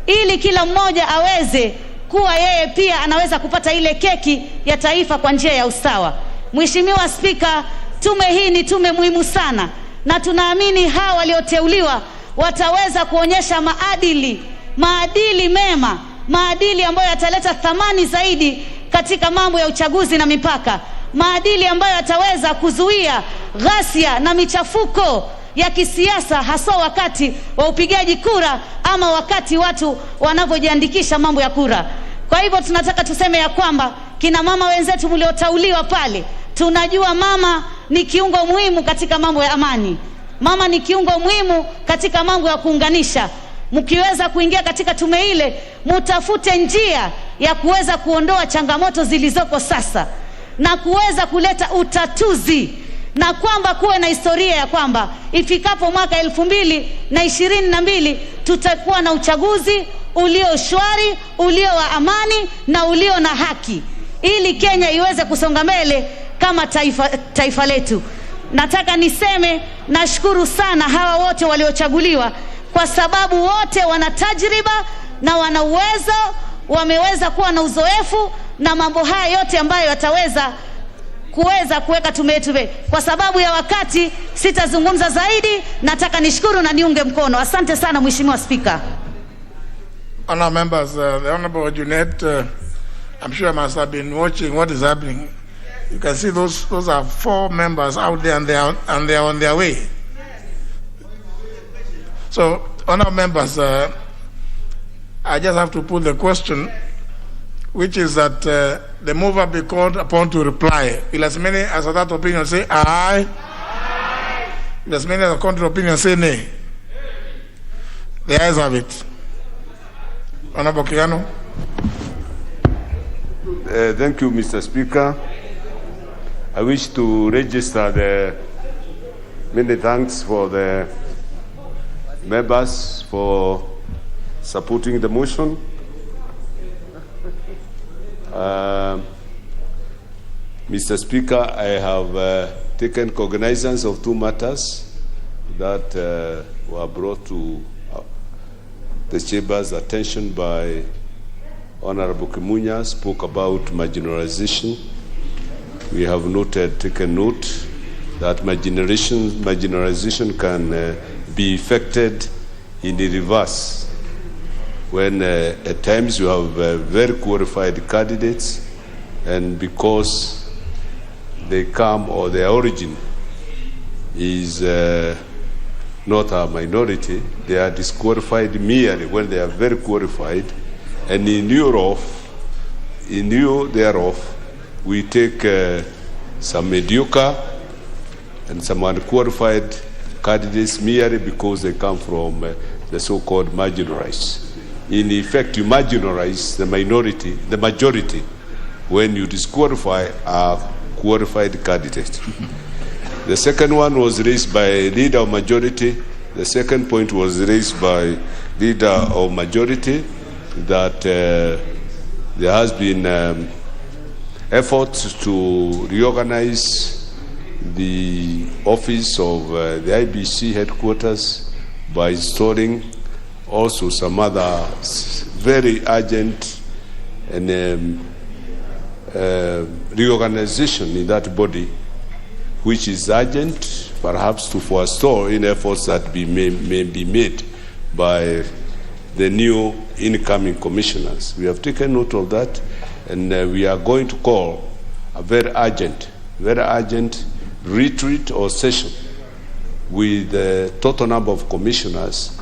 ili kila mmoja aweze kuwa yeye pia anaweza kupata ile keki ya taifa kwa njia ya usawa. Mheshimiwa Spika, tume hii ni tume muhimu sana, na tunaamini hawa walioteuliwa wataweza kuonyesha maadili mema, maadili ambayo yataleta thamani zaidi katika mambo ya uchaguzi na mipaka, maadili ambayo yataweza kuzuia ghasia na michafuko ya kisiasa, hasa wakati wa upigaji kura ama wakati watu wanavyojiandikisha mambo ya kura. Kwa hivyo tunataka tuseme ya kwamba kina mama wenzetu mlioteuliwa pale, tunajua mama ni kiungo muhimu katika mambo ya amani. Mama ni kiungo muhimu katika mambo ya kuunganisha. Mkiweza kuingia katika tume ile, mutafute njia ya kuweza kuondoa changamoto zilizoko sasa na kuweza kuleta utatuzi, na kwamba kuwe na historia ya kwamba ifikapo mwaka 2022 tutakuwa na uchaguzi ulio shwari, ulio wa amani na ulio na haki, ili Kenya iweze kusonga mbele kama taifa letu. Nataka niseme nashukuru sana hawa wote waliochaguliwa, kwa sababu wote wana tajriba na wana uwezo, wameweza kuwa na uzoefu na mambo haya yote ambayo yataweza kuweka tume yetu. Kwa sababu ya wakati sitazungumza zaidi, nataka nishukuru na niunge mkono. Asante sana Mheshimiwa Spika. Honourable members, the Honourable Junet, I'm sure must have been watching what is happening. You can see those are 4 members out there, and they are on their way. So, honourable members, I just have to put the question, which is that the mover be called upon to reply. Will as many as of that opinion say aye? Aye. Will as many as the contrary opinion say nay? The ayes have it. Honourable Kiano. Thank you, Mr. Speaker. I wish to register the many thanks for the members for supporting the motion. Mr. Speaker, I have taken cognizance of 2 matters that were brought to the Chamber's attention by Honorable Kimunya. Spoke about marginalization. We have taken note that marginalization can be effected in the reverse, when at times you have very qualified candidates, and because they come or their origin is not a minority, they are disqualified merely when they are very qualified, and in lieu thereof, we take some mediocre and some unqualified candidates merely because they come from the so-called marginalized. In effect, you marginalize the majority, when you disqualify a qualified candidate. The second one was raised by leader of majority. The second point was raised by leader of majority, that there has been efforts to reorganize the office of the IEBC headquarters by installing also some other very urgent and reorganization in that body, which is urgent perhaps to forestall in efforts that may be made by the new incoming commissioners. We have taken note of that, and we are going to call a very urgent retreat or session with the total number of commissioners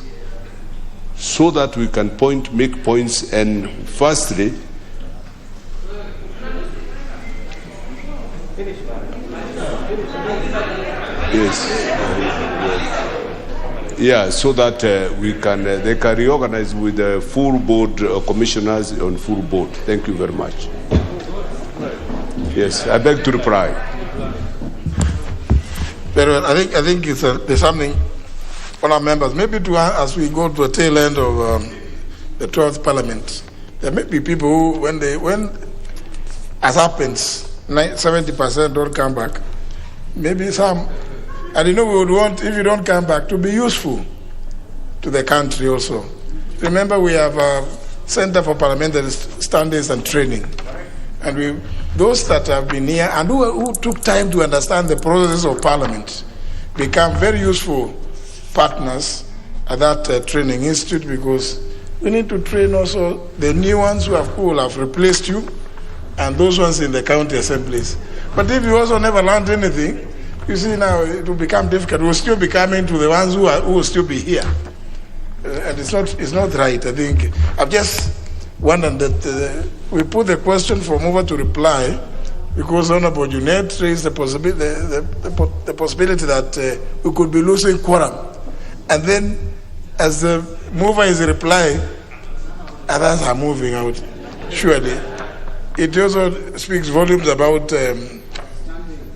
so that we can make points. And firstly, so that they can reorganize with the full board commissioners on full board. Thank you very much. Yes, I beg to reply. Very well. I think there's something for our members. Maybe as we go to the tail end of the 12th Parliament, there may be people who, when as happens, 70% don't come back. Maybe some, and we would want, if you don't come back, to be useful to the country also. Remember, we have a Center for Parliamentary Standards and Training, and those that have been here and who took time to understand the process of Parliament become very useful partners at that training institute, because we need to train also the new ones who will have replaced you and those ones in the county assemblies. But if you also never learned anything, you see now it will become difficult. We'll still be coming to the ones who will still be here. And it's not right. I think I've just wondered that we put the question from over to reply because Honorable Junet raised the possibility that we could be losing quorum. And then as the mover is replying, others are moving out. Surely. It also speaks volumes about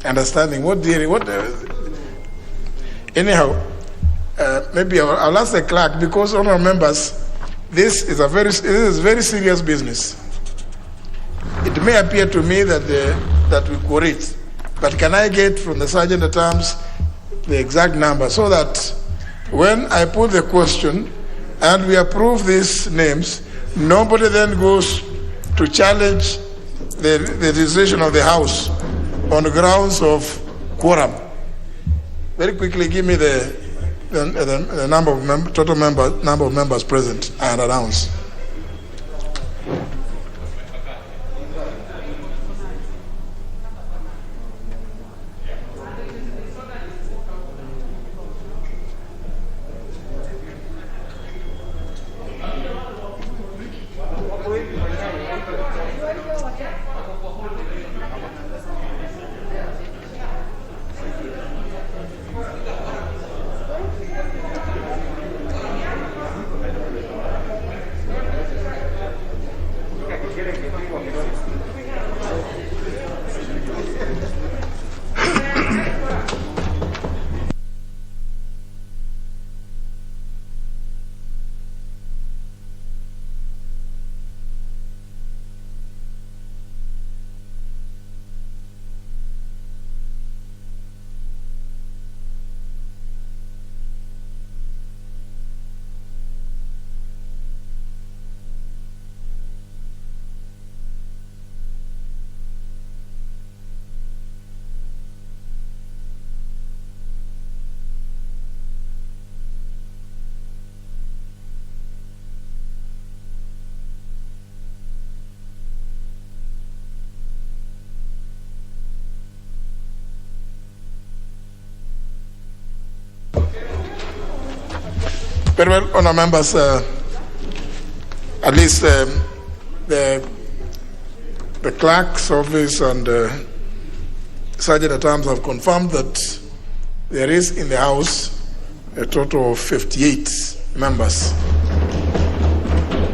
understanding anyhow, maybe I'll ask the clerk, because honorable members, this is very serious business. It may appear to me that we quote, but can I get from the Sergeant at Arms the exact number so that when I put the question and we approve these names, nobody then goes to challenge the decision of the House on the grounds of quorum. Very quickly, give me the number of total number of members present and announce. Very well, honour members, at least the clerk's office and Sergeant at Arms have confirmed that there is in the House a total of 58 members,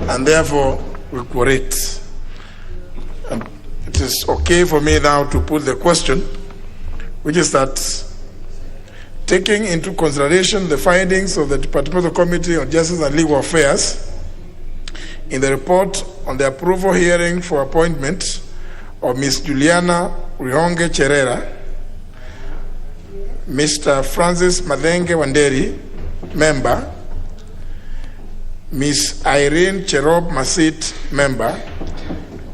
and therefore we quorate. And it is okay for me now to put the question, which is that, taking into consideration the findings of the Departmental Committee on Justice and Legal Affairs in the report on the approval hearing for appointment of Ms. Juliana Rihonge Cherera, Mr. Francis Madenge Wanderi, member, Ms. Irene Cherob Masit, member,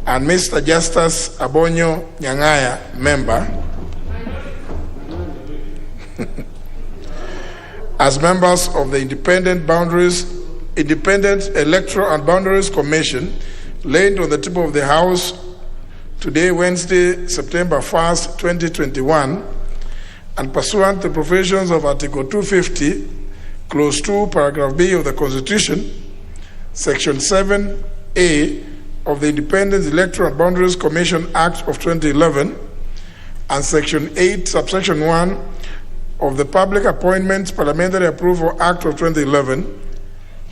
and Mr. Justus Abonyo Nyangaya, member, as members of the Independent Electoral and Boundaries Commission, laid on the table of the House today, Wednesday, September 1st, 2021, and pursuant to the provisions of Article 250, Clause 2, Paragraph B of the Constitution, Section 7A of the Independent Electoral and Boundaries Commission Act of 2011 and Section 8, Subsection 1 of the Public Appointments Parliamentary Approval Act of 2011,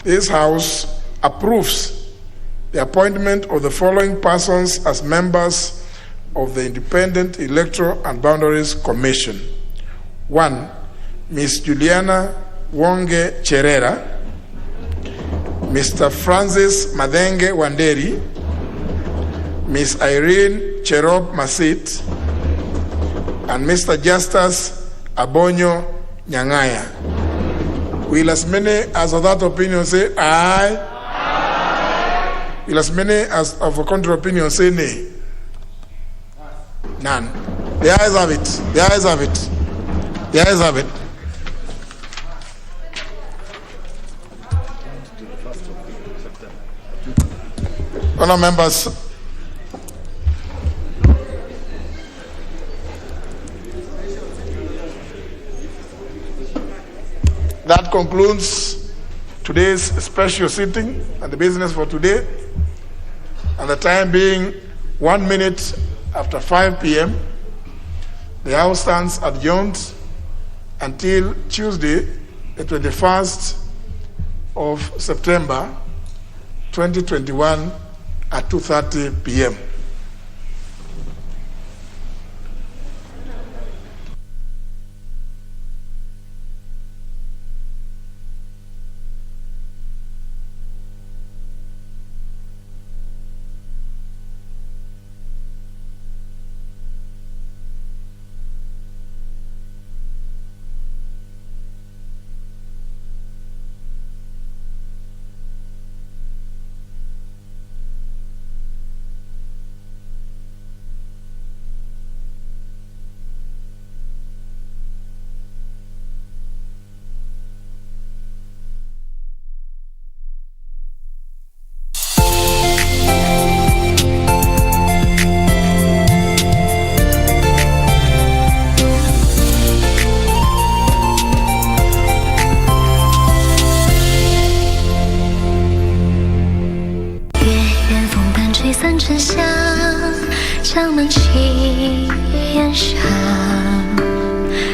this House approves the appointment of the following persons as members of the Independent Electoral and Boundaries Commission. 1. Ms. Juliana Wonge Cherera, Mr. Francis Madenge Wanderi, Ms. Irene Cherop Masit, and Mr. Justus Abonyo Nyangaya. Will as many as of that opinion say aye? Aye. Will as many as of a contrary opinion say nay? None. The ayes have it. The ayes have it. The ayes have it. Honourable members, that concludes today's special sitting and the business for today. And the time being 1 minute after 5 p.m., the House stands adjourned until Tuesday, the 21st of September, 2021 at 2:30 p.m.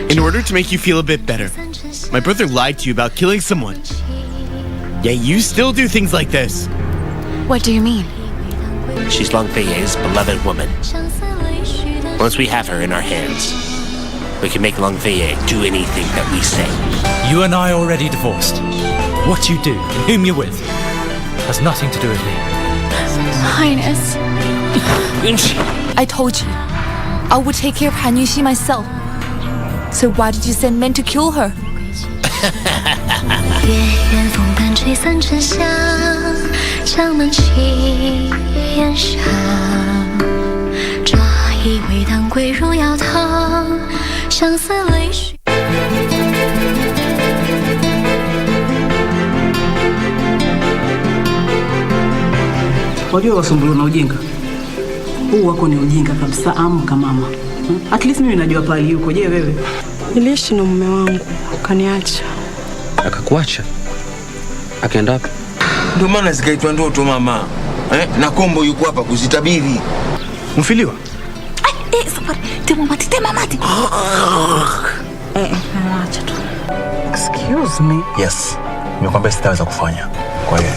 In order to make you feel a bit better, my brother lied to you about killing someone. Yet you still do things like this. What do you mean? She's Long Fei's beloved woman. Once we have her in our hands, we can make Long Fei do anything that we say. You and I are already divorced. What you do and whom you're with has nothing to do with me. Highness. I told you, I would take care of Han Yuxi myself. So why did you send men to kill her? Wajua wasumbuliwa na ujinga. Huu wako ni ujinga kabisa, amka mama. At least mimi najua pale yuko. Je, wewe? Niliishi na mume wangu, akaniacha. Akakuacha? Akaenda wapi? Ndio maana zikaitwa ndoto mama. Na kombo yuko hapa kuzitabiri. Mfiliwa? Safari, tema mati. Acha tu. Excuse me. Yes. Nimekwambia sitaweza kufanya. Kwa hiyo